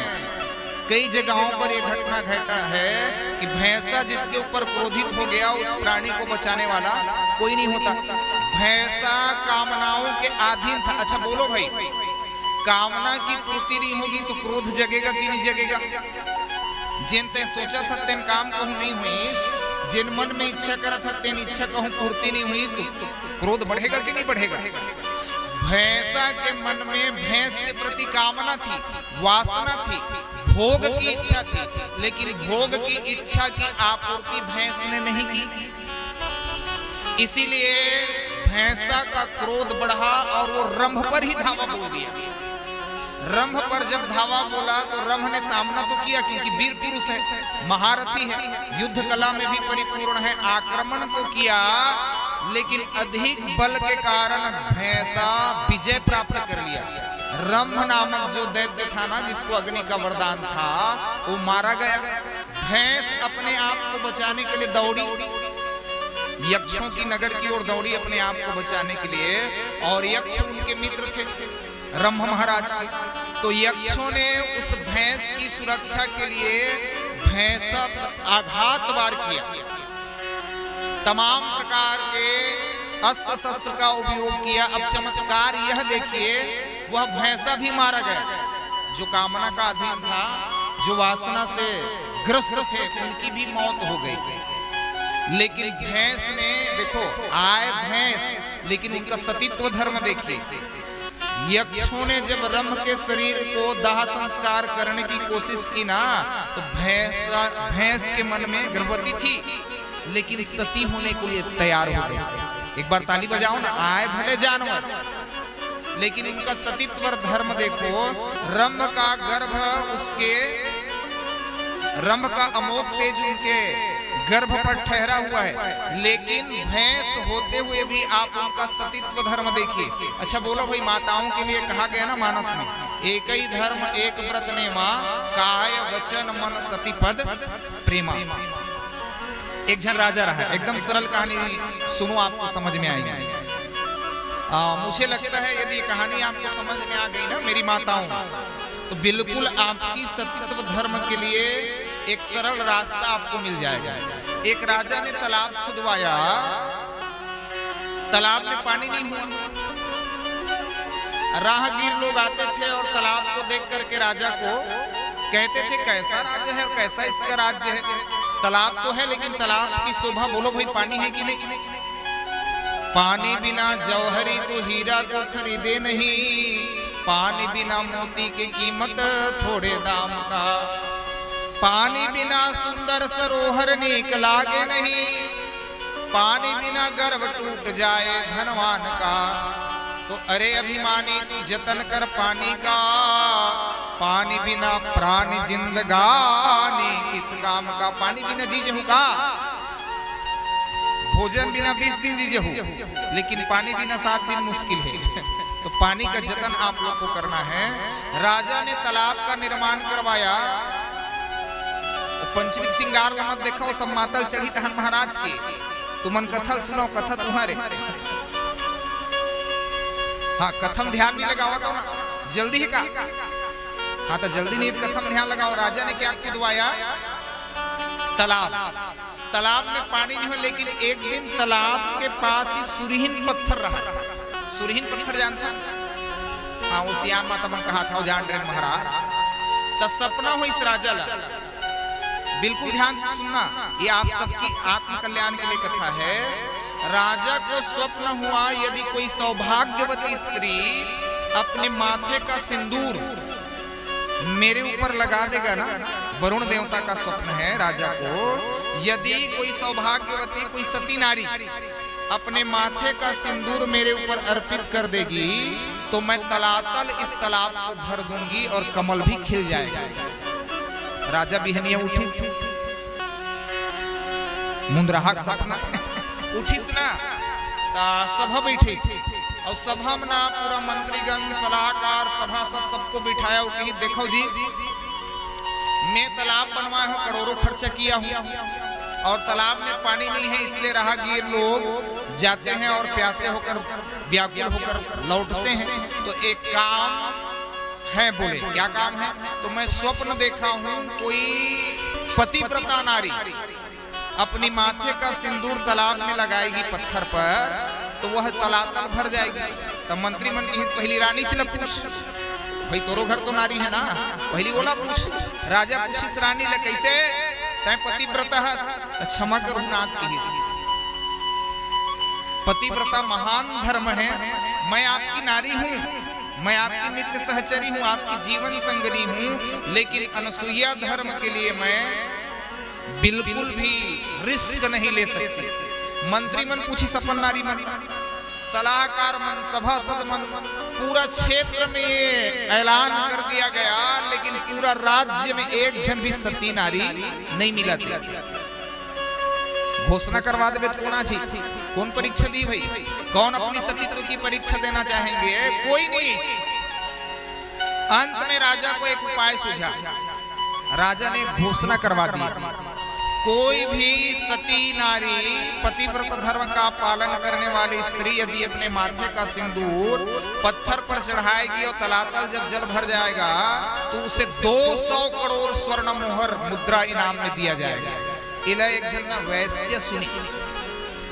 कई जगहों पर यह घटना घटा है कि भैंसा जिसके ऊपर क्रोधित हो गया उस प्राणी को बचाने वाला कोई नहीं होता। भैंसा कामनाओं के अधीन था। अच्छा बोलो भाई, कामना की पूर्ति नहीं होगी तो क्रोध जगेगा कि नहीं जगेगा? जिन ते सोचा था तेन काम कहूं नहीं हुई, जिन मन में इच्छा करा था तेन इच्छा कहूं पूर्ति नहीं हुई तो क्रोध बढ़ेगा कि नहीं बढ़ेगा? भैंसा के मन में भैंस के प्रति कामना थी, वासना थी, भोग की इच्छा थी, लेकिन भोग की इच्छा की आपूर्ति भैंस ने नहीं की। इसीलिए भैंसा का क्रोध बढ़ा और वो रंभ पर ही धावा बोल दिया। रंभ पर जब धावा बोला तो रंभ ने सामना तो किया, क्योंकि वीर पुरुष है, महारथी है, युद्ध कला में भी परिपूर्ण है, आक्रमण तो किया, लेकिन अधिक बल के कारण भैंसा विजय प्राप्त कर लिया। रंभ नामक जो दैत्य था ना, जिसको अग्नि का वरदान था, वो मारा गया। भैंस अपने आप को बचाने के लिए दौड़ी, यक्षों की नगर की ओर दौड़ी अपने आप को बचाने के लिए, और यक्ष उनके मित्र थे रंभ महाराज के। तो यक्षों ने उस भैंस की सुरक्षा के लिए भैंसा आघात वार किया, तमाम प्रकार के अस्त्र शस्त्र का उपयोग किया। अब चमत्कार यह देखिए, वह भैंसा भी मारा गया। जो कामना का अधीन था, जो वासना से ग्रस्त थे, उनकी भी मौत हो गई। लेकिन भैंस ने, देखो आए भैंस, लेकिन उनका सतीत्व धर्म देखिए। यक्षों ने जब रंभ के शरीर को दाह संस्कार करने की कोशिश की ना, तो भैंस के मन में गर्भवती थी, लेकिन सती होने के लिए तैयार हो गई। एक बार ताली बजाओ ना, आए भले जानवर, लेकिन उनका सतीत्व धर्म देखो। रंभ का गर्भ उसके, रंभ का अमोघ तेज उनके गर्भ पर ठहरा हुआ है, लेकिन भैंस होते हुए भी आप उनका सतीत्व धर्म देखिए। अच्छा बोलो भाई, माताओं के लिए कहा गया ना मानस में, एक ही धर्म एक व्रत नेमा, काय वचन मन सती पद प्रेमा। एक जन राजा रहा, एकदम सरल कहानी सुनो, आपको समझ में आएगी। मुझे लगता है यदि ये कहानी आपको समझ में आ गई ना मेरी माताओं, तो बिल्कुल आपकी सतीत्व धर्म के लिए एक सरल रास्ता आपको मिल जाएगा। एक राजा ने तालाब खुदवाया, तालाब में पानी नहीं हुआ। राहगीर लोग आते थे और तालाब को देख करके राजा को कहते थे, कैसा राज्य है और कैसा इसका राज्य है। तालाब तो है, लेकिन तालाब की शोभा, बोलो भाई पानी है कि नहीं? पानी बिना जौहरी तो हीरा को खरीदे नहीं, पानी बिना मोती की कीमत थोड़े दाम का, पानी बिना सुंदर सरोवर नीक लागे नहीं, पानी बिना गर्भ टूट जाए धनवान का। तो अरे अभिमानी तू जतन कर पानी का, पानी बिना प्राण जिंदगानी किस काम का। पानी बिना जीजहू का, भोजन बिना 20 दिन जीजहू, लेकिन पानी बिना 7 दिन मुश्किल है। तो पानी का जतन आप लोग को करना है। राजा ने तालाब का निर्माण करवाया। पंचमी सिंगार मत देखो, सब मातल चढ़ी तहन महाराज की। तुमन कथा सुनो, कथा तुम्हारे। हाँ, कथम ध्यान नहीं लगाओ तो ना, जल्दी है का? हाँ तो जल्दी नहीं, कथम ध्यान लगाओ। राजा ने क्या खुदवाया? तालाब। तालाब में पानी नहीं हो, लेकिन एक दिन तालाब के पास ही सुरहीन पत्थर रहा। सुरहीन पत्थर जानते हैं? हाँ, वो सियान माता मन कहा था, वो जान रहे महाराज। तो सपना हो इस राजा ला, बिल्कुल ध्यान से सुनना, ये आप सबकी आत्म कल्याण के लिए कथा है। राजा को स्वप्न हुआ, यदि कोई सौभाग्यवती स्त्री अपने माथे का सिंदूर मेरे ऊपर लगा देगा ना, वरुण देवता का स्वप्न है राजा को, यदि कोई सौभाग्यवती, कोई सती नारी अपने माथे का सिंदूर मेरे ऊपर अर्पित कर देगी, तो मैं तलातल इस तालाब को भर दूंगी और कमल भी खिल जाएगा। राजा बिहनिया उठिस, मुंदराहा का सपना उठिस ना, सभा बैठिस, और सभा में ना पूरा मंत्रीगण, सलाहकार, सभासद सबको बिठाया। कहीं देखो जी, मैं तालाब बनवाया हूँ, करोड़ों खर्चा किया हूँ, और तालाब में पानी नहीं है, इसलिए राहगीर लोग जाते हैं और प्यासे होकर, व्याकुल होकर लौटते हैं। तो एक काम है, बोले क्या काम है? तो मैं स्वप्न देखा हूँ, कोई पतिव्रता नारी अपनी माथे का सिंदूर तालाब में लगाएगी पत्थर पर, तो वह तलातल भर जाएगी। तब मंत्री मन की पहली रानी से पूछ, भाई तोरो घर तो नारी है ना, पहली बोला पूछ। राजा पूछिस रानी ले, कैसे तय पतिव्रता है? क्षमा करो नाथ की, पतिव्रता महान धर्म है, मैं आपकी नारी हूँ, मैं आपकी नित्य सहचरी हूँ, आपकी जीवन संगनी हूँ, लेकिन अनसुईया धर्म के लिए मैं बिल्कुल भी रिस्क नहीं ले सकती। मंत्री मन पूछी, सपन नारी मन, सलाहकार मन, सभासद मन पूरा क्षेत्र में ये ऐलान कर दिया गया, लेकिन पूरा राज्य में एक जन भी सती नारी नहीं मिला थी। घोषणा करवा दे कौन परीक्षा दी भाई? कौन अपनी सतीत्व की परीक्षा देना चाहेंगे? कोई नहीं। अंत में राजा को एक उपाय सूझा। राजा ने घोषणा करवा दी, कोई भी सती नारी, पतिव्रत धर्म का पालन करने वाली स्त्री यदि अपने माथे का सिंदूर पत्थर पर चढ़ाएगी और तलातल जब जल भर जाएगा तो उसे 200 करोड़ स्वर्ण मोहर मुद्रा इनाम में दिया जाएगा। इला एक जन वैश्य सुनीस।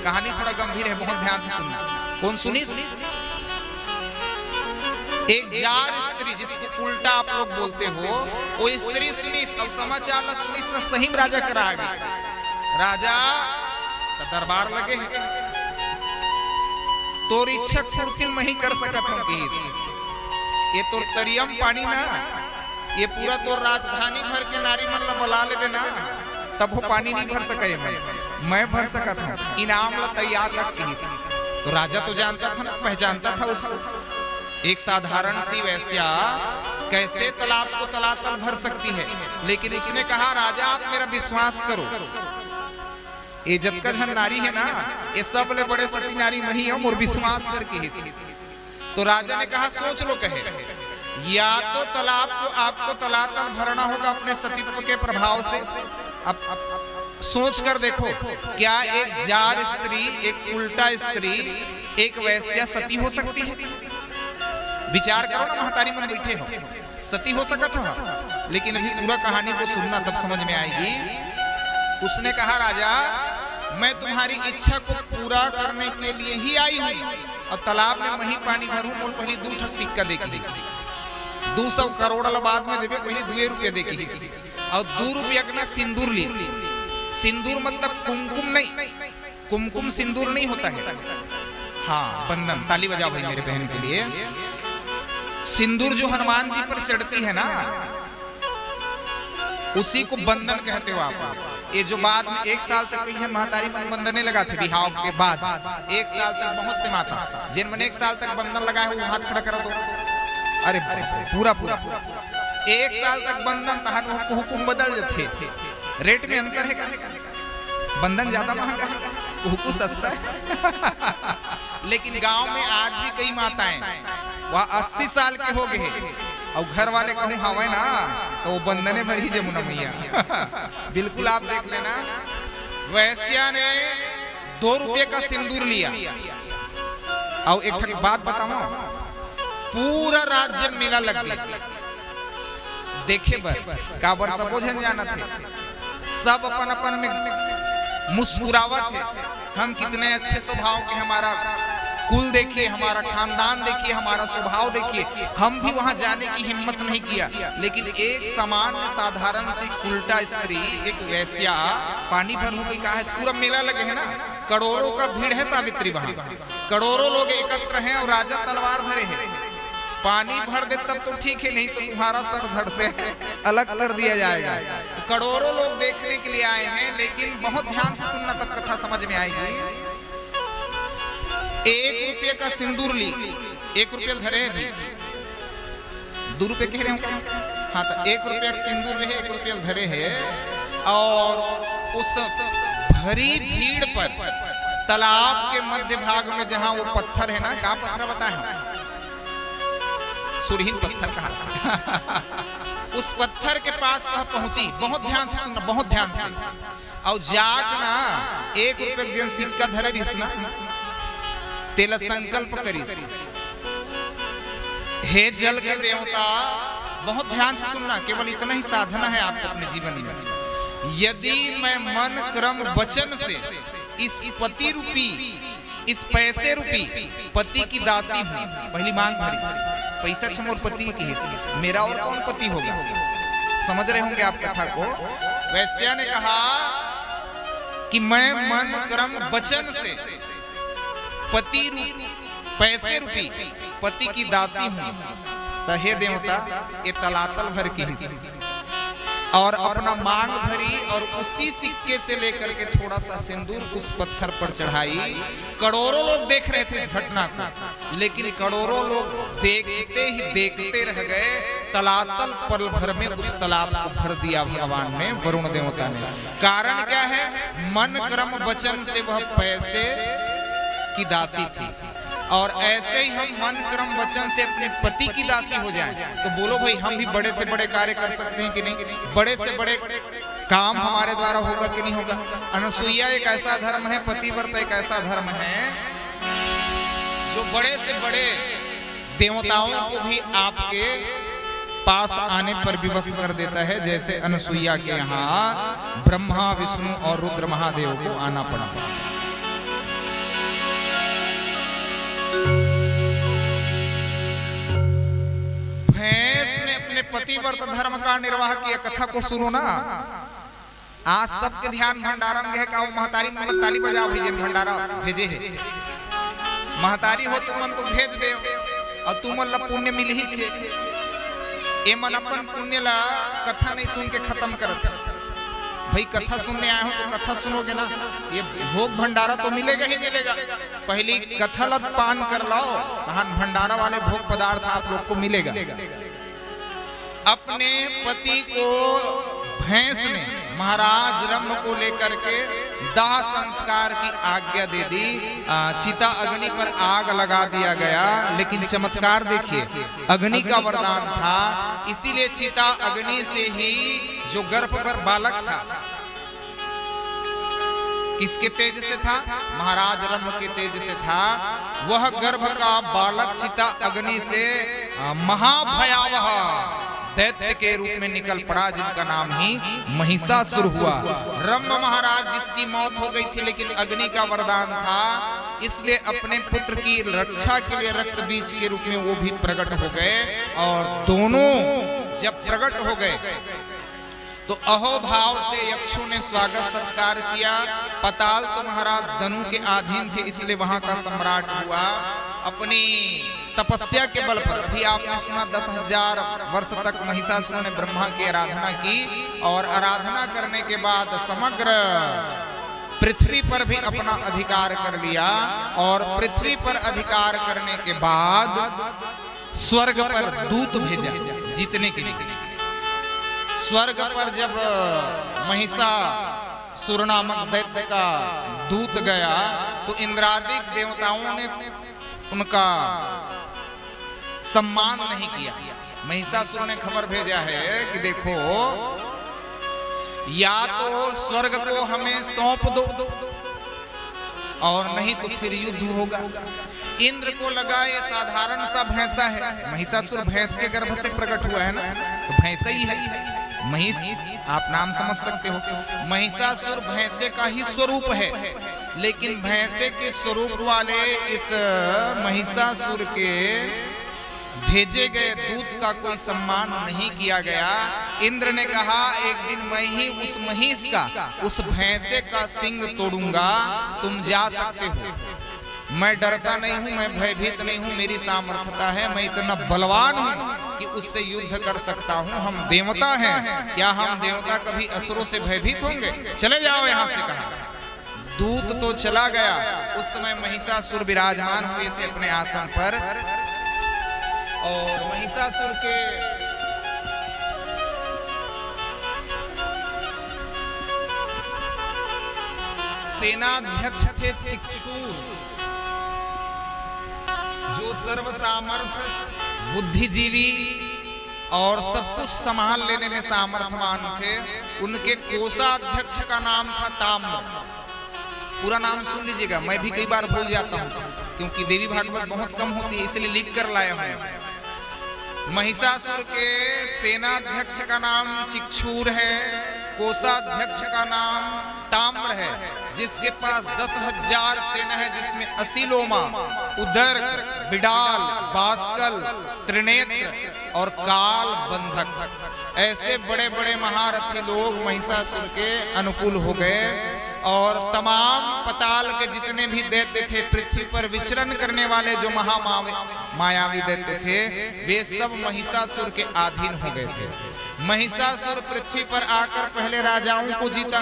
कहानी थोड़ा गंभीर है, बहुत ध्यान से सुनना। कौन सुनीस? एक जार स्त्री, जिसको उल्टा आप लोग बोलते हो, वो स्त्री सुनीस। अब समाचार न सुनीस न सही राजा करा गया। राजा तो दरबार लगे हैं, तोर इच्छा पूर्ति नहीं कर सकत हम की। ये तो तरियम पानी ना, ये पूरा तो राजधानी भर के नारी मन ला बुला लेवे ना, तब वो पानी नहीं भर सके। मैं भर सकत हूँ, इनाम ला तैयार रख के। तो राजा तो जानता था ना, पहचानता था उसको। एक साधारण सी वैश्या कैसे तालाब को तलातल भर सकती है? लेकिन उसने कहा, राजा आप मेरा विश्वास करो, ये जतका जन नारी है ना, ये सब ले बड़े सती नारी नहीं है, और विश्वास करके ही। तो राजा ने कहा, सोच लो। कहे, या तो तालाब को आपको तलातल भरना होगा अपने सतीत्व के प्रभाव से। अब सोच कर देखो, क्या एक जार स्त्री, एक उल्टा स्त्री, एक वैश्या सती हो सकती है? विचार करो ना, महतारी मन बैठे हो, सती हो सकत हो? लेकिन अभी पूरा कहानी को सुनना, तब समझ में आएगी। उसने कहा, राजा मैं तुम्हारी इच्छा को पूरा करने के लिए ही आई हूँ, और तालाब में वही पानी भरूं। बोल, पहले 2 ठक सिक्का देखी, 200 करोड़ बाद में देवे, पहले 2 रुपये देखी, और 2 रुपया का सिंदूर ली। सिंदूर मतलब कुमकुम नहीं, कुमकुम सिंदूर नहीं होता है। हाँ, बंधन। ताली बजाओ भाई मेरे बहन के लिए। सिंदूर जो हनुमान जी पर चढ़ती है ना, उसी को बंधन कहते हो आप। ये जो बाद में 1 साल तक है महतारी मन बंधने लगा थे, बिहाव के बाद 1 साल तक बहुत से माता जिन मन 1 साल तक बंधन लगा है, वो हाथ खड़ा करो तो अरे पूरा 1 साल तक बंधन तहन हुकुम बदल जाते। रेट में अंतर है, बंधन ज्यादा महंगा है, हुकुम सस्ता है। लेकिन गांव में आज भी कई माताएं वह 80 साल के हो गए, और घर वाले कहूँ हवा ना, तो वो बंधने भरी जमुना मैया। बिल्कुल आप देख लेना, वैश्या ने 2 रुपये का सिंदूर लिया। और एक बात बताओ, पूरा राज्य मेला लग गया देखे बर, काबर सबो जन जाना थे, सब अपन अपन में मुस्कुरावत थे। हम कितने अच्छे स्वभाव के, हमारा कुल देखिए, हमारा खानदान देखिए, हमारा स्वभाव देखिए। हम भी वहां जाने की हिम्मत नहीं किया। लेकिन एक सामान्य साधारण सी उल्टा स्त्री, एक वैश्या, पानी भर हो गई। कहा है, पूरा मेला लगे है ना, करोड़ों का भीड़ है सावित्री, वहां करोड़ों लोग एकत्र हैं, और राजा तलवार धरे हैं। पानी भर दे तब तो ठीक है, नहीं तो तुम्हारा सर धड़ से अलग कर दिया जाएगा। करोड़ों लोग देखने के लिए आए हैं, लेकिन बहुत ध्यान से सुनना, तब कथा समझ में आएगी। 1 रुपये का सिंदूर ली, 1 रुपये धरे भी, 2 रुपये कह रहे हो। हाँ, तो 1 रुपये का सिंदूर रहे, 1 रुपये धरे है, और उस भरी भीड़ पर तालाब के मध्य भाग में जहां वो पत्थर है ना, क्या पत्थर बताए? सुरहीन पत्थर कहा। उस पत्थर के पास वह पहुंची। बहुत ध्यान से सुनना, बहुत ध्यान से। और जाग ना 1 रुपये दिन सिक्का धरे दिसना, तेल संकल्प करीस, हे जल के देवता। बहुत ध्यान से सुनना, केवल इतना ही साधना है आपको अपने जीवन में। यदि मैं मन क्रम वचन से इस पति रूपी, इस पैसे रूपी पति की दासी हूं, पहली मांग भरी, पैसा छम और पति की हिस्सी, मेरा और कौन पति होगा? समझ रहे होंगे आप कथा को। वैश्या ने कहा कि मैं मन क्रम वचन से पति रूप, पैसे रूपी पति की दासी हूं, तो हे देवता, ये तलातल भर की हिस्सी। और अपना मांग भरी और उसी सिक्के से लेकर के थोड़ा सा सिंदूर उस पत्थर पर चढ़ाई। करोड़ों लोग देख रहे थे इस घटना को, लेकिन करोड़ों लोग देखते ही देखते रह गए। तलातल पल भर में उस तालाब को भर दिया भगवान ने, वरुण देवता ने। कारण क्या है? मन क्रम वचन से वह पैसे की दासी थी, और ऐसे ही हम मन क्रम वचन से अपने पति की दासी हो जाएं, तो बोलो भाई हम भी बड़े से बड़े कार्य कर सकते हैं कि नहीं? बड़े से बड़े काम हमारे द्वारा होगा कि नहीं होगा? अनसुईया एक ऐसा धर्म है, पतिव्रत एक ऐसा धर्म है जो बड़े से बड़े देवताओं को भी आपके पास आने पर विवश कर देता है। जैसे अनसुईया के यहाँ ब्रह्मा, विष्णु और रुद्र महादेव को आना पड़ा। भैंस ने अपने पतिव्रत धर्म का निर्वाह किया। कथा को सुनो ना, आज सबके ध्यान भंडारा में है का महतारी मतलब ताली बजाओ भेजे भंडारा भेजे है। महतारी हो तुम मन तो भेज दे, और तुम ला पुण्य मिल ही चे। ए मन अपन पुण्य ला कथा नहीं सुन के खत्म करत। भाई कथा सुनने आए हो तो कथा सुनोगे ना, ये भोग भंडारा तो मिलेगा ही मिलेगा। पहली कथा लत पान कर लाओ, भंडारा वाले भोग पदार्थ आप लोग को मिलेगा। अपने पति को भैंस ने महाराज रम्भ को लेकर के दाह संस्कार की आज्ञा दे दी। चिता अग्नि पर आग लगा दिया गया, लेकिन चमत्कार देखिए, अग्नि का वरदान था, इसीलिए चिता अग्नि से ही जो गर्भ पर बालक था, किसके तेज से था? महाराज रम्भ के तेज से था। वह गर्भ का बालक चिता अग्नि से महाभयावह दैत्य के रूप में निकल पड़ा, जिनका नाम ही महिषासुर हुआ। रम्भ महाराज जिसकी मौत हो गई थी, लेकिन अग्नि का वरदान था, इसलिए अपने पुत्र की रक्षा के लिए रक्त बीज के रूप में वो भी प्रकट हो गए। और दोनों जब प्रकट हो गए तो अहोभाव से यक्षों ने स्वागत सत्कार किया। पताल तो महाराज धनु के अधीन थे, इसलिए वहां का सम्राट हुआ। अपनी तपस्या के बल पर, अभी आपने सुना 10,000 वर्ष तक महिषासुर ने ब्रह्मा की आराधना की, और आराधना करने के बाद समग्र पृथ्वी पर भी अपना अधिकार कर लिया। और पृथ्वी पर अधिकार करने के बाद स्वर्ग पर दूत भेजा जीतने के लिए। स्वर्ग पर जब महिषासुर नामक दैत्य का दूत गया, तो इंद्रादिक देवताओं ने उनका सम्मान नहीं किया। महिषासुर ने खबर भेजा है कि देखो, या तो स्वर्ग को हमें सौंप दो, और नहीं तो फिर युद्ध होगा। इंद्र को लगा ये साधारण सा भैंसा है, महिषासुर भैंस के गर्भ से प्रकट हुआ है ना, तो भैंसा ही है। महिष आप नाम समझ सकते हो, महिषासुर भैंसे का ही स्वरूप है, लेकिन भैंसे के स्वरूप वाले इस महिषासुर के भेजे गए दूत का कोई सम्मान नहीं किया गया। इंद्र ने कहा एक दिन मैं ही उस महिष का, उस भैंसे का सिंग तोड़ूंगा, तुम जा सकते हो। मैं डरता नहीं हूं, मैं भयभीत नहीं हूं, मेरी सामर्थ्यता है, मैं इतना बलवान हूं कि उससे युद्ध कर सकता हूं। हम देवता हैं, क्या हम देवता कभी असुरों से भयभीत होंगे? चले जाओ यहां से, कहा। दूत तो चला गया। उस समय महिषासुर विराजमान हुए थे अपने आसन पर, और महिषासुर के सेनाध्यक्ष थे चिक्षुर, जो सर्वसामर्थ बुद्धिजीवी और सब कुछ संभाल लेने में सामर्थ्यवान थे। उनके कोषाध्यक्ष का नाम था ताम्र। पूरा नाम सुन लीजिएगा, मैं भी कई बार भूल जाता हूँ, क्योंकि देवी भागवत बहुत कम होती है, इसलिए लिख कर लाया हूँ। महिषासुर के सेनाध्यक्ष का नाम चिक्षुर है, कोषाध्यक्ष का नाम ताम्र है, जिसके पास 10,000 सेना है, जिसमें असीलोमा, उदर, बिडाल, बास्कल, त्रिनेत्र और काल बंधक, ऐसे बड़े बड़े महारथी लोग महिषासुर के अनुकूल हो गए। और तमाम पताल के जितने भी दैत्य थे, पृथ्वी पर विचरण करने वाले जो मायावी दैत्य थे, वे सब महिषासुर के अधीन हो गए थे। महिषासुर पृथ्वी पर आकर पहले राजाओं को जीता,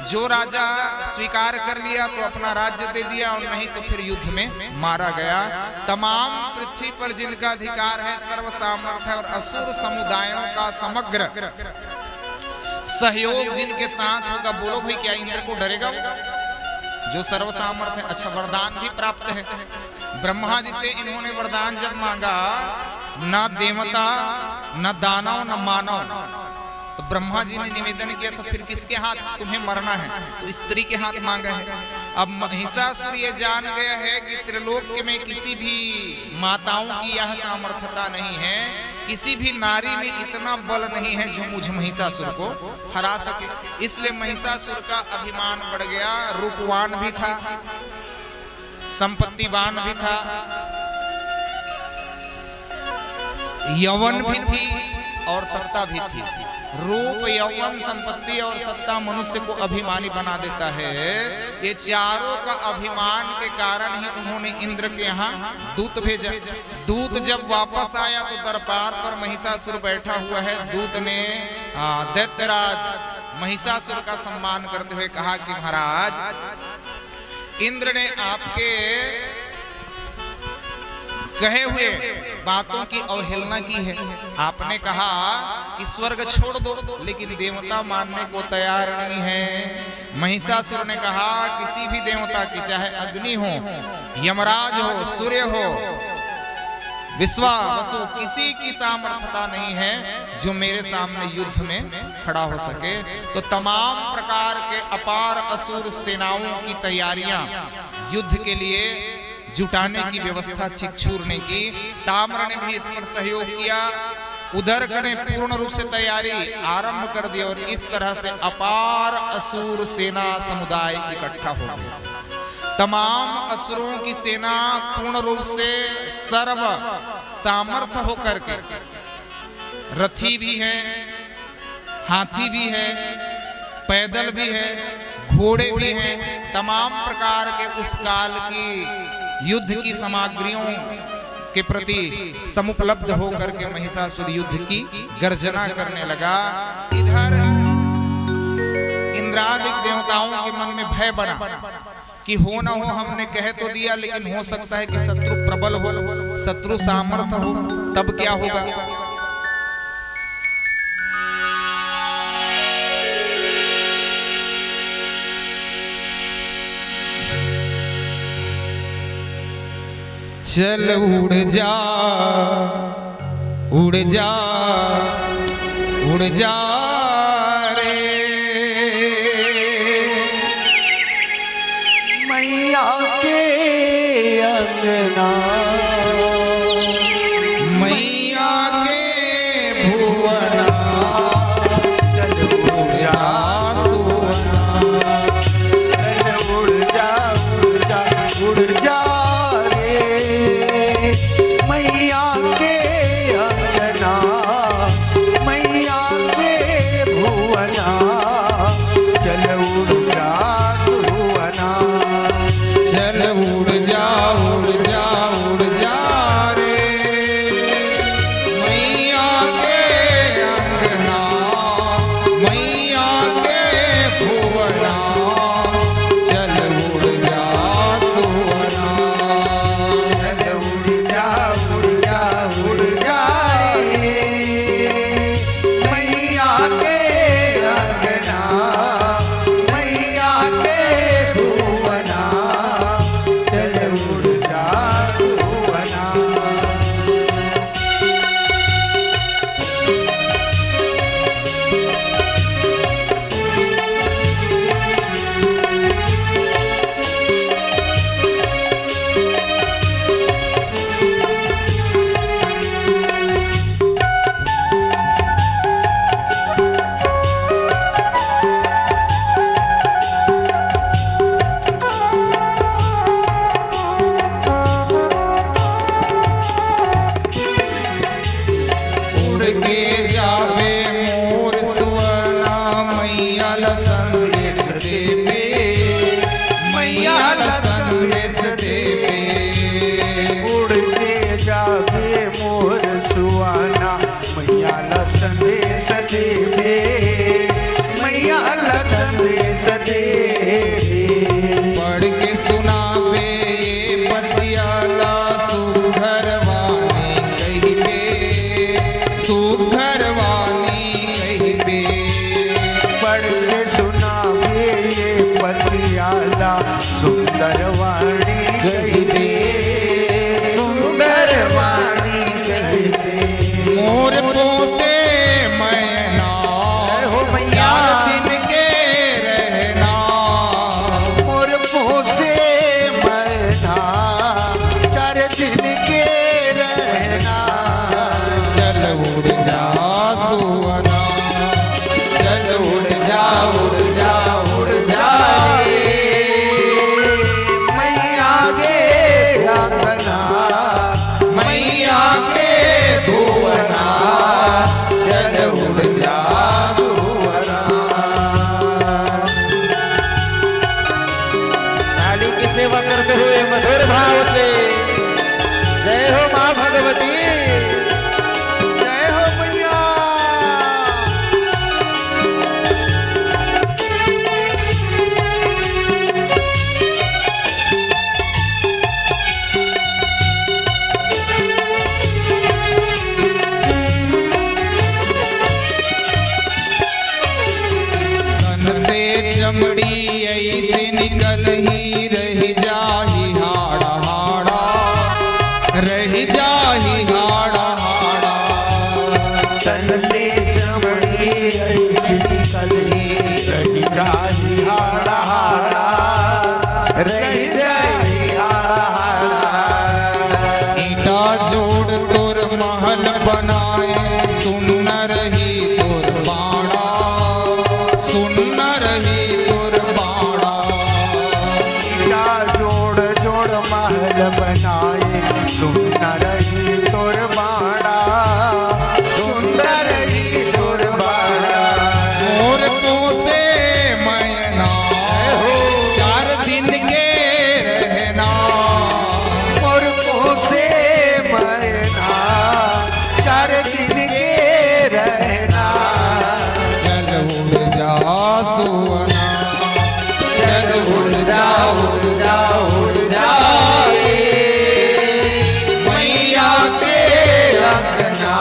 जो राजा स्वीकार कर लिया तो अपना राज्य दे दिया, और नहीं तो फिर युद्ध में मारा गया। तमाम पृथ्वी पर जिनका अधिकार है, सर्व सामर्थ्य और असुर समुदायों का समग्र सहयोग जिनके साथ होगा, बोलो भाई क्या इंद्र को डरेगा? जो सर्व सामर्थ्य। अच्छा, वरदान भी प्राप्त है। ब्रह्मा जी से इन्होंने वरदान जब मांगा, न देवता न दानव न मानव, तो ब्रह्मा जी ने निवेदन किया तो फिर किसके हाथ तुम्हें मरना है? तो स्त्री के हाथ मांगा है। अब महिषासुर ये जान गया है कि त्रिलोक में किसी भी माताओं की यह सामर्थ्यता नहीं है, किसी भी नारी में इतना बल नहीं है जो मुझ महिषासुर को हरा सके। इसलिए महिषासुर का अभिमान बढ़ गया। रूपवान भी था, संपत्तिवान भी था, यौवन भी थी और सत्ता भी थी। रूप, यौवन, संपत्ति और सत्ता मनुष्य को अभिमानी बना देता है। ये चारों का अभिमान के कारण ही उन्होंने इंद्र के यहाँ दूत भेजा। दूत जब वापस आया तो दरबार पर महिषासुर बैठा हुआ है। दूत ने दैत्यराज महिषासुर का सम्मान करते हुए कहा कि महाराज, इंद्र ने आपके कहे हुए बातों की अवहेलना की है। आपने कहा कि स्वर्ग छोड़ दो, लेकिन देवता मानने को तैयार नहीं है। महिषासुर ने कहा किसी भी देवता की, चाहे अग्नि हो, यमराज हो, सूर्य हो, विश्वावसु, किसी की सामर्थ्यता नहीं है जो मेरे सामने युद्ध में खड़ा हो सके। तो तमाम प्रकार के अपार असुर सेनाओं की तैयारियां युद्ध के लिए जुटाने की व्यवस्था चिक्षुर ने की। ताम्र ने भी इस पर सहयोग किया। उदर्क ने पूर्ण रूप से तैयारी आरंभ कर दी और इस तरह से अपार असुर सेना समुदाय इकट्ठा हो गया। तमाम असुरों की सेना पूर्ण रूप से सर्व सामर्थ्य होकर के, रथी भी है, हाथी भी है, पैदल भी है, घोड़े भी हैं, तमाम प्रकार के उस काल की युद्ध की सामग्रियों के प्रति समुपलब्ध होकर के महिषासुर युद्ध की गर्जना करने लगा। इधर इंद्रादिक देवताओं के मन में भय बना कि हो ना हो, हमने कह तो दिया, लेकिन हो सकता है कि शत्रु प्रबल हो, शत्रु सामर्थ्य हो, तब क्या होगा? चल उड़ जा, उड़ जा, उड़ जा रे मैया के अंगना, मैया के भुवना, चल उड़ जा सुवना, चल उड़ जा, उड़ जा, उड़ जा मैया के अंगना, मैया के भुवना, चल उड़ जा सुवना, चल उड़ जा, उड़ जा, उड़ जा रे मैया के अंगना, मैया के भुवना, चल उड़ जा सुवना, चल उड़ जा, उड़ जा, उड़ जा रे मैया के अंगना, मैया के भुवना, चल उड़ जा सुवना। उड़ के जावे मोर सुवना, मैया ला संदेश देवे मैया ला संदेश देवे मैया ला संदेश देवे पढ़ के सुनावे ये पतियाला सुघर वाणी कहिबे सुघर वाणी कहिबे पढ़ के सुनावे ये पतियाला सुंदर वाणी कहिबे सुंदर वाणी कहिबे मोर पोसे मैना हो मैया चार दिन के रहना मोर पोसे मैना 4 दिन के रहना चल उड़ जा सुअना चल उड़ जा उड़ जा उड़ जा मैया गे आंगना मैया के धुवना चल उड़ जा सुअना काली की सेवा करते हुए मधुर भाव से जय हो माँ भगवती जय हो मैया तन से चमड़ी ऐसे निकल ही रह जाही हाड़ा हाड़ा रह जाही हाड़ा हाड़ा तन से चमड़ी ऐसी निकली रही जाही हाड़ा हाड़ा रही जाही हाड़ा हाड़ा ईटा जोड़ तोर महल बनाए सुन रही तोर बाड़ा सुन रही तोर बाड़ा ईटा जोड़ जोड़ महल बनाए सुंदर ही तोर बाड़ा सुंदर ही तोर बाड़ा मोर पोसे मैना 4 दिन के रहना और पोसे मैना 4 दिन के रहना चल उड़ जा सुअना चल उड़ जा उड़ जा उड़ जा मैया के अंगना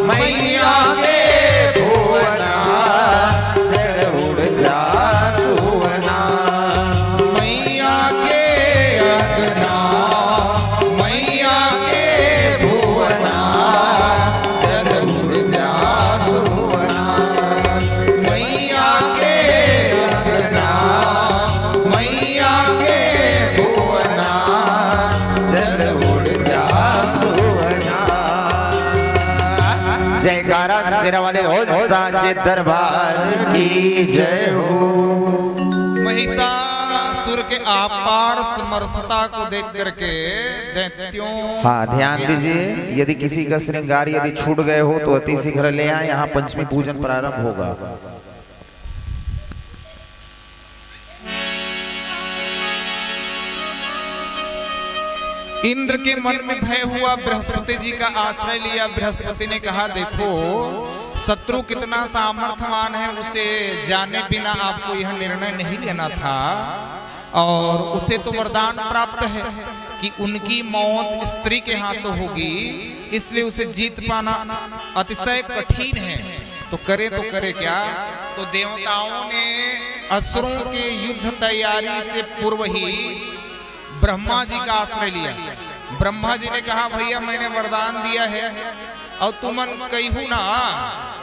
मैया के भुवना चल उड़ जा सुवना मैया के अंगना मैया के भुवना चल उड़ जा सुअना मैया के अंगना मैया के भुवना चल उड़ जा सुवना जयकारा सिरा वाले हो साचे दरबार की जय हो। महिषासुर के अपार समर्थता को देख करके दैत्यों हाँ ध्यान दीजिए, यदि किसी का श्रृंगार यदि छूट गए हो तो अति शीघ्र ले आए, यहाँ पंचमी पूजन प्रारंभ होगा। इंद्र के मन में भय हुआ, बृहस्पति जी का आश्रय लिया। बृहस्पति ने कहा देखो शत्रु कितना सामर्थ्यवान है, उसे जाने बिना आपको यह निर्णय नहीं लेना था, और उसे तो वरदान प्राप्त है कि उनकी मौत स्त्री के हाथों होगी, इसलिए उसे जीत पाना अतिशय कठिन है। तो करे क्या? तो देवताओं ने असुरों के युद्ध तैयारी से पूर्व ही ब्रह्मा जी का आश्रय लिया। ब्रह्मा जी ने कहा भैया मैंने वरदान दिया है और तुमन कहू ना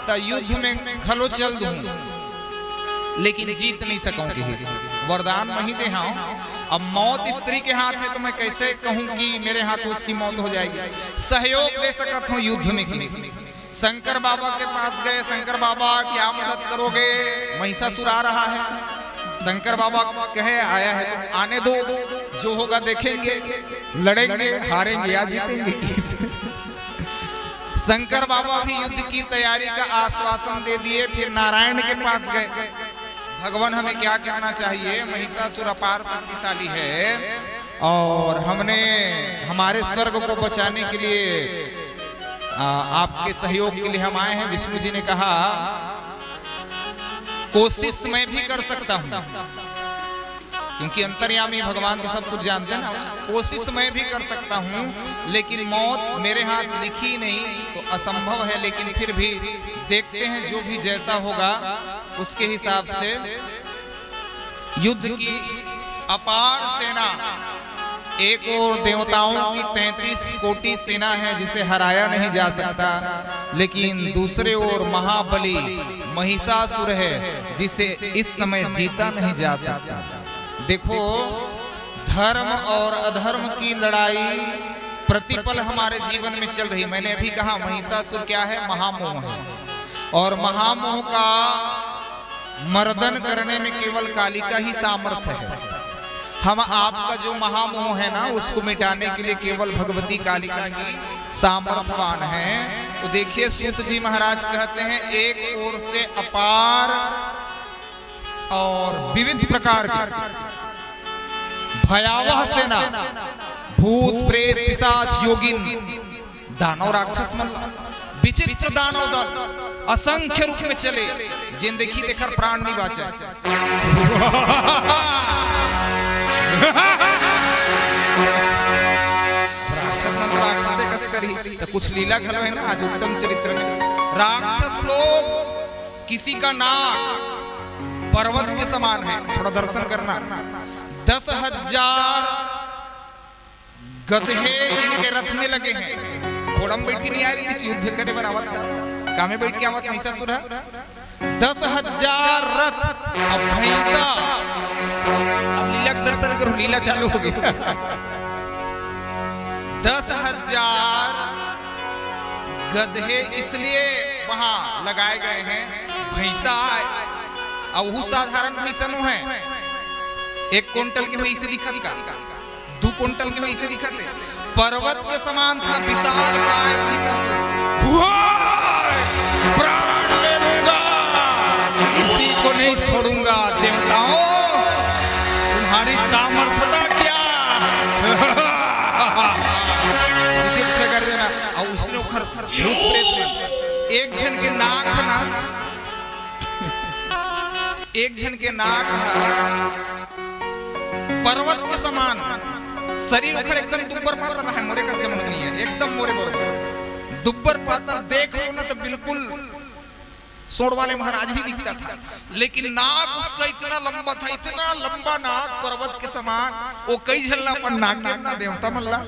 तो युद्ध में खलो चल दूं, लेकिन जीत नहीं सकूंगी, वरदान वही दे। हाँ अब मौत स्त्री के हाथ है तो मैं कैसे कहूं कि मेरे हाथ उसकी मौत हो जाएगी। सहयोग दे सकता हूं युद्ध में की। शंकर बाबा के पास गए, शंकर बाबा क्या मदद करोगे, महिषासुर आ रहा है। शंकर बाबा कहे आया है तो आने दो, जो होगा देखेंगे, लड़ेंगे हारेंगे या जीतेंगे। शंकर बाबा भी युद्ध की तैयारी का आश्वासन दे दिए। फिर नारायण के पास गए, भगवान हमें क्या करना चाहिए, महिषासुर अपार शक्तिशाली है और हमने हमारे स्वर्ग को बचाने के लिए आपके सहयोग के लिए हम आए हैं। विष्णु जी ने कहा कोशिश मैं भी कर सकता हूं, क्योंकि अंतर्यामी भगवान तो सब कुछ जानते हैं ना। कोशिश मैं भी कर सकता हूं, लेकिन मौत मेरे हाथ लिखी नहीं तो असंभव है। लेकिन फिर भी देखते हैं, जो भी जैसा होगा उसके हिसाब से। युद्ध की अपार सेना, एक और देवताओं की 33 कोटि सेना है जिसे हराया नहीं जा सकता, लेकिन दूसरे ओर महाबली महिषासुर है जिसे इस समय जीता नहीं जा सकता। देखो, धर्म और अधर्म की लड़ाई प्रतिपल हमारे जीवन में चल रही। मैंने अभी कहा महिषासुर क्या है? महामोह है, और महामोह का मर्दन करने में केवल कालिका ही सामर्थ्य है। हम आपका जो महामोह है ना, उसको मिटाने के लिए केवल भगवती कालिका ही सामर्थ्यवान है। तो देखिए, सूत जी महाराज कहते हैं, एक ओर से अपार और विविध प्रकार की भयावह सेना, भूत प्रेत पिशाच योगिन दानव राक्षस मल्ल विचित्र दानव दल असंख्य रूप में चले, जिन देखी देखकर प्राण नहीं बाचे। तो कुछ लीला घलो है ना आज उत्तम चरित्र में। राक्षस लोग किसी का नाक पर्वत के समान है, थोड़ा दर्शन करना। 10,000 गधे इनके रथ में लगे हैं। घोड़ा में बैठ के नहीं आ रही थी, युद्ध करे बनावत था, कामे बैठ के आवत महिषासुर है। 10,000 रथ अब भैंसा। अब लीला का दर्शन करो, लीला चालू हो गई। 10,000 गधे इसलिए वहां लगाए गए हैं, भैंसा अब वो साधारण भैंसा नो है। 1 क्विंटल के हुई से दिखत का, 2 क्विंटल के हुई से दिखत है। पर्वत के समान था विशाल गाय प्राण ले लूंगा, किसी को नहीं छोड़ूंगा। देवताओं, तुम्हारी सामर्थ्यता क्या? विचित्र कर देना। और उसने भूत प्रेत एक जन के नाक ना, एक जन के नाक पर्वत के समान, शरीर उखर एकदम दुब्बर पातर है, मोरे का जमन नहीं है, एकदम मोरे बराबर दुब्बर पातर। देख लो ना तो बिल्कुल सोड़ वाले महाराज ही दिखता था, लेकिन नाक उसका इतना लंबा था, इतना लंबा नाक पर्वत के समान। वो कई झलना पर नाक ना देवता मल्ला।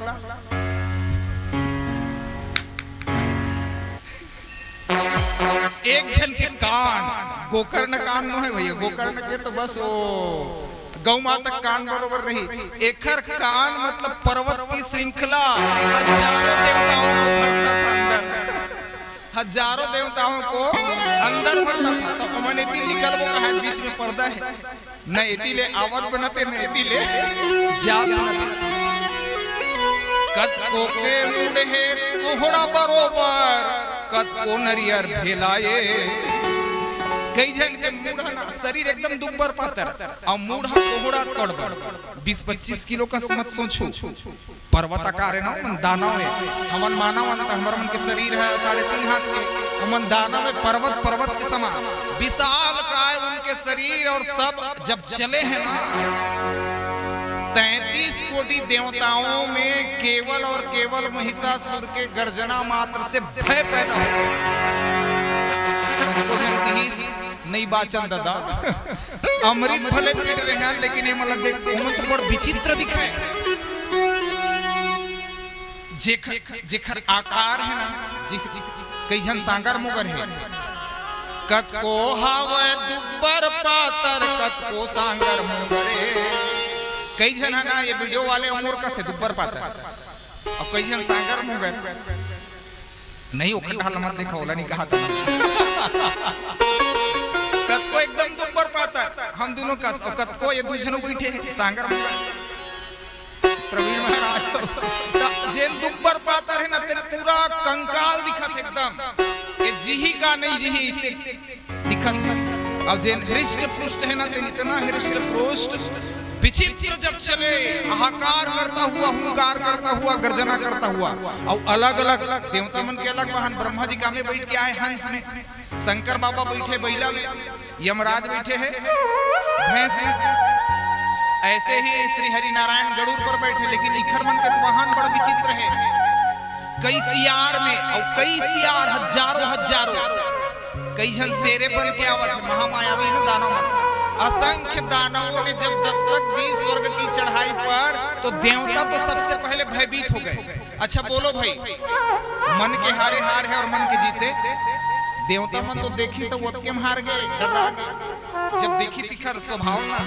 एक जन के कान, गोकर्ण कान न है भैया, गोकर्ण के तो बस वो गौ माता कान बरोबर रही। एकर कान मतलब पर्वत की श्रृंखला हजारों देवताओं को भरता था अंदर, हजारों देवताओं को अंदर भरता था। तो हमने इतनी निकल वो कहा बीच में पर्दा है, न इतनी ले आवत बनते, न इतनी ले जात बनते। कत को के मुड़े कोहड़ा बरोबर, कत को नरियर भेलाए। कई जन के मूढ़ा ना शरीर एकदम दुब्बर पातर और मूढ़ा कोहड़ा तोड़बर। 20-25 किलो का मत सोचो, पर्वत आकार है ना, मन दानव है। हमन मानव हमारा मन के शरीर है 3.5 हाथ के, हमन दानव है, पर्वत के समान विशाल काय उनके शरीर। और सब जब चले हैं ना, 33 कोटि देवताओं में केवल और केवल महिषासुर के गर्जना मात्र से भय पैदा हो। नहीं बाचन दादा अमृत भले पीट रहे हैं, लेकिन ये मतलब देखो तो बड़ विचित्र दिखाए। जेखर आकार है ना, जिस कई जन सांगर मुगर है। कत को हवे दुब्बर पातर, कत को सांगर मुगरे। कई जन है ना, ये वीडियो वाले उम्र का से दुब्बर पातर, और कई जन सांगर मुगर नहीं। वो खंडा मत देखा, ओला नहीं कहा था। कत को एकदम दुब्बर पातर, हम दोनों का। और कत को ये 2 जन बैठे हैं सांगर मुगर। प्रवीण महाराज जेन दुब्बर पातर है ना, तेरे पूरा कंकाल दिखत एकदम, ये जिही का नहीं जिही इसे दिखत है। और जेन हृष्ट पुष्ट है ना, तेन इतना हृष्ट पुष्ट विचित्र जब चले, हाहाकार करता हुआ, हुंकार करता हुआ, गर्जना करता हुआ, और अलग अलग देवता मन के अलग वाहन, ब्रह्मा जी कामे बैठ के आए हंस में, शंकर बाबा बैठे बैला में, यमराज बैठे हैं भैंस में, ऐसे ही श्री हरि नारायण गरुड़ पर बैठे। लेकिन इखर मन के वाहन बड़ा विचित्र है, कई सियार में, और कई सियार हजारों कई जन शेरे बन के आवत है, महामायावी ने दानव मन। असंख्य दानवों ने जब दस्तक दी स्वर्ग की चढ़ाई पर, तो देवता तो सबसे पहले भयभीत हो गए। अच्छा बोलो भाई, मन के हारे हार है और मन के जीते। देवता मन तो देखी तो वो के हार गए, डरा गए जब देखी शिखर स्वभाव ना,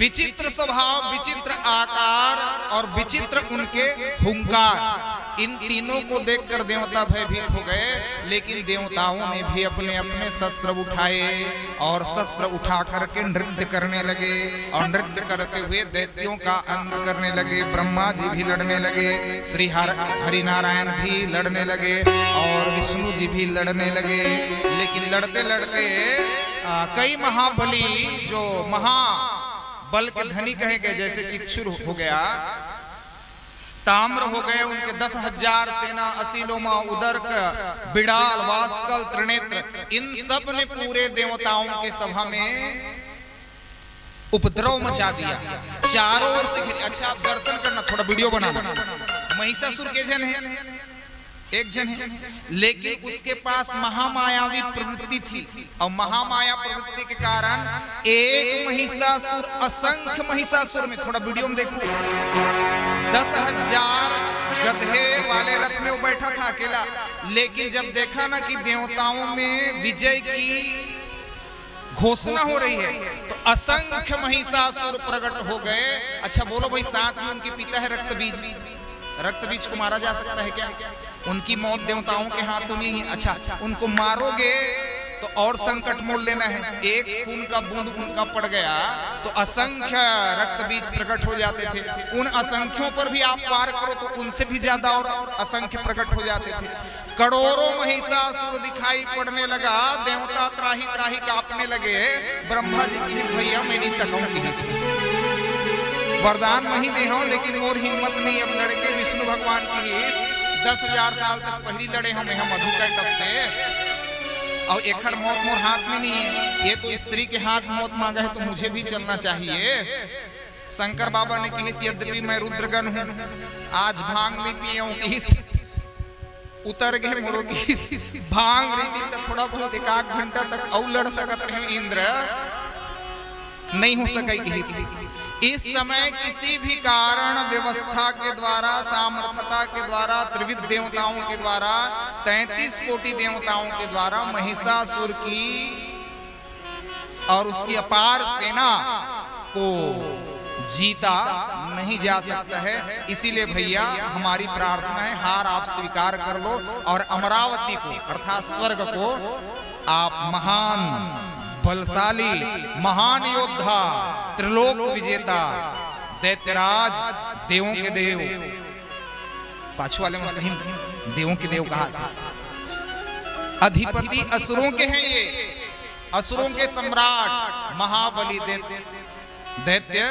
विचित्र स्वभाव, विचित्र आकार और विचित्र उनके हुंकार, इन तीनों को देखकर देवता भयभीत हो गए। लेकिन देवताओं ने भी अपने अपने शस्त्र उठाए और शस्त्र उठा करके नृत्य करने लगे, और नृत्य करते हुए दैत्यों का अंत करने लगे। ब्रह्मा जी भी लड़ने लगे, श्री हरि नारायण भी लड़ने लगे, और विष्णु जी भी लड़ने लगे। लेकिन लड़ते लड़ते कई महाबली जो महाबल के धनी कहे गए, जैसे चिक्षुर हो गया, ताम्र हो गए, उनके 10,000 सेना, असीलोमा, उदर्क, बिड़ाल, वास्कल, त्रिनेत्र, इन सब ने पूरे देवताओं के सभा में उपद्रव मचा दिया, चारों ओर से घिरे। अच्छा आप दर्शन करना, थोड़ा वीडियो बनाना। महिषासुर के जन है, एक जन है, लेकिन उसके पास महामायावी प्रवृत्ति थी, और महामाया प्रवृत्ति के कारण एक महिषासुर असंख्य महिषासुर में, थोड़ा वीडियो में देखो, 10,000 गधे वाले रथ में वो बैठा था अकेला। लेकिन जब देखा ना कि देवताओं में विजय की घोषणा हो रही है, तो असंख्य महिषासुर प्रकट हो गए। अच्छा बोलो भाई, साथ में उनके पिता है रक्तबीज, रक्तबीज को मारा जा सकता है क्या? उनकी मौत देवताओं के हाथों में ही। अच्छा उनको मारोगे तो और संकट मोल लेना है, एक खून का बूंद उनका पड़ गया तो असंख्य रक्त बीज प्रकट हो जाते थे। उन असंख्यों पर भी आप वार करो तो उनसे भी ज्यादा और असंख्य प्रकट हो जाते थे। करोड़ों महिषासुर दिखाई पड़ने लगा, देवता त्राही त्राही कांपने लगे। ब्रह्मा जी की भैया मैं नहीं सकूं की वरदान नहीं दे हूं, लेकिन मोर हिम्मत नहीं अब लड़के विष्णु भगवान की 10,000 साल तक पहली लड़े हम मधु के कब से, और एखर मौत मोर हाथ में नहीं है। ये तो स्त्री के हाथ मौत मांगा है तो मुझे भी चलना चाहिए। शंकर बाबा ने कही यद्यपि मैं रुद्रगण हूं, आज भांग नहीं पिए उतर गए मोरो की भांग रही थी तो थोड़ा बहुत 1 घंटा तक और लड़ सकते रहे इंद्र, नहीं हो सके। इस समय किसी भी कारण व्यवस्था के द्वारा, सामर्थ्यता के द्वारा, त्रिविध देवताओं के द्वारा, 33 कोटि देवताओं के द्वारा महिषासुर की और उसकी अपार सेना को जीता नहीं जा सकता है। इसीलिए भैया हमारी प्रार्थना है, हार आप स्वीकार कर लो और अमरावती को अर्थात स्वर्ग को आप महान बलशाली, महान योद्धा, त्रिलोक विजेता, दैत्यराज, देवों के देव, पाछू वाले में सही देवों के देव कहा था, अधिपति असुरों के हैं ये, असुरों के सम्राट महाबली दैत्य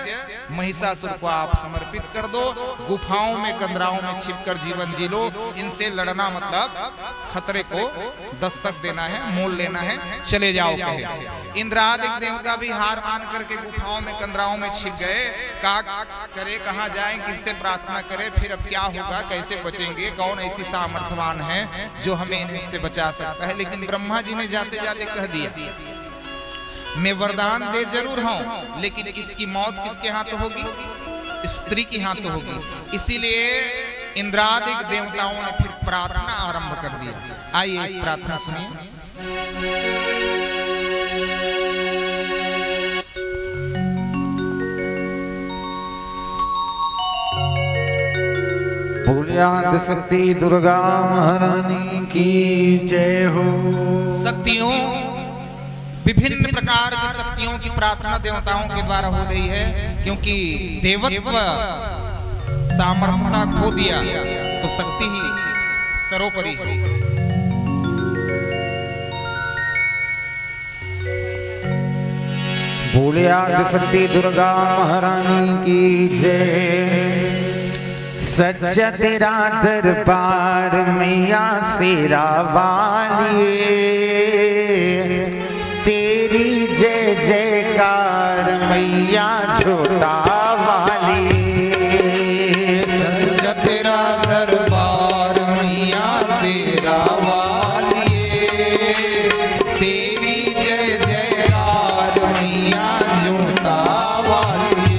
महिषासुर को आप समर्पित कर दो। गुफाओं में कंदराओं में छिपकर जीवन जी लो। इनसे लड़ना मतलब खतरे को दस्तक देना है, मोल लेना है, चले जाओ कहे। इंद्रादिक देवता भी हार मान करके गुफाओं में कंदराओं में छिप गए। का करे, कहाँ जाए, किससे प्रार्थना करे, फिर अब क्या होगा, कैसे बचेंगे, कौन ऐसी सामर्थ्यवान है जो हमें इनसे बचा सकता है। लेकिन ब्रह्मा जी ने जाते जाते कह दिया मैं वरदान दे जरूर हूं, लेकिन इसकी मौत किसके हाथ होगी? स्त्री के हाथ होगी। इसीलिए इंद्रादिक देवताओं ने फिर प्रार्थना आरंभ कर दिया। आइए एक प्रार्थना सुनिए। भोलियाद शक्ति दुर्गा महारानी की जय हो। शक्तियों, विभिन्न प्रकार की शक्तियों की प्रार्थना देवताओं के द्वारा हो रही है, क्योंकि देवत्व सामर्थ्यता खो दिया तो शक्ति ही सर्वोपरि है। बोले आदिशक्ति दुर्गा महारानी की जय। सच्चा तेरा दरबार मैया शेरा वाली, तेरी जय जयकार मैया छोटा वाली। सच्चा तेरा दरबार मैया शेरा वाली, तेरी जय जयकार मैया जोता वाली।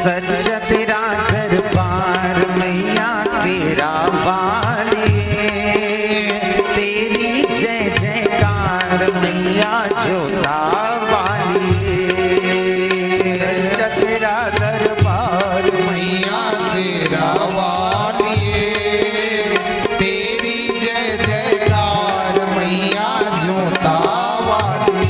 सच्चा तेरा दरबार मैया शेरा वाली, तेरी जय जयकार मैया जोता वाली। सच्चा तेरा दरबार मैया शेरा वाली, तेरी जय जयकार मैया जोता वाली।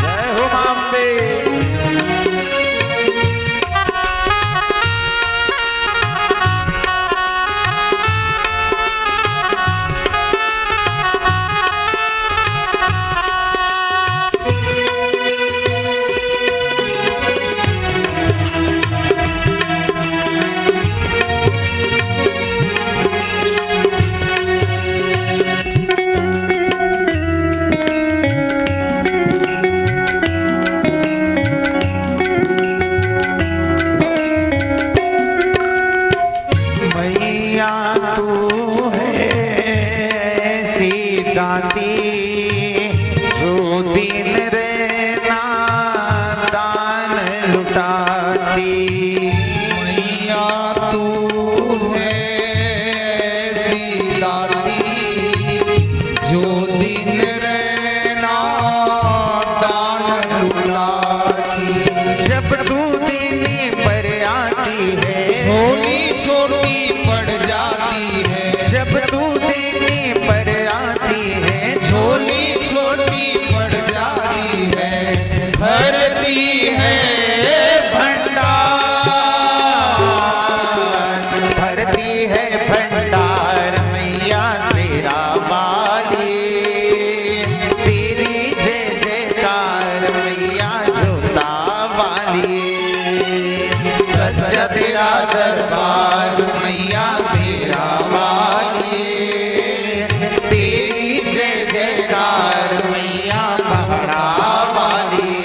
जय हो मां अम्बे। मैया तू है ऐसी दाती, जो दिन रहना दान लुटाती। मैया तू है ऐसी दाती, जो दिन रहना दान लुटाती। जब तू देने पर आती है, झोली छोटी पड़ जाती है। जब तू देने पर आती है, झोली छोटी पड़ जाती है। भरती है भंडार, भरती है भंडार मैया तेरा वाली, तेरी जय जयकार मैया जोता वाली। सच्चा तेरा दरबार मैया तेरा वाली, तेरी जय जयकार मैया पहाड़ा वाली।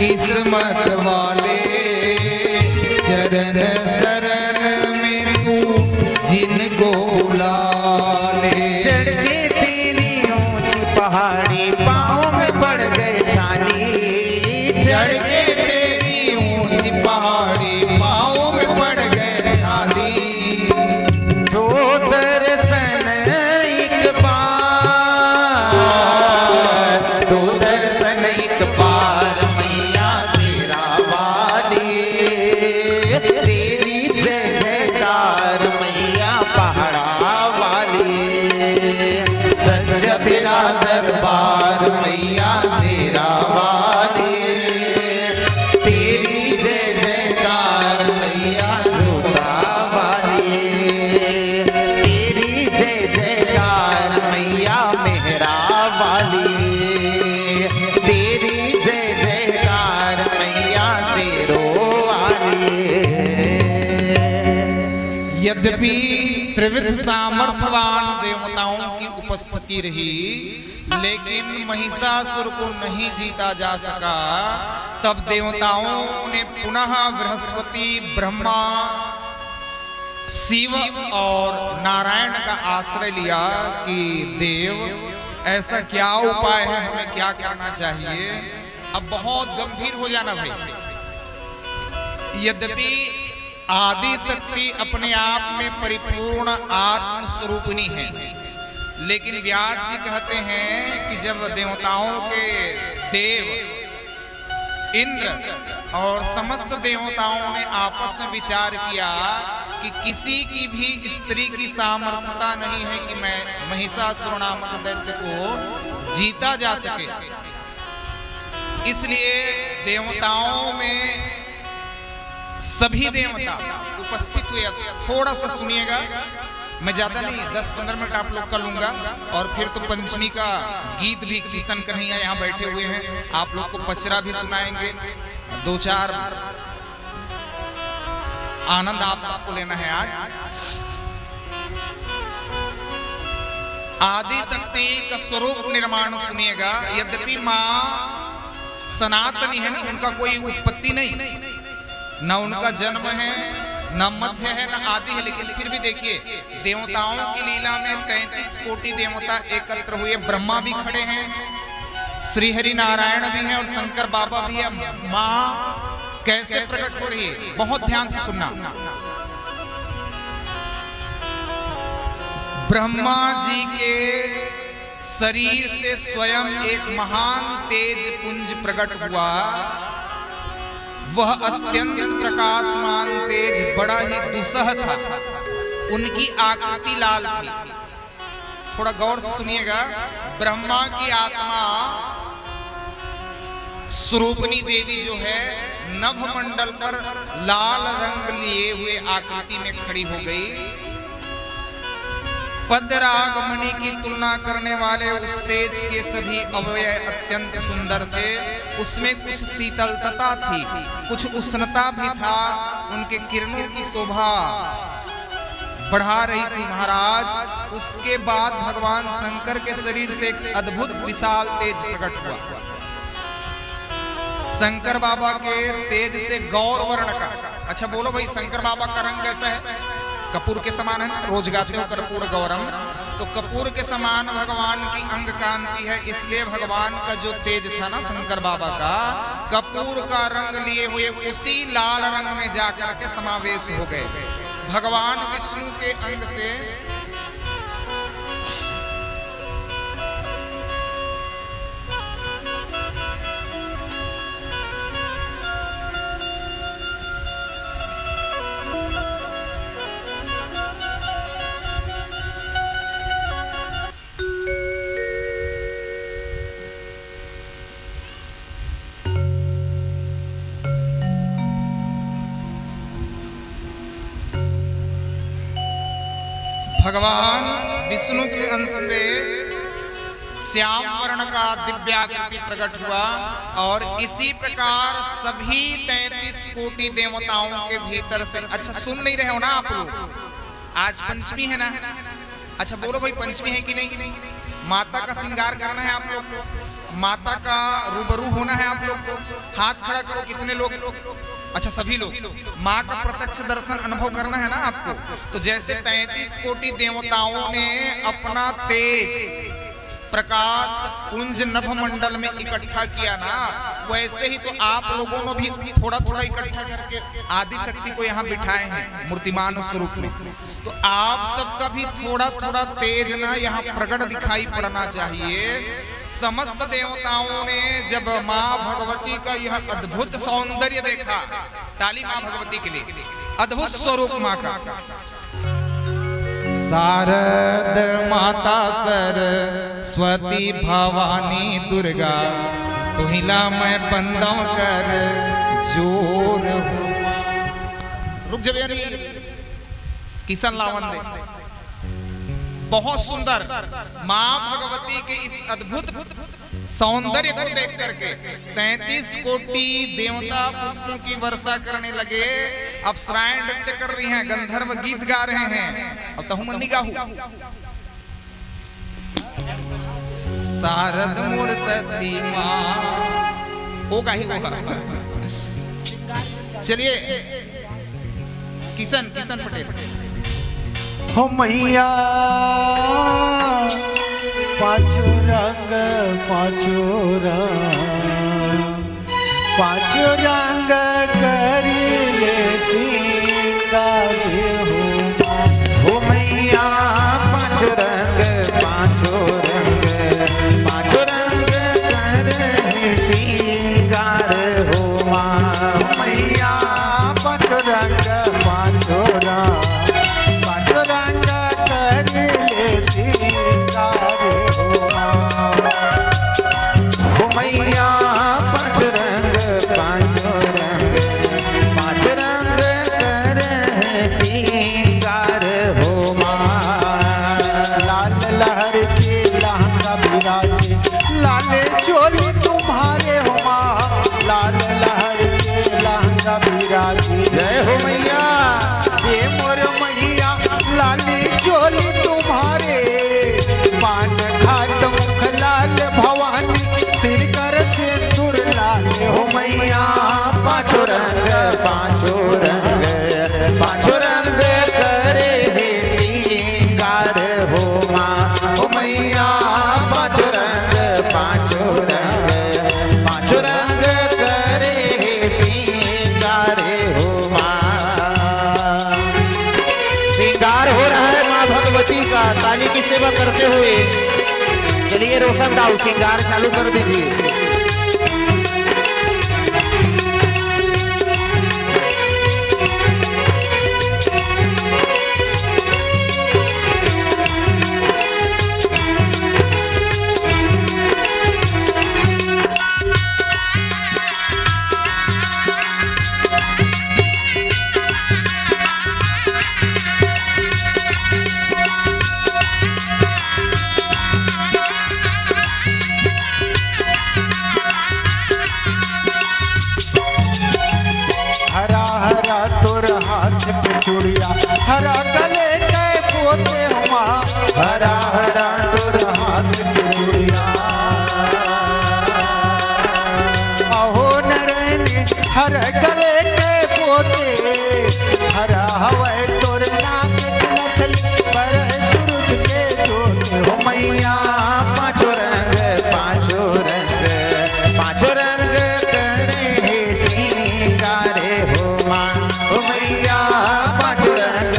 किस्मत वाले चरण शरण में तू जिनको बुला ले। चढ़ के तेरी ऊंची पहाड़ी पाँव में पड़ गए छाली, चढ़ के तेरी ऊंची पहाड़ी पाँव में पड़ गए छाली। तो दर्शन एक बार, तो दर्शन दरबार मैया तेरा वाली, तेरी जय जयकार मैया जोता वाली, तेरी जय जयकार मैया मेहरा वाली, तेरी जय जयकार मैया शेरो वाली। यद्यपि त्रिविध सामर्थ्यवान देवताओं की उपस्थिति रही, लेकिन महिषासुर को नहीं जीता जा सका। तब देवताओं ने पुनः बृहस्पति, ब्रह्मा, शिव और नारायण का आश्रय लिया कि देव ऐसा क्या उपाय है, हमें क्या करना चाहिए। अब बहुत गंभीर हो जाना भाई। यद्यपि आदि शक्ति अपने आप में परिपूर्ण आत्म स्वरूपिणी है, लेकिन व्यास जी कहते हैं कि जब देवताओं के देव इंद्र और समस्त देवताओं ने आपस में विचार किया कि किसी की भी स्त्री की सामर्थ्यता नहीं है कि मैं महिषासुर नामक दैत्य को जीता जा सके, इसलिए देवताओं में सभी देवता उपस्थित हुए। थोड़ा सा सुनिएगा, मैं ज्यादा नहीं 10-15 मिनट आप लोग का लूंगा, और फिर तो पंचमी का गीत भी किशन कन्हैया यहाँ बैठे हुए हैं, आप लोग को पचरा भी सुनाएंगे। 2-4 आनंद आप सबको लेना है आज। आदि शक्ति का स्वरूप निर्माण सुनिएगा। यद्यपि माँ सनातनी है ना, उनका कोई उत्पत्ति नहीं, न उनका जन्म है, न मध्य है, न आदि है, लेकिन फिर भी देखिए देवताओं की लीला में 33 कोटि देवता एकत्र हुए। ब्रह्मा भी खड़े हैं, श्री हरि नारायण भी हैं और शंकर बाबा भी है। माँ कैसे प्रकट हो रही है, बहुत ध्यान से सुनना। ब्रह्मा जी के शरीर से स्वयं एक महान तेज पुंज प्रकट हुआ। वह अत्यंत प्रकाशमान तेज बड़ा ही दुस्सह था। उनकी आकृति लाल थी। थोड़ा गौर से सुनिएगा। ब्रह्मा की आत्मा स्वरूपनी देवी जो है नभ मंडल पर लाल रंग लिए हुए आकृति में खड़ी हो गई। पद्मरागमणि की तुलना करने वाले उस तेज के सभी अवयव अत्यंत सुंदर थे। उसमें कुछ शीतलता थी, कुछ उष्णता भी था। उनके किरणों की शोभा बढ़ा रही थी महाराज। उसके बाद भगवान शंकर के शरीर से एक अद्भुत विशाल तेज प्रकट हुआ। शंकर बाबा के तेज से गौर वर्ण का, अच्छा बोलो भाई, शंकर बाबा का रंग कैसा है? कपूर के समान है ना, रोज गाते हो कर्पूर गौरम। तो कपूर के समान भगवान की अंग कांति है, इसलिए भगवान का जो तेज था ना शंकर बाबा का, कपूर का रंग लिए हुए उसी लाल रंग में जाकर के समावेश हो गए। भगवान विष्णु के अंग से भगवान विष्णु के अंश से श्याम वर्ण का दिव्याकृति प्रकट हुआ। और इसी प्रकार सभी 33 कोटि देवताओं के भीतर से, अच्छा सुन नहीं रहे हो ना आप लोग? आज पंचमी है ना? अच्छा बोलो भाई, पंचमी है कि नहीं? माता का श्रृंगार करना है आप लोग को, माता का रूबरू होना है आप लोग को। हाथ खड़ा करो, कितने लोग? अच्छा सभी लोग। माँ का प्रत्यक्ष दर्शन अनुभव करना है ना आपको। तो जैसे 33 कोटि देवताओं ने अपना तेज प्रकाश पुंज नभ मंडल में इकट्ठा किया ना, वैसे ही तो आप लोगों ने भी थोड़ा थोड़ा इकट्ठा करके आदि शक्ति को यहाँ बिठाए हैं मूर्तिमान स्वरूप में। तो आप सबका भी थोड़ा थोड़ा तेज ना यहाँ प्रकट दिखाई पड़ना चाहिए। समस्त देवताओं ने जब माँ भगवती का यह अद्भुत सौंदर्य देखा, ताली माँ भगवती के लिए, अद्भुत स्वरूप माँ का। शारद माता स्वती भवानी दुर्गा तुहिला मैं बंदम कर जोर हूँ। रुक जा यानी किशन लावन दे। बहुत सुंदर माँ भगवती के इस अद्भुत सौंदर्य को देख करके 33 कोटि देवता पुष्पों की वर्षा करने लगे। अप्सराएं नृत्य कर रही हैं, गंधर्व गीत गा रहे हैं। अब तहु मन्नी गाहू शारद मोर सती माँ होगा ही होगा। चलिए किशन पटेल। हो मैया पाँचों रंग करिए श्रृंगार हो मैया पाँचों रंग करे श्रृंगार हो माँ। मैया पाँचों रंग करे श्रृंगार हो माँ। हो मैया पाँच रंग करे श्रृंगार हो माँ। लाल लहर के लहंगा बिराजे लाले चोली तुम्हारे हो माँ। लाल लहर के लहंगा बिराजे जय हो मैया। ये मोर मैया लाली चोली तुम्हारे। पान खात मुख लाल भवानी सिर कर सिंदूर लाल हो मैया पाँचों रंग करे श्रृंगार हो माँ। हो मैया पाँचों रंग करे श्रृंगार हो माँ। श्रृंगार हो रहा है माँ भगवती का ताली की सेवा करते हुए। चलिए रोशन दाऊ श्रृंगार चालू कर दीजिए। चूड़िया हरा गले के पोते हुआ। हरा तोर हाथ की चूड़िया। अहो नरैनी हर गले के पोते। हरा हवे तोर नाक की नथली पर सूरज के जोते हो मैया पाँचों रंग करे श्रृंगार हो माँ। हो मैया पाँचों रंग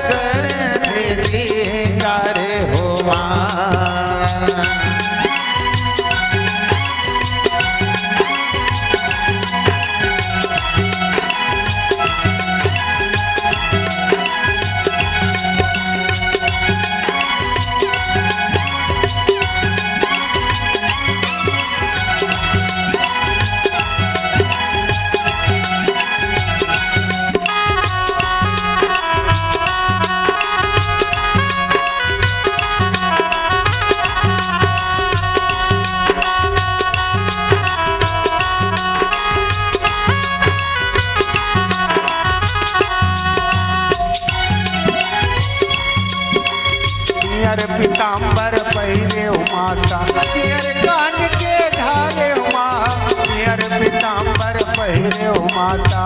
करे श्रृंगार हो माँ। पीताम्बर पहिरे हो माता पियर कान के ढाले हो माँ। पियर पीताम्बर पहिरे हो माता।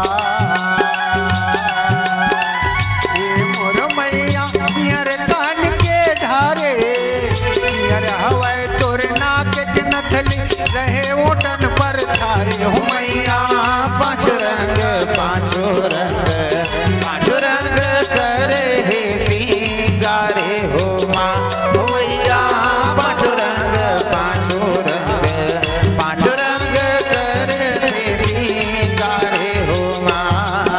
ये मोर मैया पियर कान के ढारे। पियर हवाए तोर नाक के नथली रहे ओटन पर थारे हो मैया। पाँच रंग करे श्रृंगार हो माँ। हो मैया पाँचों रंग करे श्रृंगार हो माँ।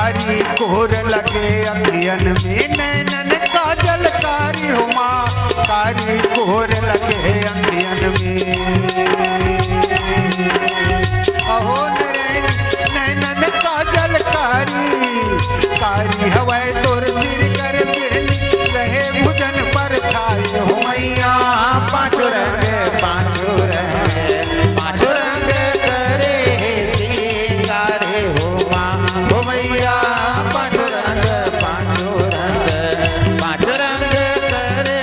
कारी कोर लगे अखियन में नैनन काजल कारी हो माँ कारी कोर लगे अखियन में अहो नैनन काजल कारी हवाए तोर सिर कर रहे भुजन पर छाए हो मैया पाँचों रंग करे सिंगारे हो माँ हो मैया पाँचों रंग करे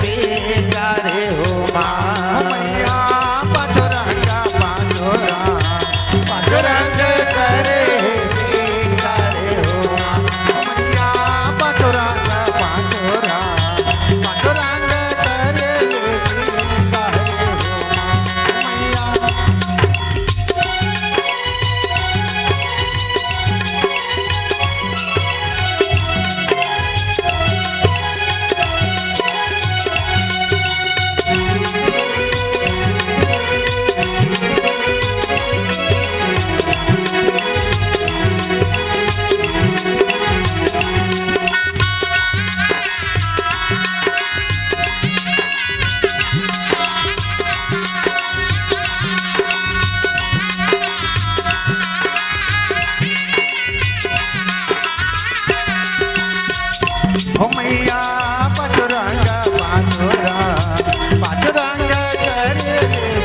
सिंगारे हो माँ मैया पाँचों रंग करे सिंगारे हो माँ मैया पाँचों रंग करे सिंगारे हो मैया हो मैया पाँचोरंग करे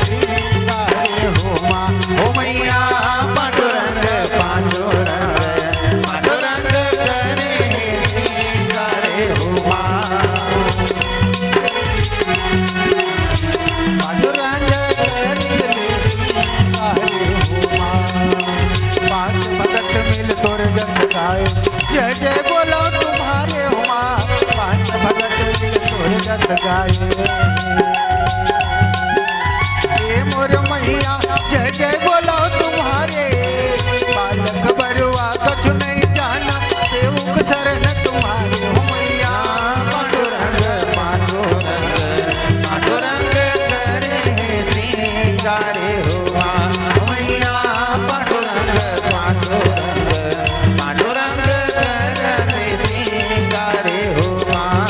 सिंगारे हो माँ हो मैया पाँचों रंग करे सिंगारे हो माँ पाँचोरंग करे सिंगारे हो माँ पाँच भगत मिल तोर जस गाए जय जय बोलो तुम्हारे हो माँ पाँच भगत मिल तोर जस गाए ये मोर मैया जय जय बोलो तुम्हारे बालक बरुआ कछु नहीं जाना सेवक शरण तुम्हारे हो मैया पाँचों रंग करे सिंगारे हो माँ मैया पाँचों रंग करे सिंगारे हो माँ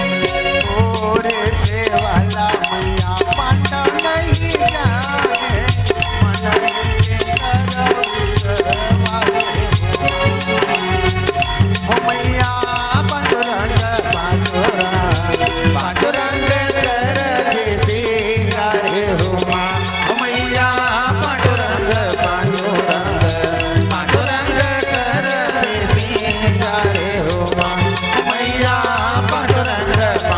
ओरे से वाला मैया पांडा नहीं जाने मन के करवाए हो मैया पाँचों रंग करे सिंगारे हो माँ मैया पाँचों रंग करे सिंगारे हो माँ मैया पाँचों रंग करे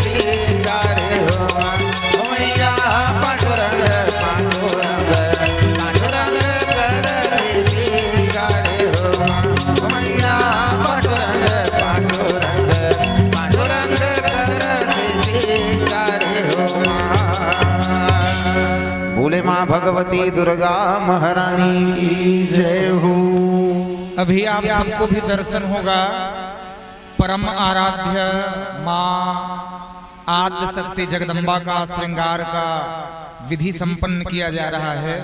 सिंगारे हो माँ मैया पाँचों रंग करे सिंगारे हो माँ मैया पाँचों रंग करे सिंगारे हो माँ। बोले माँ भगवती दुर्गा महारानी की जय हो। अभी आप सबको भी दर्शन होगा परम आराध्य माँ आद्य शक्ति जगदम्बा का श्रृंगार का विधि संपन्न किया जा रहा है।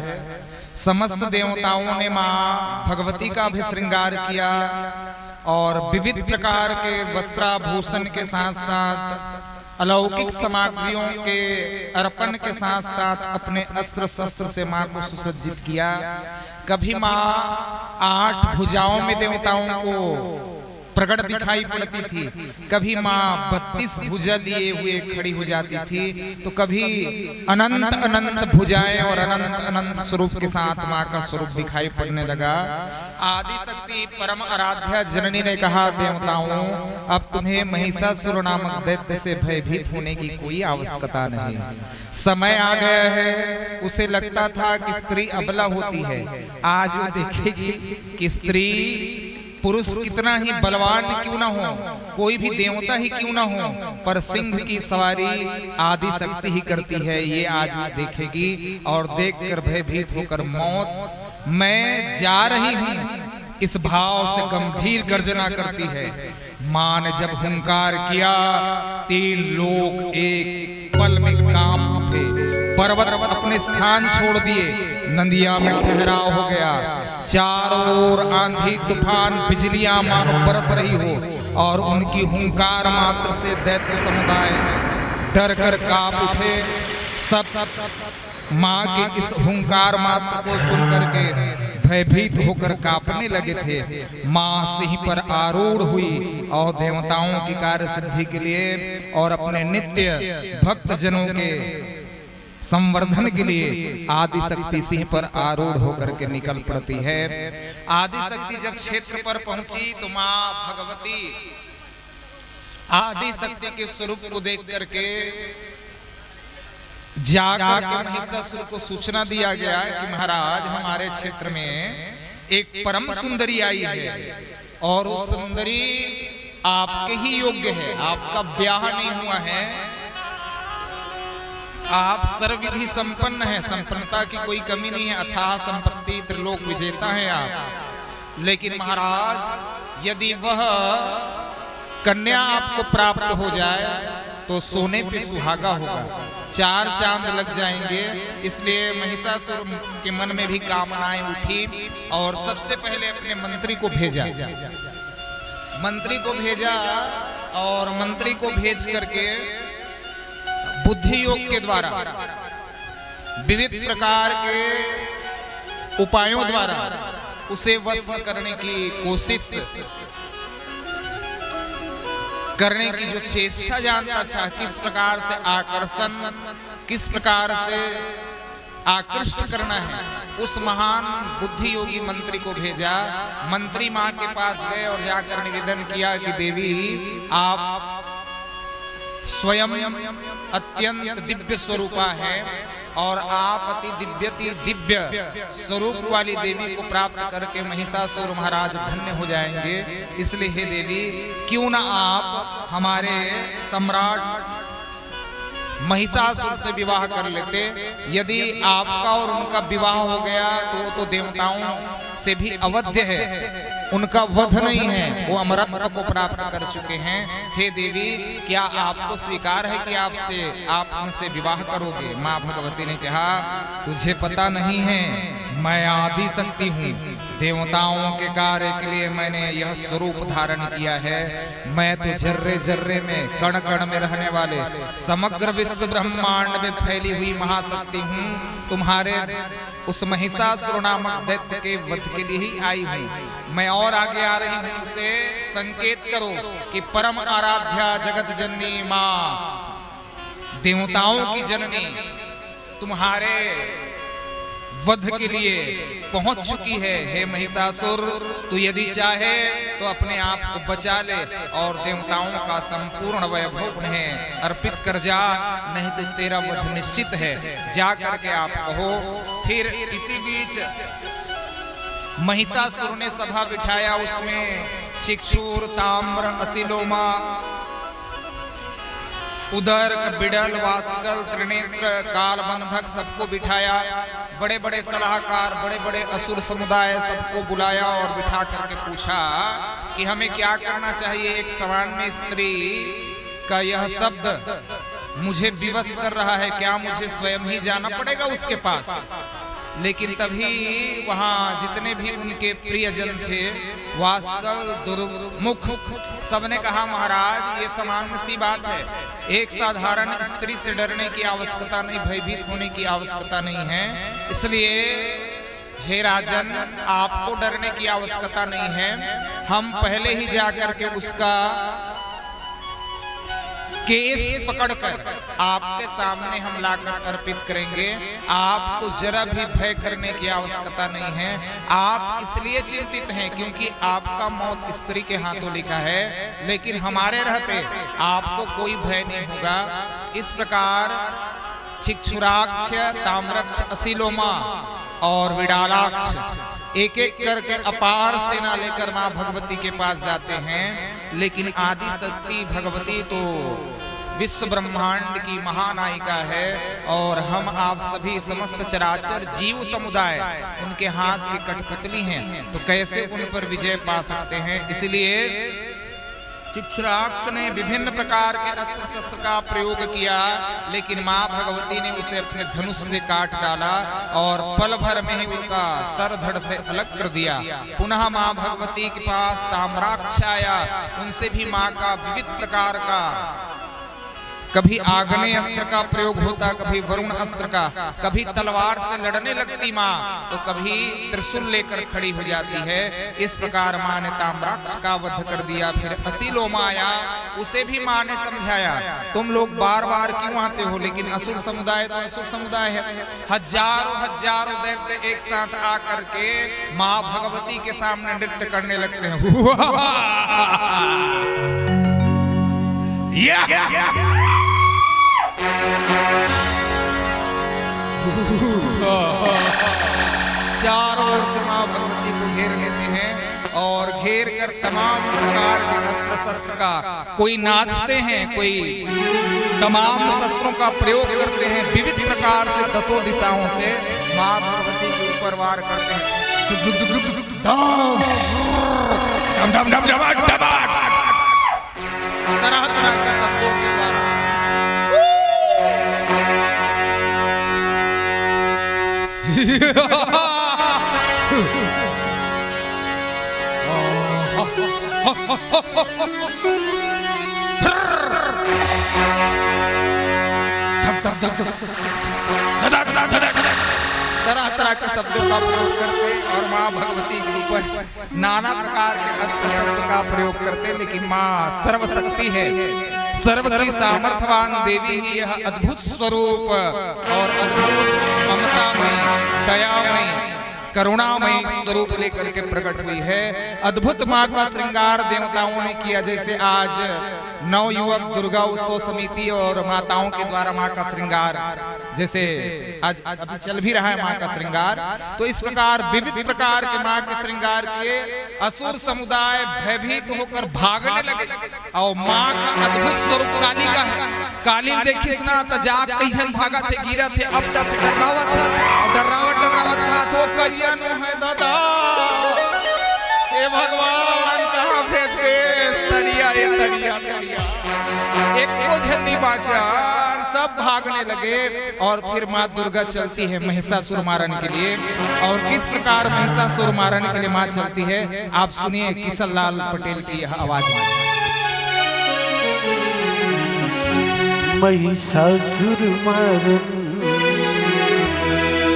समस्त देवताओं ने माँ भगवती का भी श्रृंगार किया और विविध प्रकार के वस्त्राभूषण के साथ साथ अलौकिक सामग्रियों के अर्पण के साथ साथ अपने अस्त्र शस्त्र से माँ को सुसज्जित किया। कभी माँ 8 भुजाओं में देवताओं को प्रकट दिखाई पड़ती थी। कभी माँ 32 भुजा लिए हुए खड़ी हो जाती थी, तो कभी अनंत अनंत भुजाएं और अनंत अनंत स्वरूप के साथ माँ का स्वरूप दिखाई पड़ने लगा। आदि शक्ति परम आराध्या जननी ने कहा, देवताओं अब तुम्हें महिषासुर नामक दैत्य से भयभीत होने की कोई आवश्यकता नहीं। समय आ गया है। उसे लगता था कि स्त्री अबला होती है, आज वो देखेगी कि स्त्री पुरुष कितना ही बलवान क्यों ना हो, कोई भी देवता ही क्यों ना हो, पर सिंह की सवारी आदि शक्ति ही करती है। ये आज वो देखेगी और देखकर भयभीत होकर मौत मैं जा रही हूँ इस भाव से गंभीर गर्जना करती है। मां ने जब हुंकार किया, 3 लोग एक पल में कांप उठे। पर्वत अपने स्थान छोड़ दिए, नदियां में ठहराव हो गया। चारों ओर आंधी तूफान बिजलियां मानो बरस रही हो, और उनकी हुंकार मात्र से दैत्य समुदाय डर कर कांप उठे। सब मां के इस हुंकार मात्र को सुन करके भयभीत होकर कांपने लगे थे। मां सिंह पर आरूढ़ हुई और देवताओं की कार्य सिद्धि के लिए और अपने नित्य भक्त जनों के संवर्धन के लिए आदि शक्ति सिंह पर आरूढ़ होकर के निकल पड़ती है। आदि शक्ति जब क्षेत्र पर पहुंची तो मां भगवती आदि शक्ति के स्वरूप को देख करके जाकर के महिषासुर को सूचना दिया गया कि महाराज हमारे क्षेत्र में एक परम सुंदरी आई है और वो सुंदरी आपके ही योग्य है, आपका ब्याह नहीं हुआ है, आप सर्वविधि संपन्न है, संपन्नता की कोई कमी नहीं है, अथाह संपत्ति त्रिलोक विजेता है आप। लेकिन महाराज यदि वह कन्या आपको प्राप्त हो जाए तो सोने पे सुहागा होगा, 4 चांद लग जाएंगे। इसलिए महिषासुर के मन में भी कामनाएं उठी और सबसे पहले अपने मंत्री को भेजा। मंत्री को भेजा और मंत्री को भेज करके बुद्धि योग के द्वारा विविध प्रकार के उपायों द्वारा उसे वश में करने की कोशिश करने की जो चेष्टा जानता था, किस प्रकार से आकर्षण, किस प्रकार से आकृष्ट करना है, उस महान बुद्धि योगी मंत्री को भेजा। मंत्री मां के पास गए और जाकर निवेदन किया कि देवी आप स्वयं अत्यंत दिव्य स्वरूपा है और आप अति दिव्य स्वरूप वाली देवी को प्राप्त करके महिषासुर महाराज धन्य हो जाएंगे। इसलिए हे देवी क्यों ना आप हमारे सम्राट महिषासुर से विवाह कर लेते। यदि आपका और उनका विवाह हो गया तो वो तो देवताओं से भी अवध्य है, उनका वध नहीं है, वो अमरत्व को प्राप्त कर चुके हैं। हे देवी क्या आपको स्वीकार है कि आप उनसे विवाह करोगे? माँ भगवती ने कहा तुझे पता नहीं है, मैं आदि शक्ति हूँ, देवताओं के कार्य के लिए मैंने यह स्वरूप धारण किया है। मैं तो जर्रे जर्रे में कण कण में रहने वाले समग्र विश्व ब्रह्मांड में फैली हुई महाशक्ति हूँ। तुम्हारे उस महिषासुर नामक दैत्य के वध के लिए ही आई हूँ। मैं और आगे आ रही हूँ, उसे संकेत करो कि परम आराध्या जगत जननी माँ देवताओं की जननी तुम्हारे वध के लिए पहुंच चुकी है। हे महिषासुर तू यदि चाहे तो अपने आप को बचा ले और देवताओं का संपूर्ण वैभव उन्हें अर्पित कर जा, नहीं तो तेरा वध निश्चित है। जा करके आप कहो। फिर इसी बीच महिषासुर ने सभा बिठाया, उसमें चिक्षुर, ताम्र, असिलोमा, उदर, बिडल, वास्कल, त्रिनेत्र, कालबंधक सबको बिठाया। बड़े बड़े सलाहकार, बड़े बड़े असुर समुदाय सबको बुलाया और बिठा करके पूछा कि हमें क्या करना चाहिए। एक सामान्य स्त्री का यह शब्द मुझे विवश कर रहा है, क्या मुझे स्वयं ही जाना पड़ेगा उसके पास? लेकिन तभी वहां जितने भी उनके प्रियजन थे, वास्कल, दुर्मुख, सबने कहा महाराज ये सामान्य सी बात है, एक साधारण स्त्री से डरने की आवश्यकता नहीं, भयभीत होने की आवश्यकता नहीं है। इसलिए हे राजन, आपको डरने की आवश्यकता नहीं है। हम पहले ही जाकर के उसका केस पकड़कर आपके सामने हम लाकर अर्पित करेंगे। आपको जरा भी भय करने की आवश्यकता नहीं है। आप इसलिए चिंतित हैं क्योंकि आपका मौत स्त्री के हाथों लिखा है, लेकिन हमारे रहते आपको कोई भय नहीं होगा। इस प्रकार चिक्षुराख्य, ताम्रक्ष, असिलोमा और विडालाक्ष एक एक करके अपार सेना लेकर मां भगवती के पास जाते हैं। लेकिन आदि शक्ति भगवती तो विश्व ब्रह्मांड की महानायिका है और हम आप सभी समस्त चराचर जीव समुदाय उनके हाथ की कठपुतली हैं, तो कैसे उन पर विजय पा सकते हैं। इसलिए चिक्षुराक्ष ने विभिन्न प्रकार के अस्त्र शस्त्र का प्रयोग किया, लेकिन मां भगवती ने उसे अपने धनुष से काट डाला और पल भर में ही उनका सर धड़ से अलग कर दिया। पुनः मां भगवती के पास ताम्राक्ष आया, उनसे भी मां का विविध प्रकार का, कभी आग्नेय अस्त्र का प्रयोग होता, कभी वरुण अस्त्र का, कभी तलवार से लड़ने लगती मां, तो कभी त्रिशूल लेकर खड़ी हो जाती है। इस प्रकार मां ने ताम्राक्ष का वध कर दिया। फिर असिलोमा आया, उसे भी मां ने समझाया, तुम लोग बार बार क्यों आते हो, लेकिन असुर समुदाय तो असुर समुदाय है। हजारों हजारों दैत्य एक साथ आकर के मां भगवती के सामने नृत्य करने लगते हैं। चारों ओर से मां भगवती को घेर लेते हैं और घेर कर तमाम प्रकार के अस्त्र शस्त्र का, कोई नाचते हैं, कोई तमाम शस्त्रों का प्रयोग करते हैं। विविध प्रकार से दसों दिशाओं से मां भगवती के ऊपर वार करते हैं। तरह तरह के शब्दों के द्वारा तरह तरह के शब्दों का प्रयोग करते और मां भगवती के ऊपर नाना प्रकार के अस्त्र शस्त्र का प्रयोग करते। लेकिन मां सर्वशक्ति है, सर्व की सामर्थ्यवान देवी ही यह अद्भुत स्वरूप और अद्भुत ममतामयी, दयामयी, करुणामयी स्वरूप लेकर के प्रकट हुई है। अद्भुत मां का श्रृंगार देवताओं ने किया, जैसे आज नवयुवक दुर्गा उत्सव समिति और माताओं के द्वारा मां का श्रृंगार, जैसे आज अभी चल भी रहा है मां का श्रृंगार, तो इस प्रकार विविध प्रकार के मां के श्रृंगार किए। असुर समुदाय भयभीत होकर भागने लगे और मां का अद्भुत स्वरूप काली का है। काली देखिस ना तो जाग कैसन भागा थे, गिरा थे, अब तक डरावत और डरावत था तो करिया नो है दादा, हे भगवान कहां भेज गए, तरिया एक को जल्दी बाचान, सब भागने लगे। और फिर मां दुर्गा चलती है महिषासुर मारन के लिए। और किस प्रकार महिषासुर मारन के लिए मां चलती है, आप सुनिए किशन लाल पटेल की यह आवाज में। महिषासुर मारन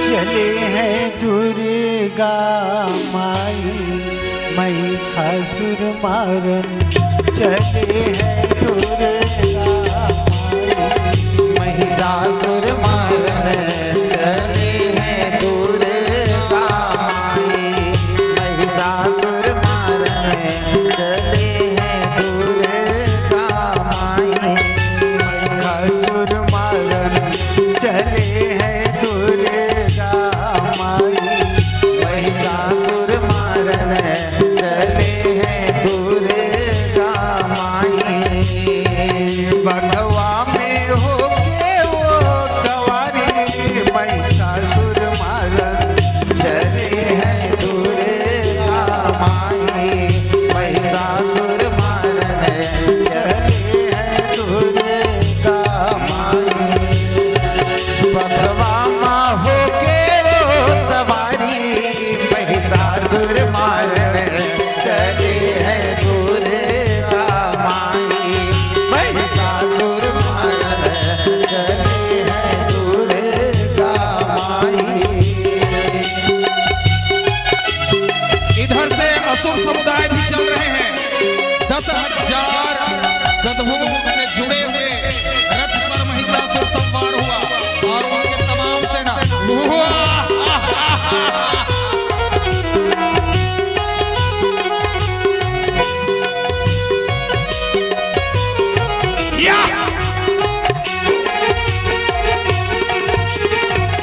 चले हैं दुर्गा माई, महिषासुर मारन चले हैं दुर्गा माई, महिषासुर मारन चले हैं दुर्गा माई, महिषासुर मारन चले हैं दुर्गा माई, महिषासुर मारन चले हैं दुर्गा माई, महिषासुर मारन चले हैं दुर्गा माई। बघवा में होके वो गधों से जुड़े हुए रथ पर महिषासुर सवार हुआ और उनके तमाम सेना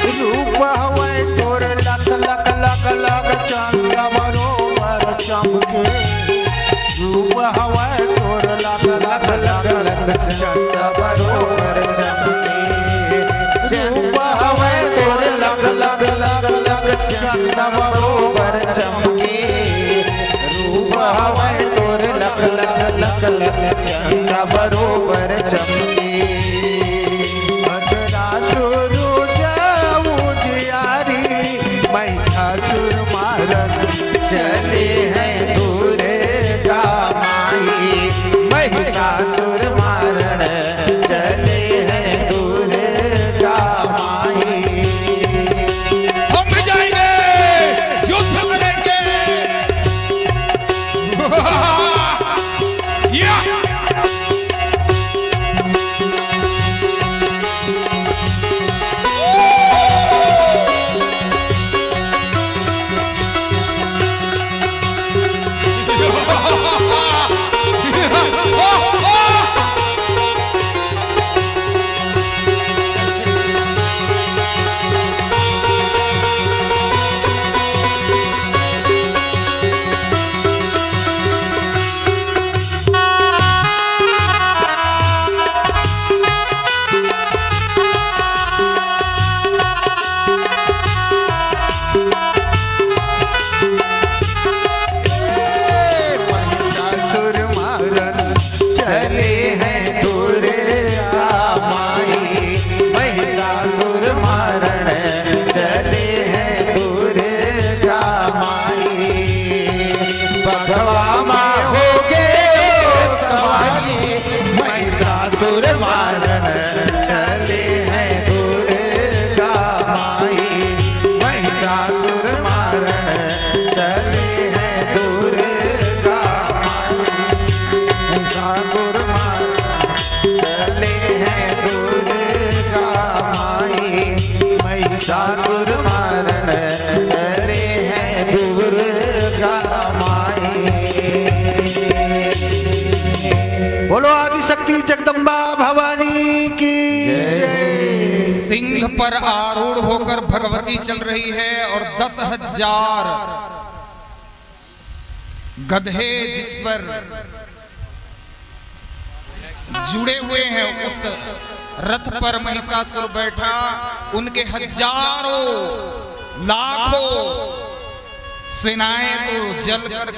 रूप हवे तोर लख लख लख लख चंद बरोबर चमके रूप हवे तोर लख लख लख लख चंद बरोबर चमके रूप हवे तोर लख लख लख लख चंद बरोबर चमके रूप हवे तोर लख लख लख लख चंद बरोबर चमके महिषासुर मारन चले हैं दुर्गा माई महिषासुर मारन चले हैं दुर्गा माई हम जाएंगे युद्ध करेंगे महिषासुर मारन चले हैं दुर्गा माई। बोलो आदिशक्ति जगदम्बा भवानी की जय। सिंह पर आरूढ़ होकर भगवती चल रही है और 10,000 गधे जिस पर जुड़े हुए हैं उस रथ पर महिषासुर बैठा। उनके हजारों लाखों सेनाएं तो जलकर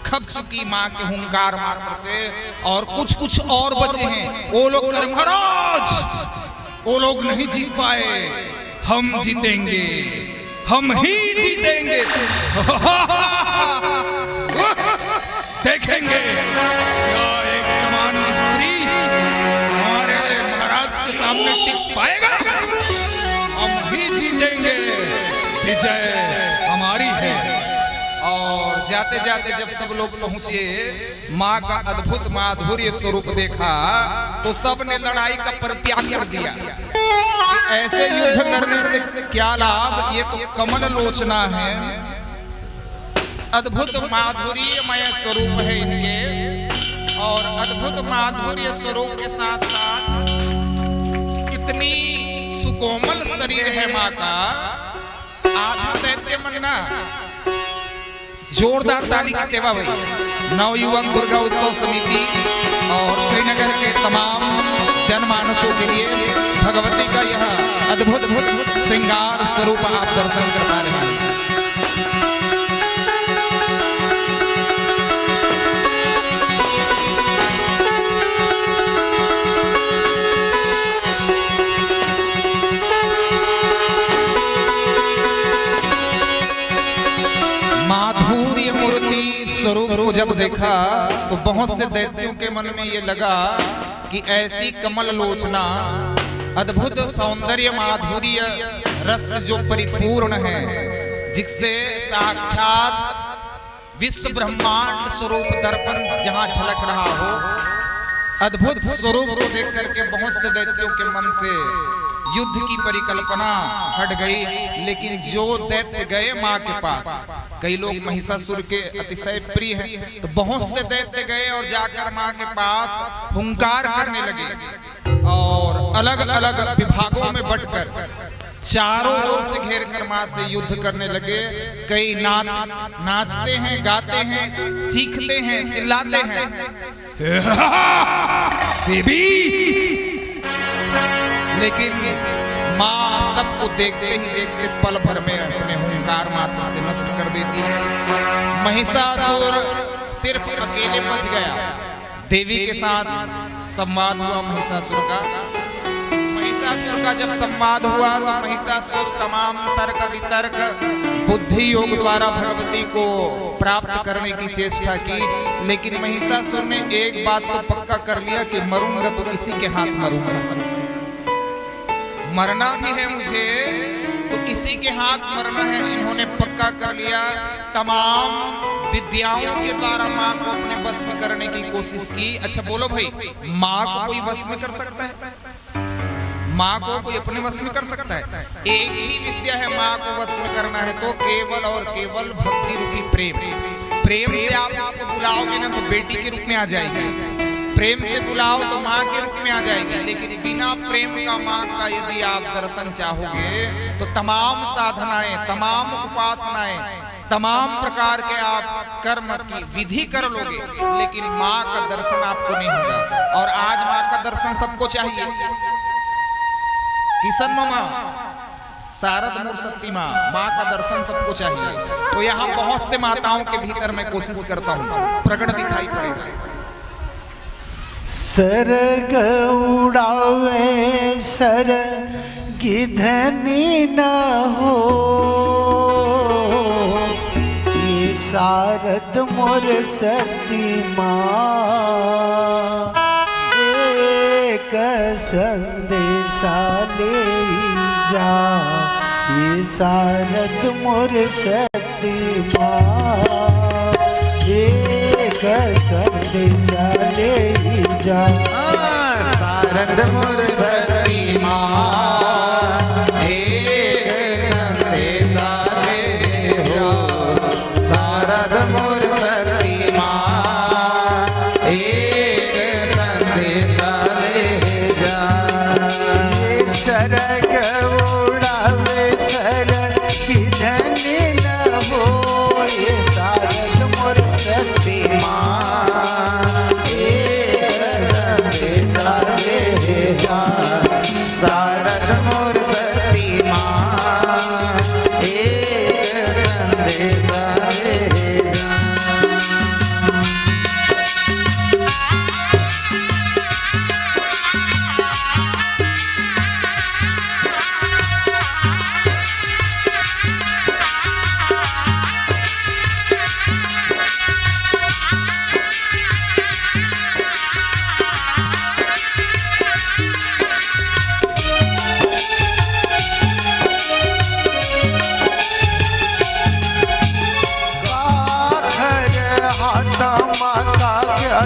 खप चुकी मां के हुंकार मात्र से, और कुछ और बचे हैं। वो लोग कर महाराज वो लोग नहीं जीत पाए, हम जीतेंगे, हम ही जीतेंगे। देखेंगे क्या एक समान स्त्री हमारे महाराज के सामने टिक पाएगा। हम ही जीतेंगे, विजय हमारी है। और जाते जाते जब सब लोग पहुंचे, माँ का अद्भुत माधुर्य स्वरूप देखा तो सब ने लड़ाई का परित्याग कर दिया। ऐसे युद्ध करने से क्या लाभ, ये तो कमल लोचना है। अद्भुत माधुर्यमय स्वरूप है इनके, और अद्भुत माधुर्य स्वरूप के साथ साथ इतनी सुकोमल शरीर है माँ का। आधा दैत्य मन्ना। जोरदार ताली की सेवा हुई। नवयुवक दुर्गा उत्सव समिति और श्रीनगर के तमाम जनमानसों के लिए भगवती का यह अद्भुत श्रृंगार स्वरूप आप दर्शन कर पा रहे हैं। माधुर्य मूर्ति स्वरूप को जब देखा तो बहुत से दैत्यों के मन में ये लगा कि ऐसी कमल लोचना, अद्भुत सौंदर्य माधुर्य रस जो परिपूर्ण है, जिससे साक्षात विश्व ब्रह्मांड स्वरूप दर्पण जहां झलक रहा हो, अद्भुत स्वरूप को देख करके बहुत से दैत्यों के मन से युद्ध की परिकल्पना हट गई। लेकिन जो दैत्य गए माँ के पास, कई लोग महिषासुर के अतिशय प्रिय हैं, तो बहुत से दैत्य गए और जाकर माँ के पास हुंकार करने लगे और अलग अलग विभागों में बंटकर चारों ओर से घेर कर माँ से युद्ध करने लगे। कई नाचते हैं, गाते हैं, चीखते हैं, चिल्लाते हैं, देवी। लेकिन माँ सबको देखते ही देखते पल भर में अपने हुंकार मात्र से नष्ट कर देती है। महिषासुर सिर्फ अकेले बच गया। देवी के साथ संवाद हुआ महिषासुर का। महिषासुर का जब संवाद हुआ तो महिषासुर तमाम तर्क वितर्क बुद्धि योग द्वारा भगवती को प्राप्त करने की चेष्टा की। लेकिन महिषासुर ने एक बात तो पक्का कर लिया कि मरूंगा तो किसी के हाथ मरूंगा, मरना भी है मुझे तो किसी के हाथ मरना है। इन्होंने पक्का कर लिया। तमाम विद्याओं के द्वारा माँ को अपने वश में करने की कोशिश की। अच्छा बोलो भाई, माँ को कोई वश में कर सकता है? माँ को कोई अपने वश में कर सकता है? एक ही विद्या है माँ को वश में करना है, तो केवल और केवल भक्ति रूपी प्रेम। प्रेम से आप उसको बुलाओगे ना तो बेटी के रूप में आ जाएगी, प्रेम से बुलाओ तो माँ के रूप में आ जाएगी। लेकिन बिना प्रेम का माँ का यदि आप दर्शन चाहोगे तो तमाम साधनाएं, तमाम उपासनाएं, तमाम प्रकार के आप कर्म की विधि कर लोगे, लेकिन माँ का दर्शन आपको नहीं होगा। और आज माँ का दर्शन सबको चाहिए। किशन मामा, शारद मूर्ति माँ, माँ का दर्शन सबको चाहिए। तो यहाँ बहुत से माताओं के भीतर मैं कोशिश करता हूँ प्रकट दिखाई पड़ेगा। सरग उड़ावे सर गिधनी न हो, ये शारद मोर सती माँ, एक संदेशा ले जा, ये शारद मोर सती माँ, एक संदेशा ले जा, शारद मोर सती माँ, एक संदेशा ले हो। शारद मोर सती माँ, एक संदेशा ले जा। ये सरग उड़ावे सर गिधनी न हो, ये शारद मोर सती माँ, शारद मोर सती माँ, एक संदेशा ले जा।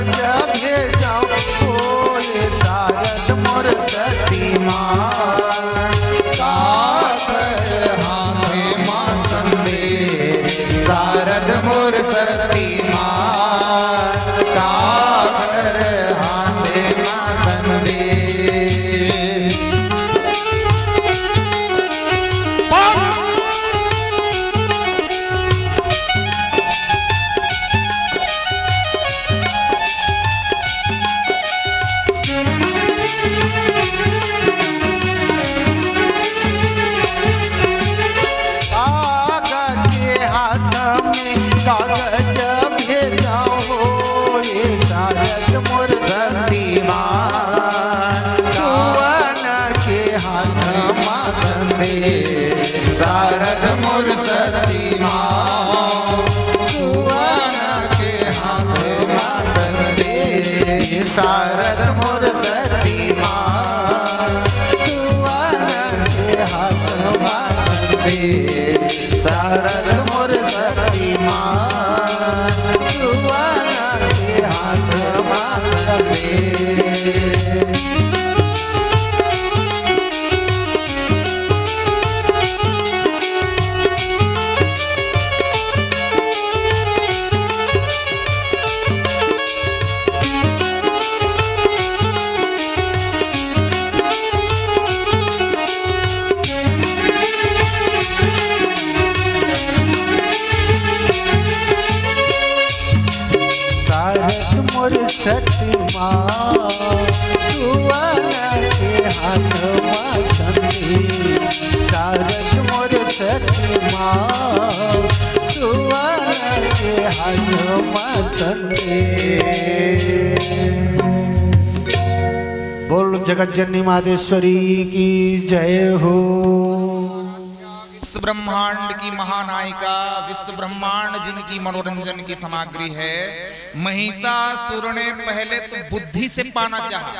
शारद मोर सती माँ, शारद मोर सती माँ, काकर हाथे माँ संदेश। शारद मोर सती माँ, सुवन के हाथ माँ संदेश। शारद मोर सती माँ, सुवन के हाथ माँ संदेश। शारद मोर सती माँ, सुवन के हाथ माँ संदेश। हनुमंती शारद मोर सखी माँ सुवन के हनुमंती। बोल जगत जननी मातेश्वरी की जय हो। विश्व ब्रह्मांड की महानायिका, विश्व ब्रह्मांड जिनकी मनोरंजन की सामग्री है, महिषासुर ने पहले तो बुद्धि से पाना चाहा,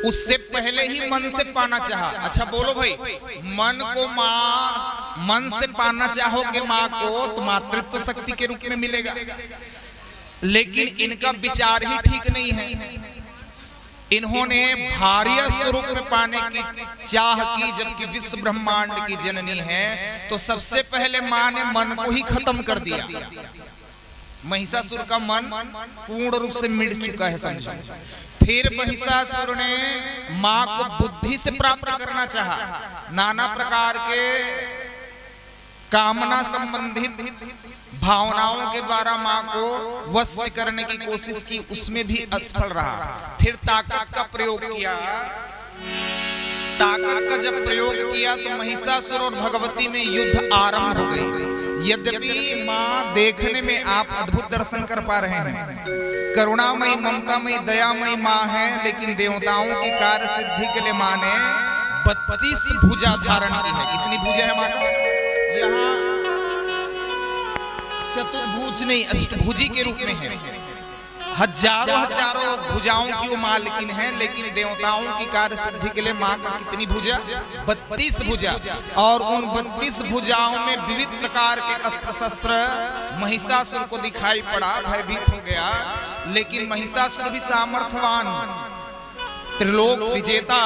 उससे पहले ही मन से पाना चाहा। अच्छा बोलो भाई, मन को मन से पाना चाहोगे माँ को तो मातृत्व शक्ति के रूप में मिलेगा, लेकिन इनका विचार ही ठीक नहीं है। इन्होंने भार्य स्वरूप में पाने की चाह की, जबकि विश्व ब्रह्मांड की जननी है, तो सबसे पहले मां ने मन को ही खत्म कर दिया। महिषासुर का मन पूर्ण रूप से मिट चुका है समझो। फिर महिषासुर ने मां को बुद्धि से प्राप्त करना चाहा, नाना प्रकार के कामना संबंधित भावनाओं के द्वारा मां को वश करने की कोशिश की, उसमें भी असफल रहा। फिर ताकत का प्रयोग किया, ताकत का जब प्रयोग किया तो महिषासुर और भगवती में युद्ध आरंभ हो गई। यद्यपि मां देखने में आप अद्भुत दर्शन कर पा रहे हैं, करुणामयी ममतामयी दयामयी मां है, लेकिन देवताओं की कार्य सिद्धि के लिए मां ने 32 भुजा धारण की है। कितनी भुजा है मां को? यहाँ चतुर्भुज नहीं, अष्टभुजी के रूप में है। हजारों भुजाओं की वो मालकिन है, लेकिन देवताओं की कार्य सिद्धि के लिए मां का कितनी भुजा? 32 भुजा। और उन 32 भुजाओं में विविध प्रकार के अस्त्र शस्त्र महिषासुर को दिखाई पड़ा, भयभीत हो गया। लेकिन महिषासुर भी सामर्थ्यवान, त्रिलोक विजेता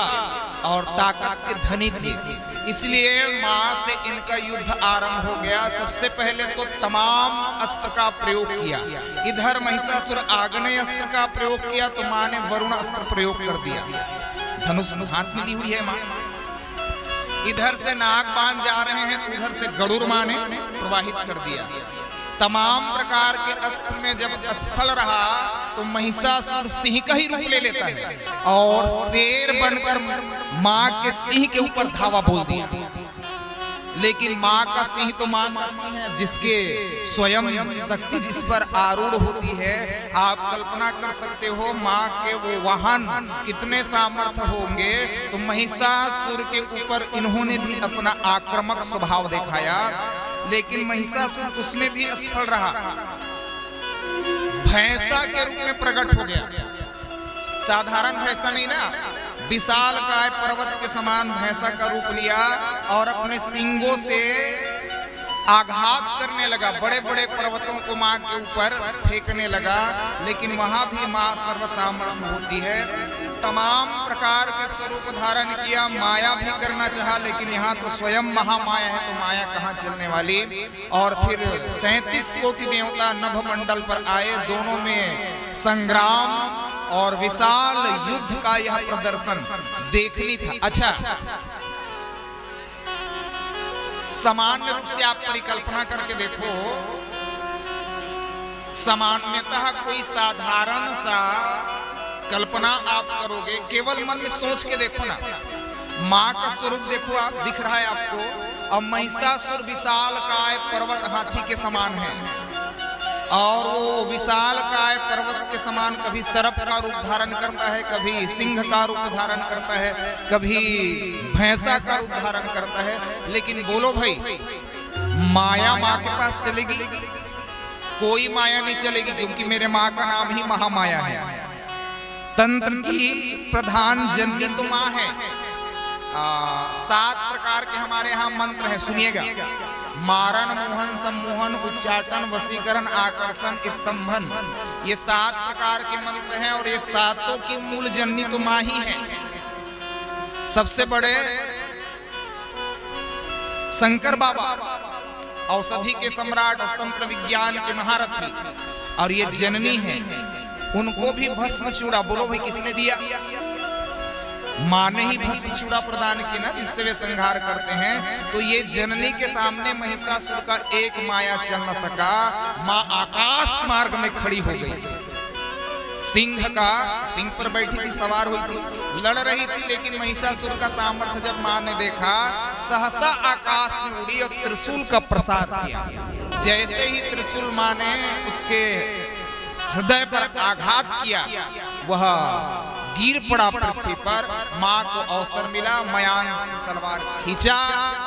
और ताकत के धनी थे, इसलिए मां से इनका युद्ध आरंभ हो गया। सबसे पहले तो तमाम अस्त्र का प्रयोग किया। इधर महिषासुर आग्नेय अस्त्र का प्रयोग किया तो मां ने वरुण अस्त्र प्रयोग कर दिया। धनुष हाथ में ली हुई है मां। इधर से नागबाण जा रहे हैं तो उधर से गरुड़ मां ने प्रवाहित कर दिया। तमाम प्रकार के अस्त्र में जब असफल रहा तो महिषासुर सिंह का ही रूप ले लेता है और शेर बनकर मां के सिंह के ऊपर धावा बोल दिया। लेकिन मां का सिंह तो मां का सिंह है, जिसके स्वयं शक्ति जिस पर आरूढ़ होती है। आप कल्पना कर सकते हो मां के वो वाहन कितने सामर्थ्य होंगे। तो महिषासुर के ऊपर इन्होंने भी अपना आक्रामक स्वभाव दिखाया, लेकिन महिषासुर उसमें भी असफल रहा। भैंसा के रूप में प्रकट हो गया। साधारण भैंसा नहीं ना, विशाल काय पर्वत के समान भैंसा का रूप लिया और अपने सींगों से आघात करने लगा। बड़े बड़े पर्वतों को मां के ऊपर फेंकने लगा। लेकिन वहां भी मां सर्वसामर्थ्य होती है। तमाम प्रकार के स्वरूप धारण किया, माया भी करना चाहा, लेकिन यहाँ तो स्वयं महामाया है, तो माया कहाँ चलने वाली। और फिर 33 कोटि देवता नभमंडल पर आए। दोनों में संग्राम और विशाल युद्ध का यह प्रदर्शन देखनी था। अच्छा, सामान्य रूप से आप परिकल्पना करके देखो, सामान्यतः कोई साधारण सा कल्पना आप करोगे, केवल मन में सोच के देखो ना। मां का स्वरूप देखो आप, दिख रहा है आपको। और महिषासुर विशाल काय पर्वत हाथी के समान है, और वो विशाल काय पर्वत के समान कभी सर्प का रूप धारण करता है, कभी सिंह का रूप धारण करता है, कभी भैंसा का रूप धारण करता है। लेकिन बोलो भाई, माया मां के पास चलेगी? कोई माया नहीं चलेगी, क्योंकि मेरे मां का नाम ही महामाया है। तंत्र की प्रधान जननी तो मां है। 7 प्रकार के हमारे यहाँ मंत्र हैं, सुनिएगा। मारन, मोहन, सम्मोहन, उच्चाटन, वशीकरण, आकर्षण, स्तंभन, ये 7 प्रकार के मंत्र हैं। और ये 7 की मूल जननी तो मां ही है। सबसे बड़े शंकर बाबा, औषधि के सम्राट और तंत्र विज्ञान के महारथी, और ये जननी है। उनको भी भस्म चूड़ा, बोलो भाई किसने दिया? मां ने ही भस्म चूड़ा प्रदान किया ना, जिससे वे संहार करते हैं। तो ये जननी के सामने महिषासुर का एक माया चल न सका। मां आकाश मार्ग में खड़ी हो गई। सिंह पर बैठी थी, सवार हुई थी, लड़ रही थी, लेकिन महिषासुर का सामर्थ्य जब मां ने देखा, सहसा आकाश में उड़ी और त्रिशूल का प्रसार किया। जैसे ही त्रिशूल मां ने उसके हृदय पर आघात किया, वह गिर पड़ा पृथ्वी पर। मां को अवसर मिला, मयान से तलवार खींचा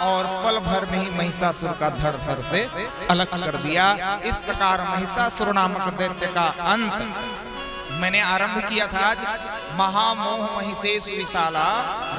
और पल भर में ही महिषासुर का धड़ सर से अलग कर दिया। इस प्रकार महिषासुर नामक दैत्य का अंत मैंने आरंभ किया था आज। महामोह महिषेश विशाला,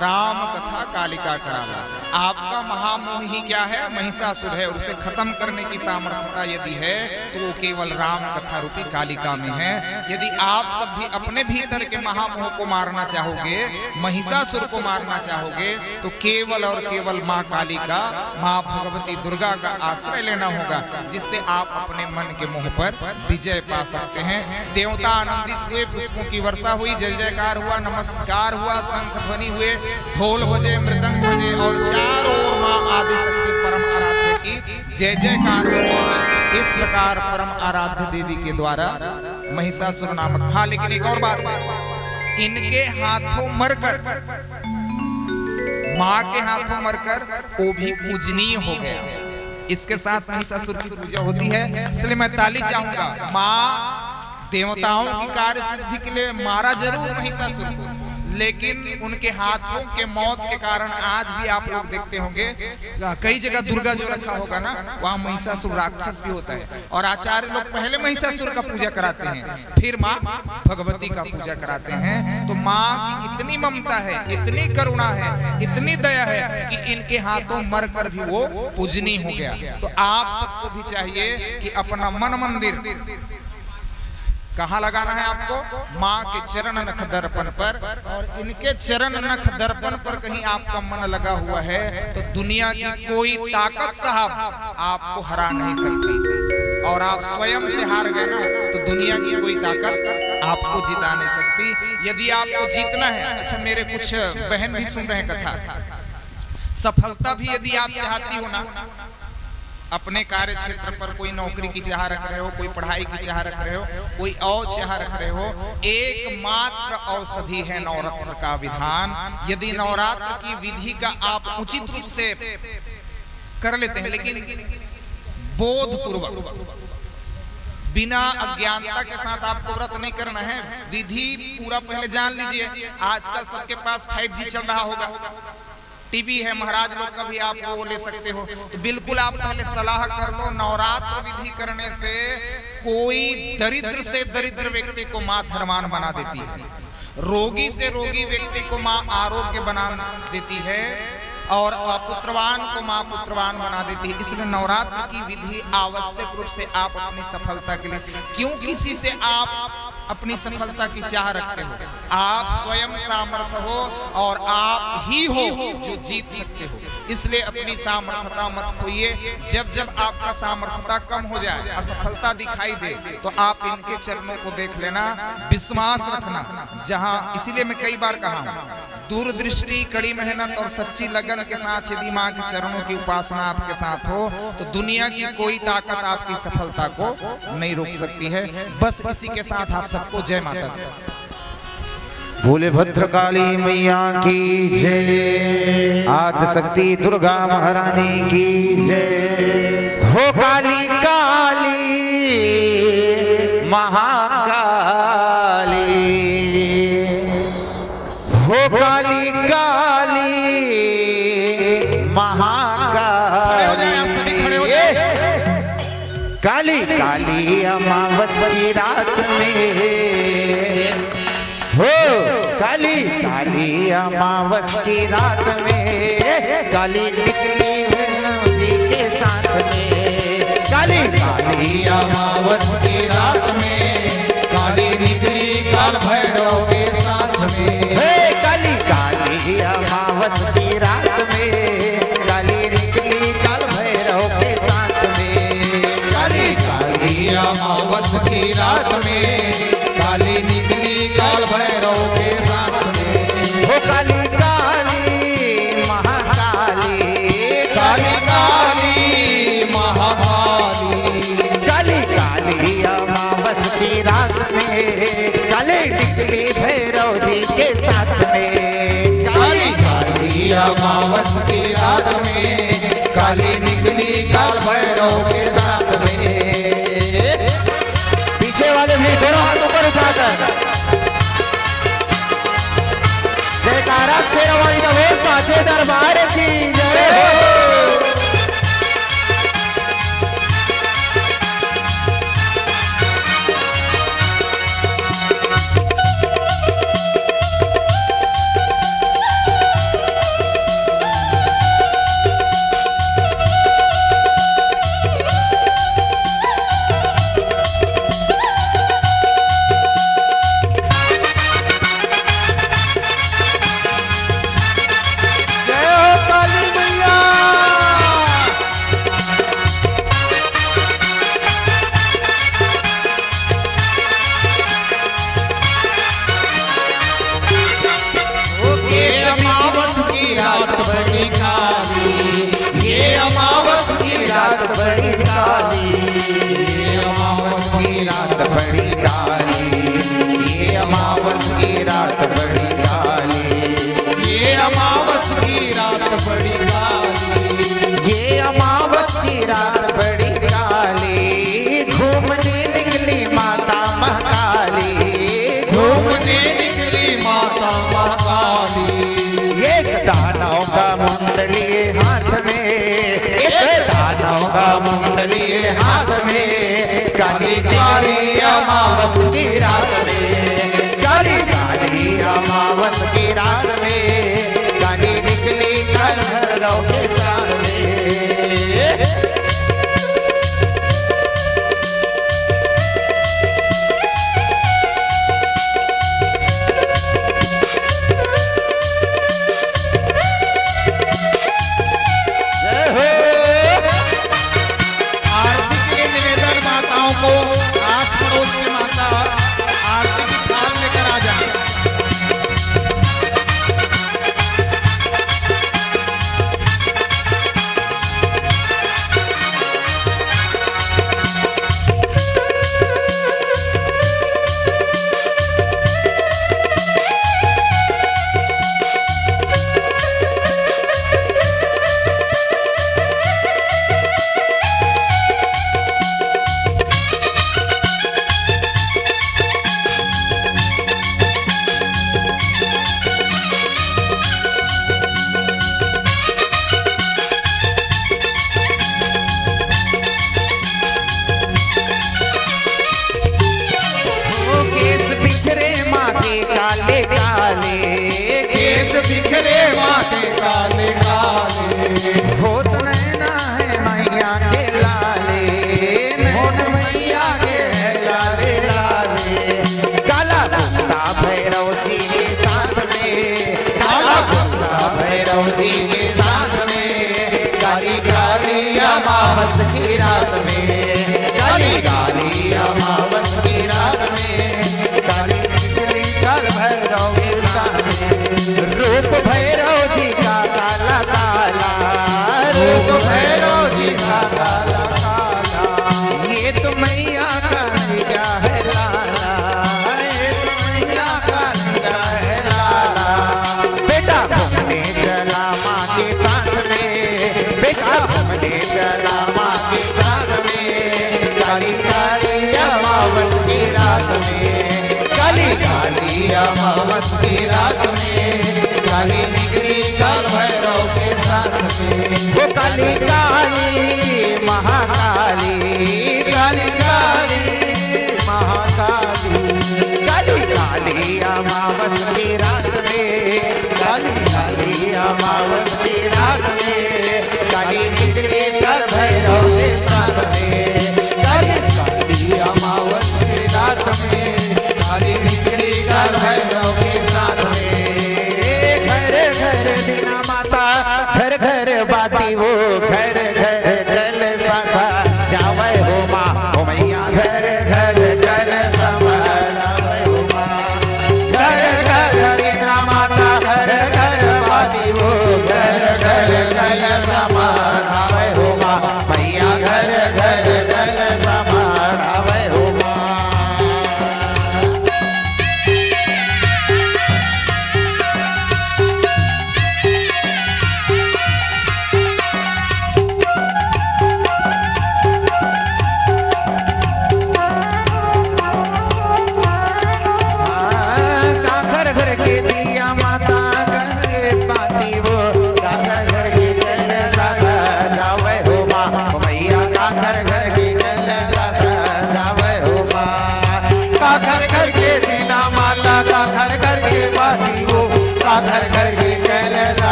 राम कथा कालिका कराला। आपका महामोह ही क्या है? महिषासुर है, और उसे खत्म करने की सामर्थ्यता यदि है तो वो केवल राम कथा रूपी कालिका में है। यदि आप सब भी अपने भीतर के महामोह को मारना चाहोगे, महिषासुर को मारना चाहोगे, तो केवल और केवल माँ कालिका, माँ भगवती दुर्गा का आश्रय लेना होगा, जिससे आप अपने मन के मोह पर विजय पा सकते हैं। देवता आनंदित हुए, पुष्पों की वर्षा हुई, जय जयकार हुआ, नमस्कार हुआ, शंख ध्वनि हुए, ढोल बजे, मृदंग बजे और चारों ओर मां आदिशक्ति परम आराध्य की जय जयकार होगी। इस प्रकार परम आराध्य देवी के द्वारा महिषासुर नामक, हाँ लेकिन एक और बात है, इनके हाथों मरकर, मां के हाथों मरकर वो भी पूजनीय हो गया। इसके साथ महिषासुर की पूजा होती है, इसलिए मैं ताली चाहूंगा। मां देवताओं की कार्य सिद्धि के लिए मारा जरूर महिषासुर को, लेकिन उनके हाथों के मौत के कारण आज भी आप लोग देखते होंगे कई जगह दुर्गा जो रखा होगा ना, वहाँ महिषासुर राक्षस भी होता है। और आचार्य लोग पहले महिषासुर का पूजा कराते हैं, फिर माँ भगवती का पूजा कराते हैं। तो माँ की इतनी ममता है, इतनी करुणा है, इतनी दया है कि इनके हाथों मरकर भी वो पूजनीय हो गया। तो आप सबको भी चाहिए कि अपना मन मंदिर कहाँ लगाना है आपको? माँ के चरण नख दर्पण पर। और इनके चरण नख दर्पण पर कहीं आपका मन लगा हुआ है तो दुनिया की कोई ताकत साहब आपको हरा नहीं सकती। और आप स्वयं से हार गए ना तो दुनिया की कोई ताकत आपको जिता नहीं सकती। यदि आपको जीतना है, अच्छा मेरे कुछ बहन भी सुन रहे हैं कथा, सफलता भी यदि आप चाहती हो ना, अपने कार्य क्षेत्र पर कोई नौकरी की चाह रख रहे हो, कोई पढ़ाई की चाह रख रहे हो, कोई और चाह रख रहे हो, एकमात्र औषधि है नवरात्र का विधान। यदि नवरात्र की विधि का आप उचित रूप से कर लेते हैं, लेकिन बोधपूर्वक, बिना अज्ञानता के साथ आपको व्रत नहीं करना है। विधि पूरा पहले जान लीजिए। आजकल सबके पास 5G चल रहा होगा, टीवी है, महाराज लोग का भी आप वो ले सकते हो। तो बिल्कुल आप पहले सलाह कर लो। नवरात्र विधि करने से कोई दरिद्र से दरिद्र व्यक्ति को मां धनवान बना देती है, रोगी से रोगी व्यक्ति को मां आरोग्य बना देती है, और पुत्रवान को मां पुत्रवान बना देती है। इसलिए नवरात्र की विधि आवश्यक रूप से आप अपनी सफलता के लिए, क्यों किसी से आप अपनी सफलता की चाह रखते हो? आप स्वयं सामर्थ्य हो और आप ही हो जो जीत सकते हो। इसलिए अपनी सामर्थ्यता मत खोइए। जब जब आपका सामर्थ्यता कम हो जाए, असफलता दिखाई दे, तो आप इनके चरणों को देख लेना, विश्वास रखना। जहां, इसीलिए मैं कई बार कहा हूं, दूरदृष्टि, कड़ी मेहनत और सच्ची लगन के साथ यदि मां के चरणों की उपासना आपके साथ हो तो दुनिया की कोई ताकत आपकी सफलता को नहीं रोक सकती है। बस इसी के साथ आप सबको जय माता दी। भोले भद्रकाली मैया की जय, आदिशक्ति दुर्गा महारानी की जय। हो काली काली महाकाली, हो काली काली महाकाली। काली काली अमावस की रात में, हो काली काली अमावस की रात में, काली निकली भैरव जी के साथ में। काली काली अमावस की रात में, काली निकली काल भैरव के साथ में। काली काली अमावस की रात में, काली निकली काल भैरव के साथ में। काली काली अमावस की रात में, काली निकली काल भैरव के साथ में। हो काली काली महाकाली, काली काली महाकाली। काली काली अमावस की रात में, काली निकली भैरव जी के साथ में। काली काली अमावस की रात में काली निकली काल भैरव के साथ में। पीछे वाले भी दोनों हाथ ऊपर उठाकर जयकारा शेरवानी नवे साचे दरबार की जय हो। बड़ी काली, ये अमावस की रात बड़ी काली, ये अमावस की रात बड़ी काली, ये अमावस की रात बड़ी काली, ये अमावस की रात बड़ी काली। घूमने निकली माता महाकाली, घूमने निकली माता महाकाली। एक दानव का मुंडली हाथ में, एक दानव का मुंडली हाथ में, काली काली अमावस की रात में, काली काली अमावस की रात में, काली निकली कल भैरव के साथ में। आस पड़ोस की माता आरती की थाल लेकर आ जाए। काले काले केस बिखरे माथे काले काले, होत नैना है मैया के लाले, होत मैया के है लाले लाले। काला कुत्ता भैरव जी के साथ में, काला कुत्ता भैरव जी के साथ में, काली काली अमावस की रात में, काली काली अमावस की रात में, काली निकली कल भैरव के साथ में। रूप भैरव जी का काला काला, रूप भैरव जी का काला काला, ये तो मैया का निगाह है लाला, ये तो मैया का निगाह है लाला। बेटा घूमने चला माँ के साथ में, बेटा घूमने चला माँ के साथ में, काली काली अमावस की रात में, काली काली अमावस की रात में, काली निकली काल भैरव के साथ में। वो काली काली महाकाली, काली काली महाकाली, काली काली अमावस की रात में, काली काली अमावस की रात में, काली निकली काल भैरव के साथ में, काली काली अमावस की रात में, काली निकली काल भैरव के साथ में। घर घर दीना माता, घर घर बाती वो, घर घर जल सासा जावे हो माँ हो मैया, घर घर जल समावे हो माँ, घर घर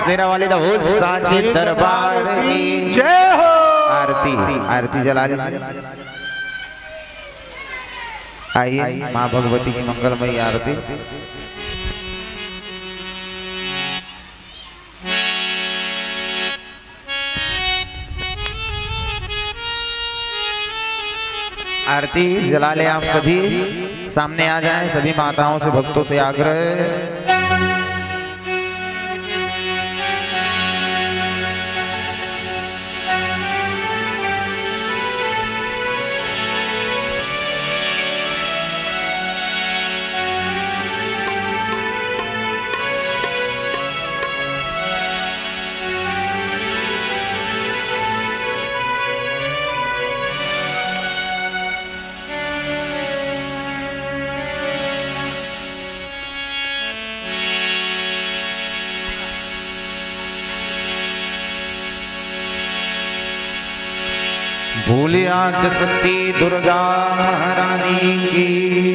शेरा वाली दा भूत साचे दरबार की जय हो। आरती आरती जला दीजिए। आइए माँ भगवती की मंगलमयी आरती। आरती जला ले आप सभी, सामने आ जाएं। सभी माताओं से भक्तों से आग्रह। भूलिया शक्ति दुर्गा महारानी की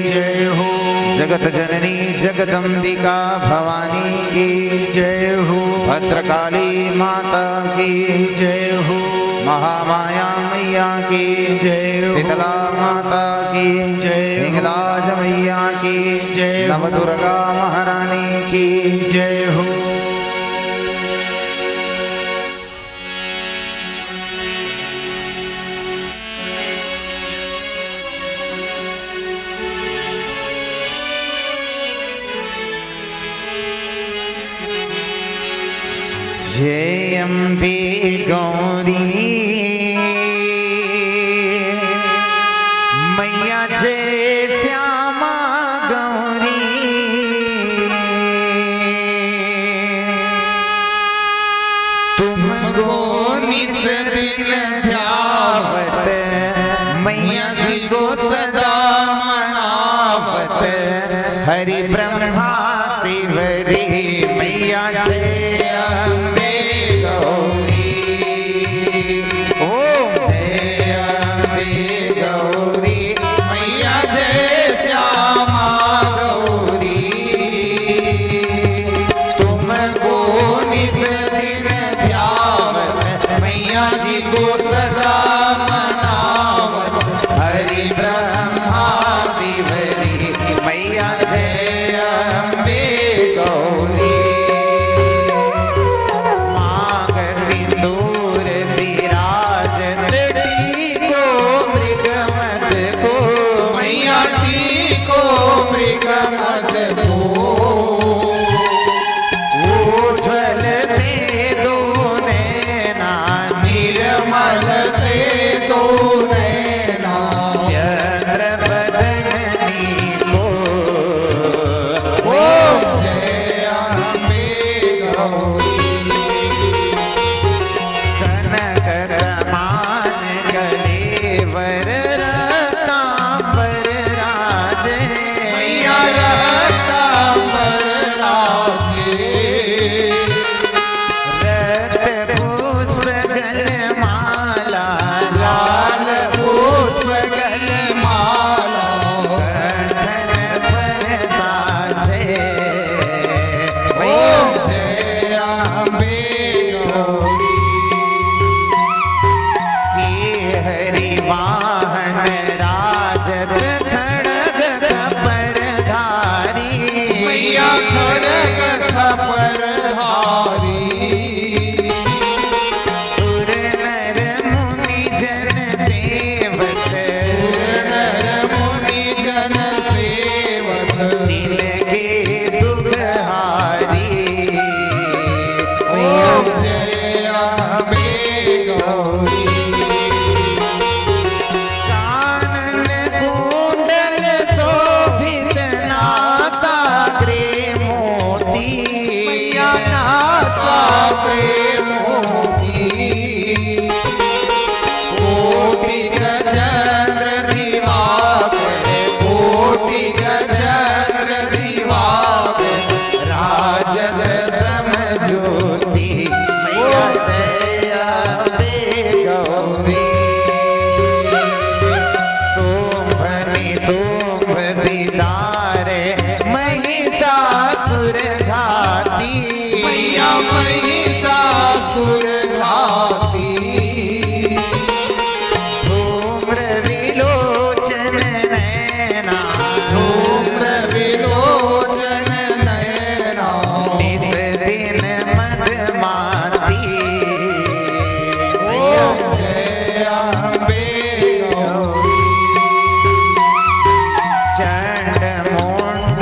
जय हो। जगत जननी जगदम्बिका भवानी की जय हो। भद्रकाली माता की जय हो। महामाया मैया की जय हो। शीतला माता की जय हो। हिंगलाज मैया की जय हो। नव दुर्गा महारानी की जय हो। जय अम्बे गौरी मैया जय श्यामा गौरी तुमको निस दिन ध्यावत मैया जी को सदा मनावत हरि ब्रह्मा शिवरी मैया जय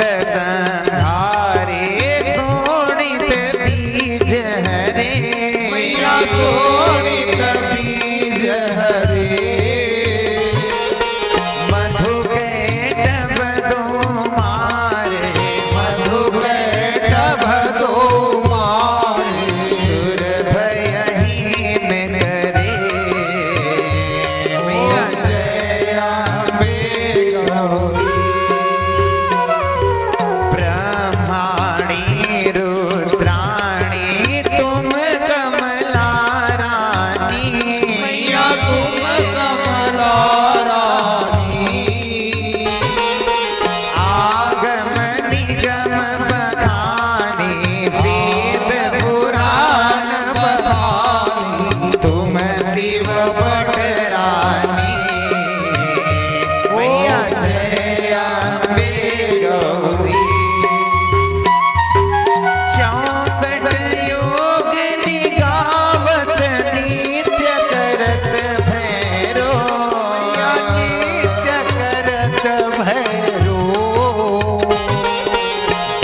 संहारे सोनित बीज हरे मैया सोनित बीज हरे मधु कैटभ दो मारे मधु कैटभ दो मारे सुर भयहीन करे मैया जय अम्बे गौरी ब्रह्माणी रुद्राणी तुम कमला रानी मैया तुम कमला रानी आगम निगम बखानी वेद पुराण बखानी तुम शिव पटरानी मैया जय अम्बे गौरी 64 योग निगावत नित्य करत भैरो नित्य करत भैरो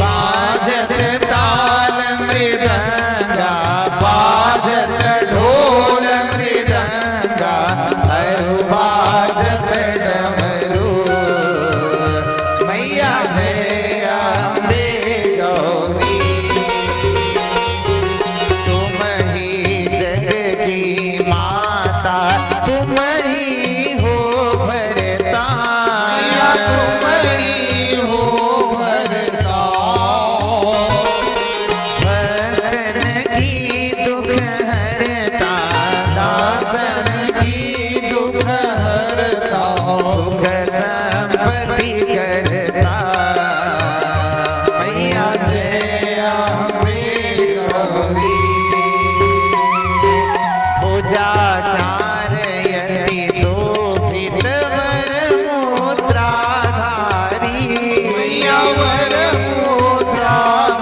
बाजत ताल मृदंगा बाजत ढोल मृदंगा हरु बाजत डमरू मैया जय अम्बे गौरी तुम ही जग की माता तुम ही हो भरता मैया तुम ही हो भरता भक्तन की दुख हरता दासन की दुख हरता सुख संपत्ति करता मैया जय अम्बे गौरी पूजाचार्यति शोभित वर मुद्राधारी मैया वर मुद्राधारी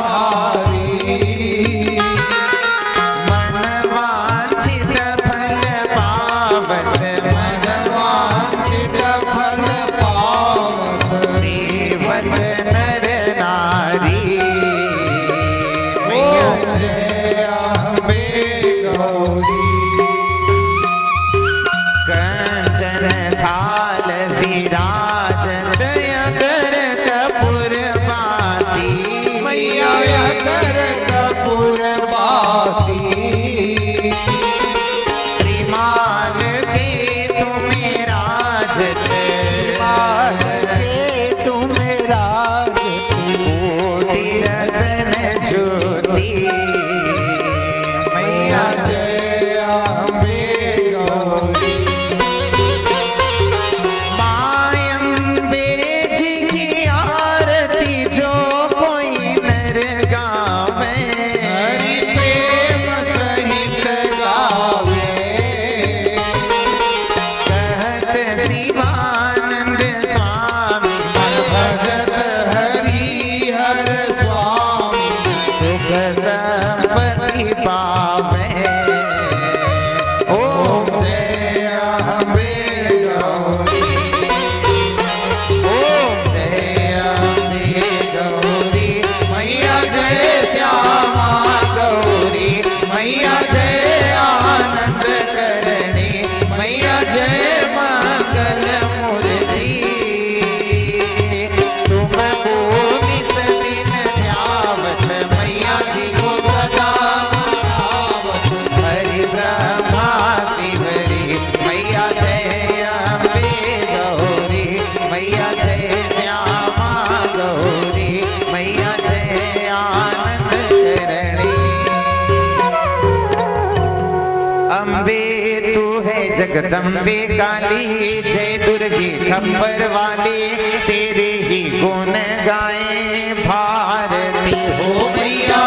मनवांछित फल पावत मनवांछित फल पावत सेवत नर नारी मैया ओम जय अम्बे गौरी कंचन थाल विराजत अगर कपूर बाती मैया अगर कपूर बाती त्रिमाल के तुम्हें राजत मान के तुम कोटि रतन ज्योति मैया जय अम्बे गौरी मायम्बे जी की आरती जो कोई नर गावे हरि प्रेम सहित गावे कहत शिवानंद स्वामी भजत हरि हर स्वामी सुख संपत्ति पावे ओम जय अम्बे गौरी ओम जय अम्बे गौरी मैया जय श्यामा गौरी मैया जय आनंद करणी मैया जय मंगल मूर्ति तुम को नित दिन ध्यावत मैया जी को सदा मनावत हरि ब्रह्मा शिवरी मैया जय अम्बे गौरी मैया जय श्यामा गौरी मैया जय आनंद करणी अम्बे तू है जगदम्बे काली जय दुर्गे खप्पर वाली तेरे ही गुण गाए भारती हो मैया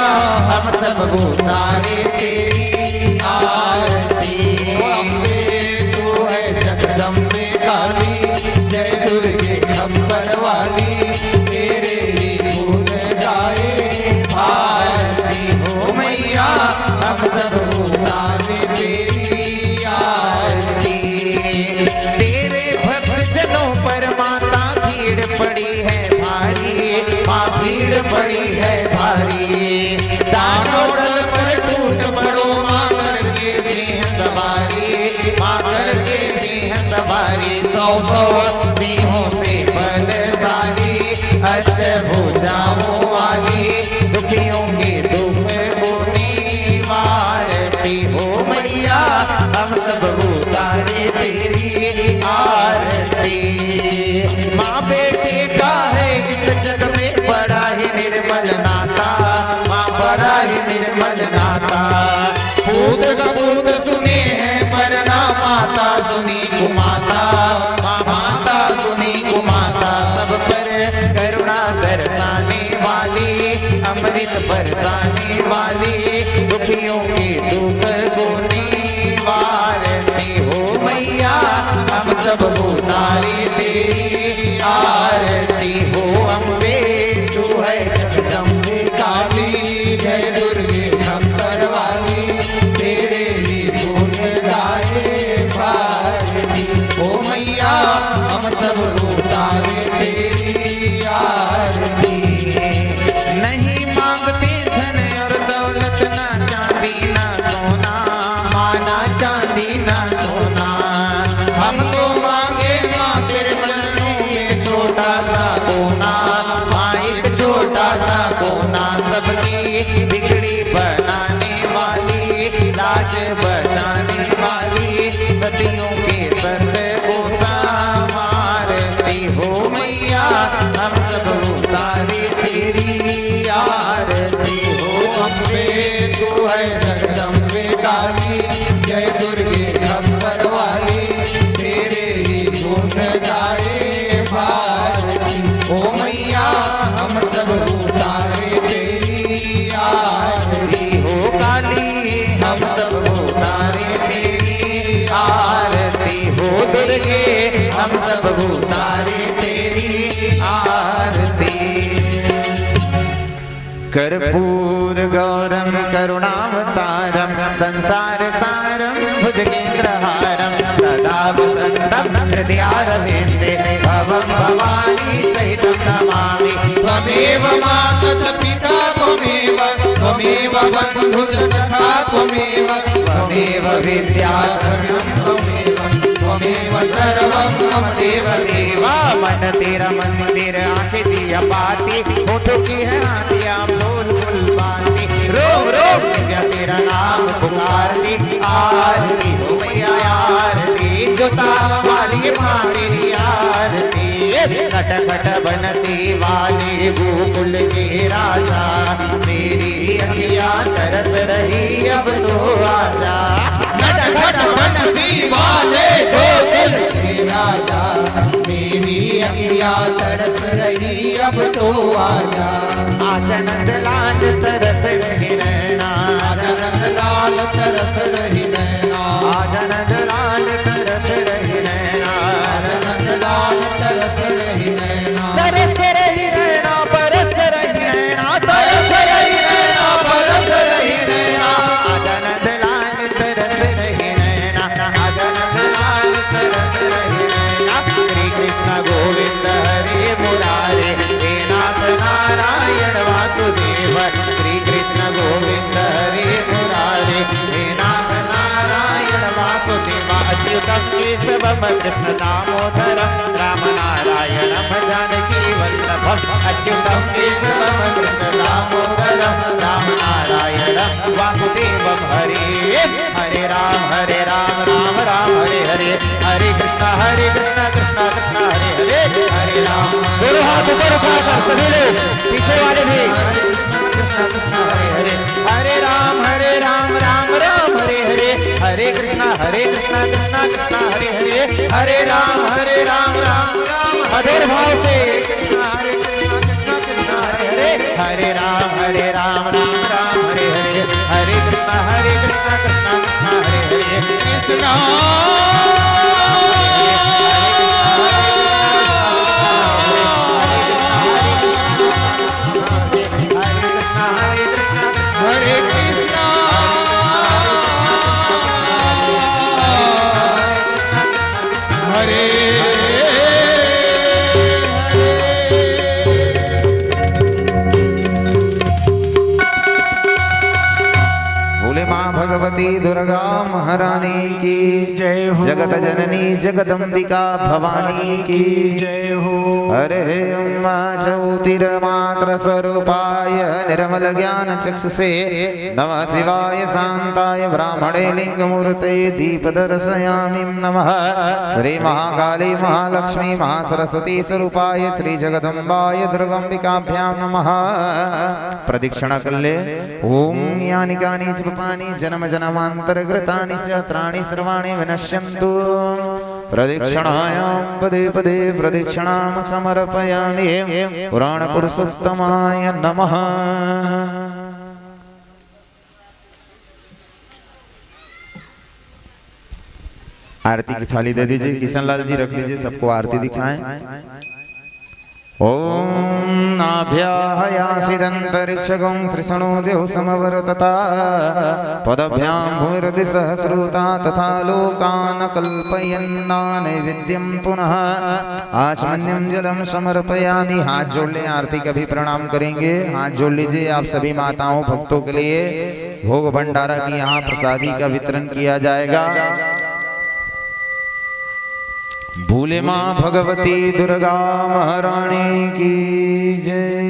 हम सब उतारे तेरी आरती ओ अम्बे तू है जगदम्बे काली जय दुर्गे खप्पर वाली तेरे ही गुण गाए आरती हो मैया हम सब उतारे तेरी आरती तेरे भक्त जनों पर माता भीड़ पड़ी है भारी माँ निर्मल नाता, माँ बड़ा ही निर्मल नाता। पुत्र का पुत्र सुने हैं पर ना माता सुनी कुमाता, माँ माता सुनी कुमाता। सब पर करुणा बरसाने वाली, अमृत बरसाने वाली, दुखियों के दुख को निवारती हो मैया। हम सब उतारे तेरी आरती हो अम्बे, तू है जगदम्बे काली, जय दुर्गे खप्पर वाली, तेरे ही गुण गाए भारती हो मैया। हम सब उतारे तेरी आरती। नहीं मांगते धन और दौलत, ना चांदी ना सोना, माना चांदी ना सोना। हम तो मांगे माँ तेरे चरणों में छोटा सा कोना, माँ एक छोटा सा कोना। सबकी बिगड़ी बनाने वाली, लाज बचाने वाली, सदियों के सत को संवारती हो मैया। हम सब उतारे तेरी आरती हो अम्बे, तू है जगदम्बे काली, जय दुर्गे खप्पर वाली, तेरे ही गुण गाए भारती हो मैया। हम सब उतारे तेरी आरती हो काली, हम सब उतारे तेरी आरती हो दुर्गे, हम सब उतारे तेरी आरती। कर्पूर गौरम करुणावतारम, संसार सारम भुजगेन्द्रहारम, सदा वसंतम हृदयारविंदे, भवं भवानी सहितं नमामि। त्वमेव माता च पिता त्वमेव, त्वमेव बन्धु च सखा त्वमेव, त्वमेव विद्याधर्यं त्वमेव, त्वमेव सर्वं मम देव देवा। मन तेरा मंदिर, आंखें दिया पाती, होठों की है आंटियां बोल बोल बाती। रोम रोम दिव्या तेरा नाम पुकारती, आरती हो मैया आरती। जोता वाली माँ तेरी आरती, खट खट बनती वाली गोकुल के राजा, तेरी अखियाँ तरस रही अब तो आजा। खट खट बनती वाले गोकुल के राजा, मेरी अखियाँ तरस रही अब तो आजा। आजनंद लाल तरस रही नैना, आजनंद लाल तरस रही नैना, आजनंद लाल तरस रही नैना, आजनंद लाल तरस रही नैना, तरस रही नैना, बरस रही नैना, तरस रही नैना, बरस रही नैना। आजनंद लाल तरस रही नैना, आजनंद लाल तरस रही नैना। श्री कृष्ण गोविंद हरे मुरारे, हे नाथ नारायण वासुदेव। श्री कृष्ण गोविंद हरे मुरारे, हे नाथ नारायण वासुदेव। अच्युतं केशवं कृष्ण दामोदरं, राम नारायणं जानकी वल्लभम्। अच्युतं केशवं कृष्ण दामोदरं, राम नारायणं वासुदेवं। हरे हरे राम राम राम हरे हरे, हरे कृष्ण कृष्ण कृष्ण हरे हरे, हरे राम। दोनों हाथ ऊपर उठाकर सभी लोग, पीछे वाले भी। हरे हरे, हरे राम राम राम हरे हरे, हरे कृष्ण कृष्ण कृष्ण हरे हरे, हरे राम राम राम। मधुर भाव से हरे कृष्ण कृष्ण कृष्ण हरे हरे, हरे राम राम राम हरे हरे, हरे कृष्ण कृष्ण कृष्ण हरे हरे। कृष्ण भगवती दुर्गा महारानी की जय हो। जगत जननी जगदम्बिका भवानी की जय हो। हरे उम्मा ज्योतिर्मात्र स्वरूपाय निर्मल ज्ञान चक्षुषे नमः शिवाय शांताय ब्राह्मणे लिंगमूर्ते दीपदर्शयामि नमः श्री महाकाली महालक्ष्मी महासरस्वती स्वरूपाय श्री जगदम्बाय दुर्गाम्बिकाभ्यां नमः। प्रदक्षिणा कल्ले ओम यानि कानि च पापानि जन्म जन्मान्तरकृतानि च त्राणि सर्वाणि विनश्यन्तु। प्रदक्षिणायां पदे पदे प्रदक्षिणां समर्पयामि। पुराण पुरुषोत्तमाय नमः। आरती की थाली दे दीजिए। किशन लाल जी रख लीजिए, सबको आरती दिखाएं। ओम नाभ्याहयासिदन्तरिक्षगं श्रीषणो देव समवर्तता पदभ्यां भूमिर्दिसहस्रुता तथा लोकान् कल्पयन्ना नैवेद्यं पुनः आचमन्यं जलं समर्पयामि। हाथ जोड़ लें, आरती का भी प्रणाम करेंगे। हाथ जोड़ लीजिए आप सभी माताओं भक्तों के लिए भोग भंडारा की यहाँ प्रसादी का वितरण किया जाएगा। भूले माँ भगवती दुर्गा महारानी की जय।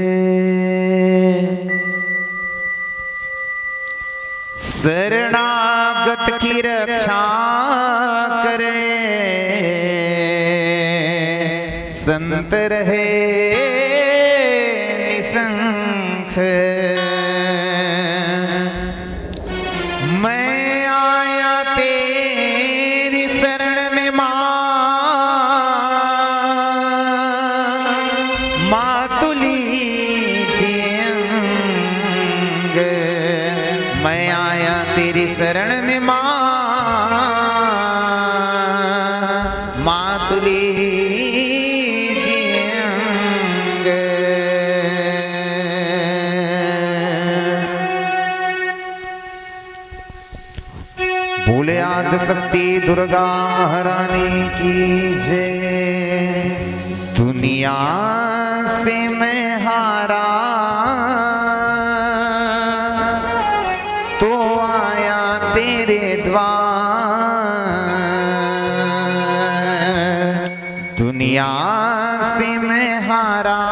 शरणागत की रक्षा करे संत रहे निसंख। मैं आया तेरी शरण में मातुली जियंग। मैं आया तेरी शरण में मातुली जियंग। भूले आदि शक्ति दुर्गा महारानी की जय। दुनिया से मैं हारा तो आया तेरे द्वार। दुनिया से मैं हारा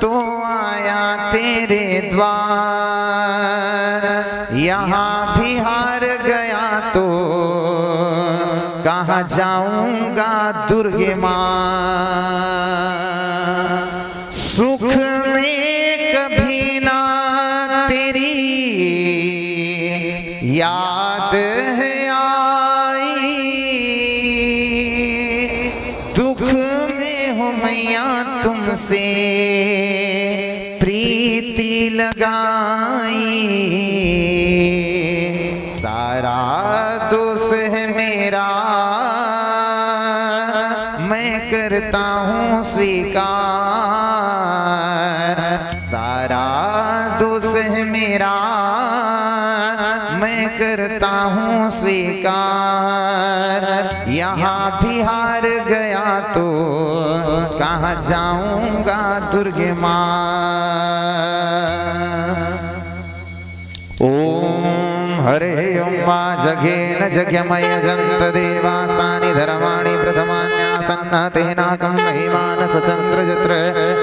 तो आया तेरे द्वार। यहाँ भी हार गया तो कहाँ जाऊंगा दुर्गे माँ। सुख में कभी ना तेरी याद है आई। दुख में हो मैया तुमसे प्रीति लगाई। सारा दोष है मेरा मैं करता हूँ स्वीकार। सारा दोष है मेरा मैं करता हूँ स्वीकार। यहाँ भी हार गया तो कहाँ जाऊंगा दुर्गे माँ। ओम हरे ओम मा जघेन जघ्यमय जंत देवास्तानि धर्माणि प्रथमान्यासन्नतेनाकं महिमानस चन्द्रजत्र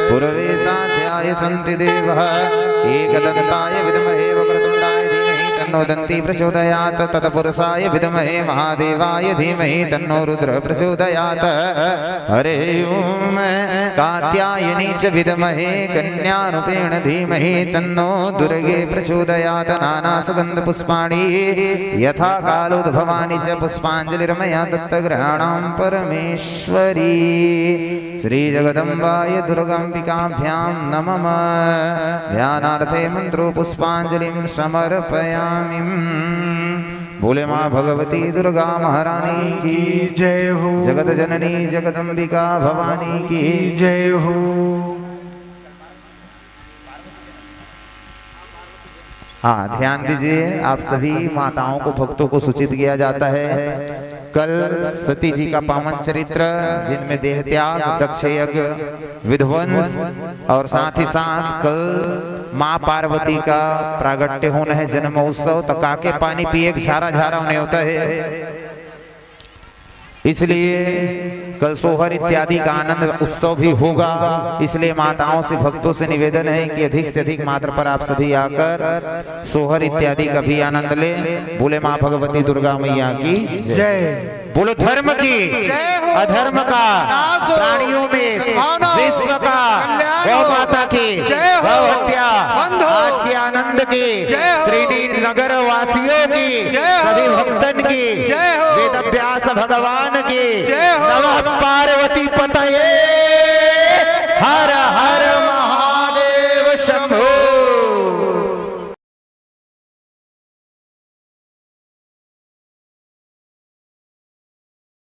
पूर्वे साध्याय सन्ति देवः एकदन्ताय विद्महे वक्रतुण्डाय धीमहि तन्नो दन्ती प्रचोदयात् तत्पुरुषाय विद्महे महादेवाय धीमहि तन्नो रुद्र प्रचोदयात्। हरे ओम कात्यायनी च विद्महे कन्यारूपेण धीमहि तन्नो दुर्गे प्रचोदयात्। नाना सुगंध पुष्पाणि यथा कालोद्भवानि च पुष्पाञ्जलिर्मया दत्तग्रहाणां परमेश्वरी। श्री जगदम्बाय दुर्गाम्बिकाभ्यां नमः। ध्यानार्थे मंत्रो पुष्पाञ्जलिं समर्पयामि। बोले माँ भगवती दुर्गा महारानी की जय हो। जगत जननी जगदम्बिका भवानी की जय हो। हाँ ध्यान दीजिए, आप सभी माताओं को भक्तों को सूचित किया जाता है कल सती जी का पावन चरित्र जिनमें देह त्याग, दक्ष यज्ञ, विध्वंस और साथ ही साथ कल माँ पार्वती का प्रागट्य होना है, जन्म उत्सव। तो काके पानी पिए झारा झारा होने होता है, इसलिए कल सोहर इत्यादि का आनंद उत्सव भी होगा। इसलिए माताओं से, भक्तों से निवेदन है कि अधिक से अधिक मात्रा पर आप सभी आकर सोहर इत्यादि का भी आनंद ले। बोले माँ भगवती दुर्गा मैया की जय। बोलो धर्म की, अधर्म का, प्राणियों में विश्व का, गौ माता की, गौ हत्या, आज के आनंद की, श्रीनी नगर वासियों की, सभी भक्तन की, वेद व्यास भगवान की, नमः पार्वती पतये, हर हर महादेव शंभो।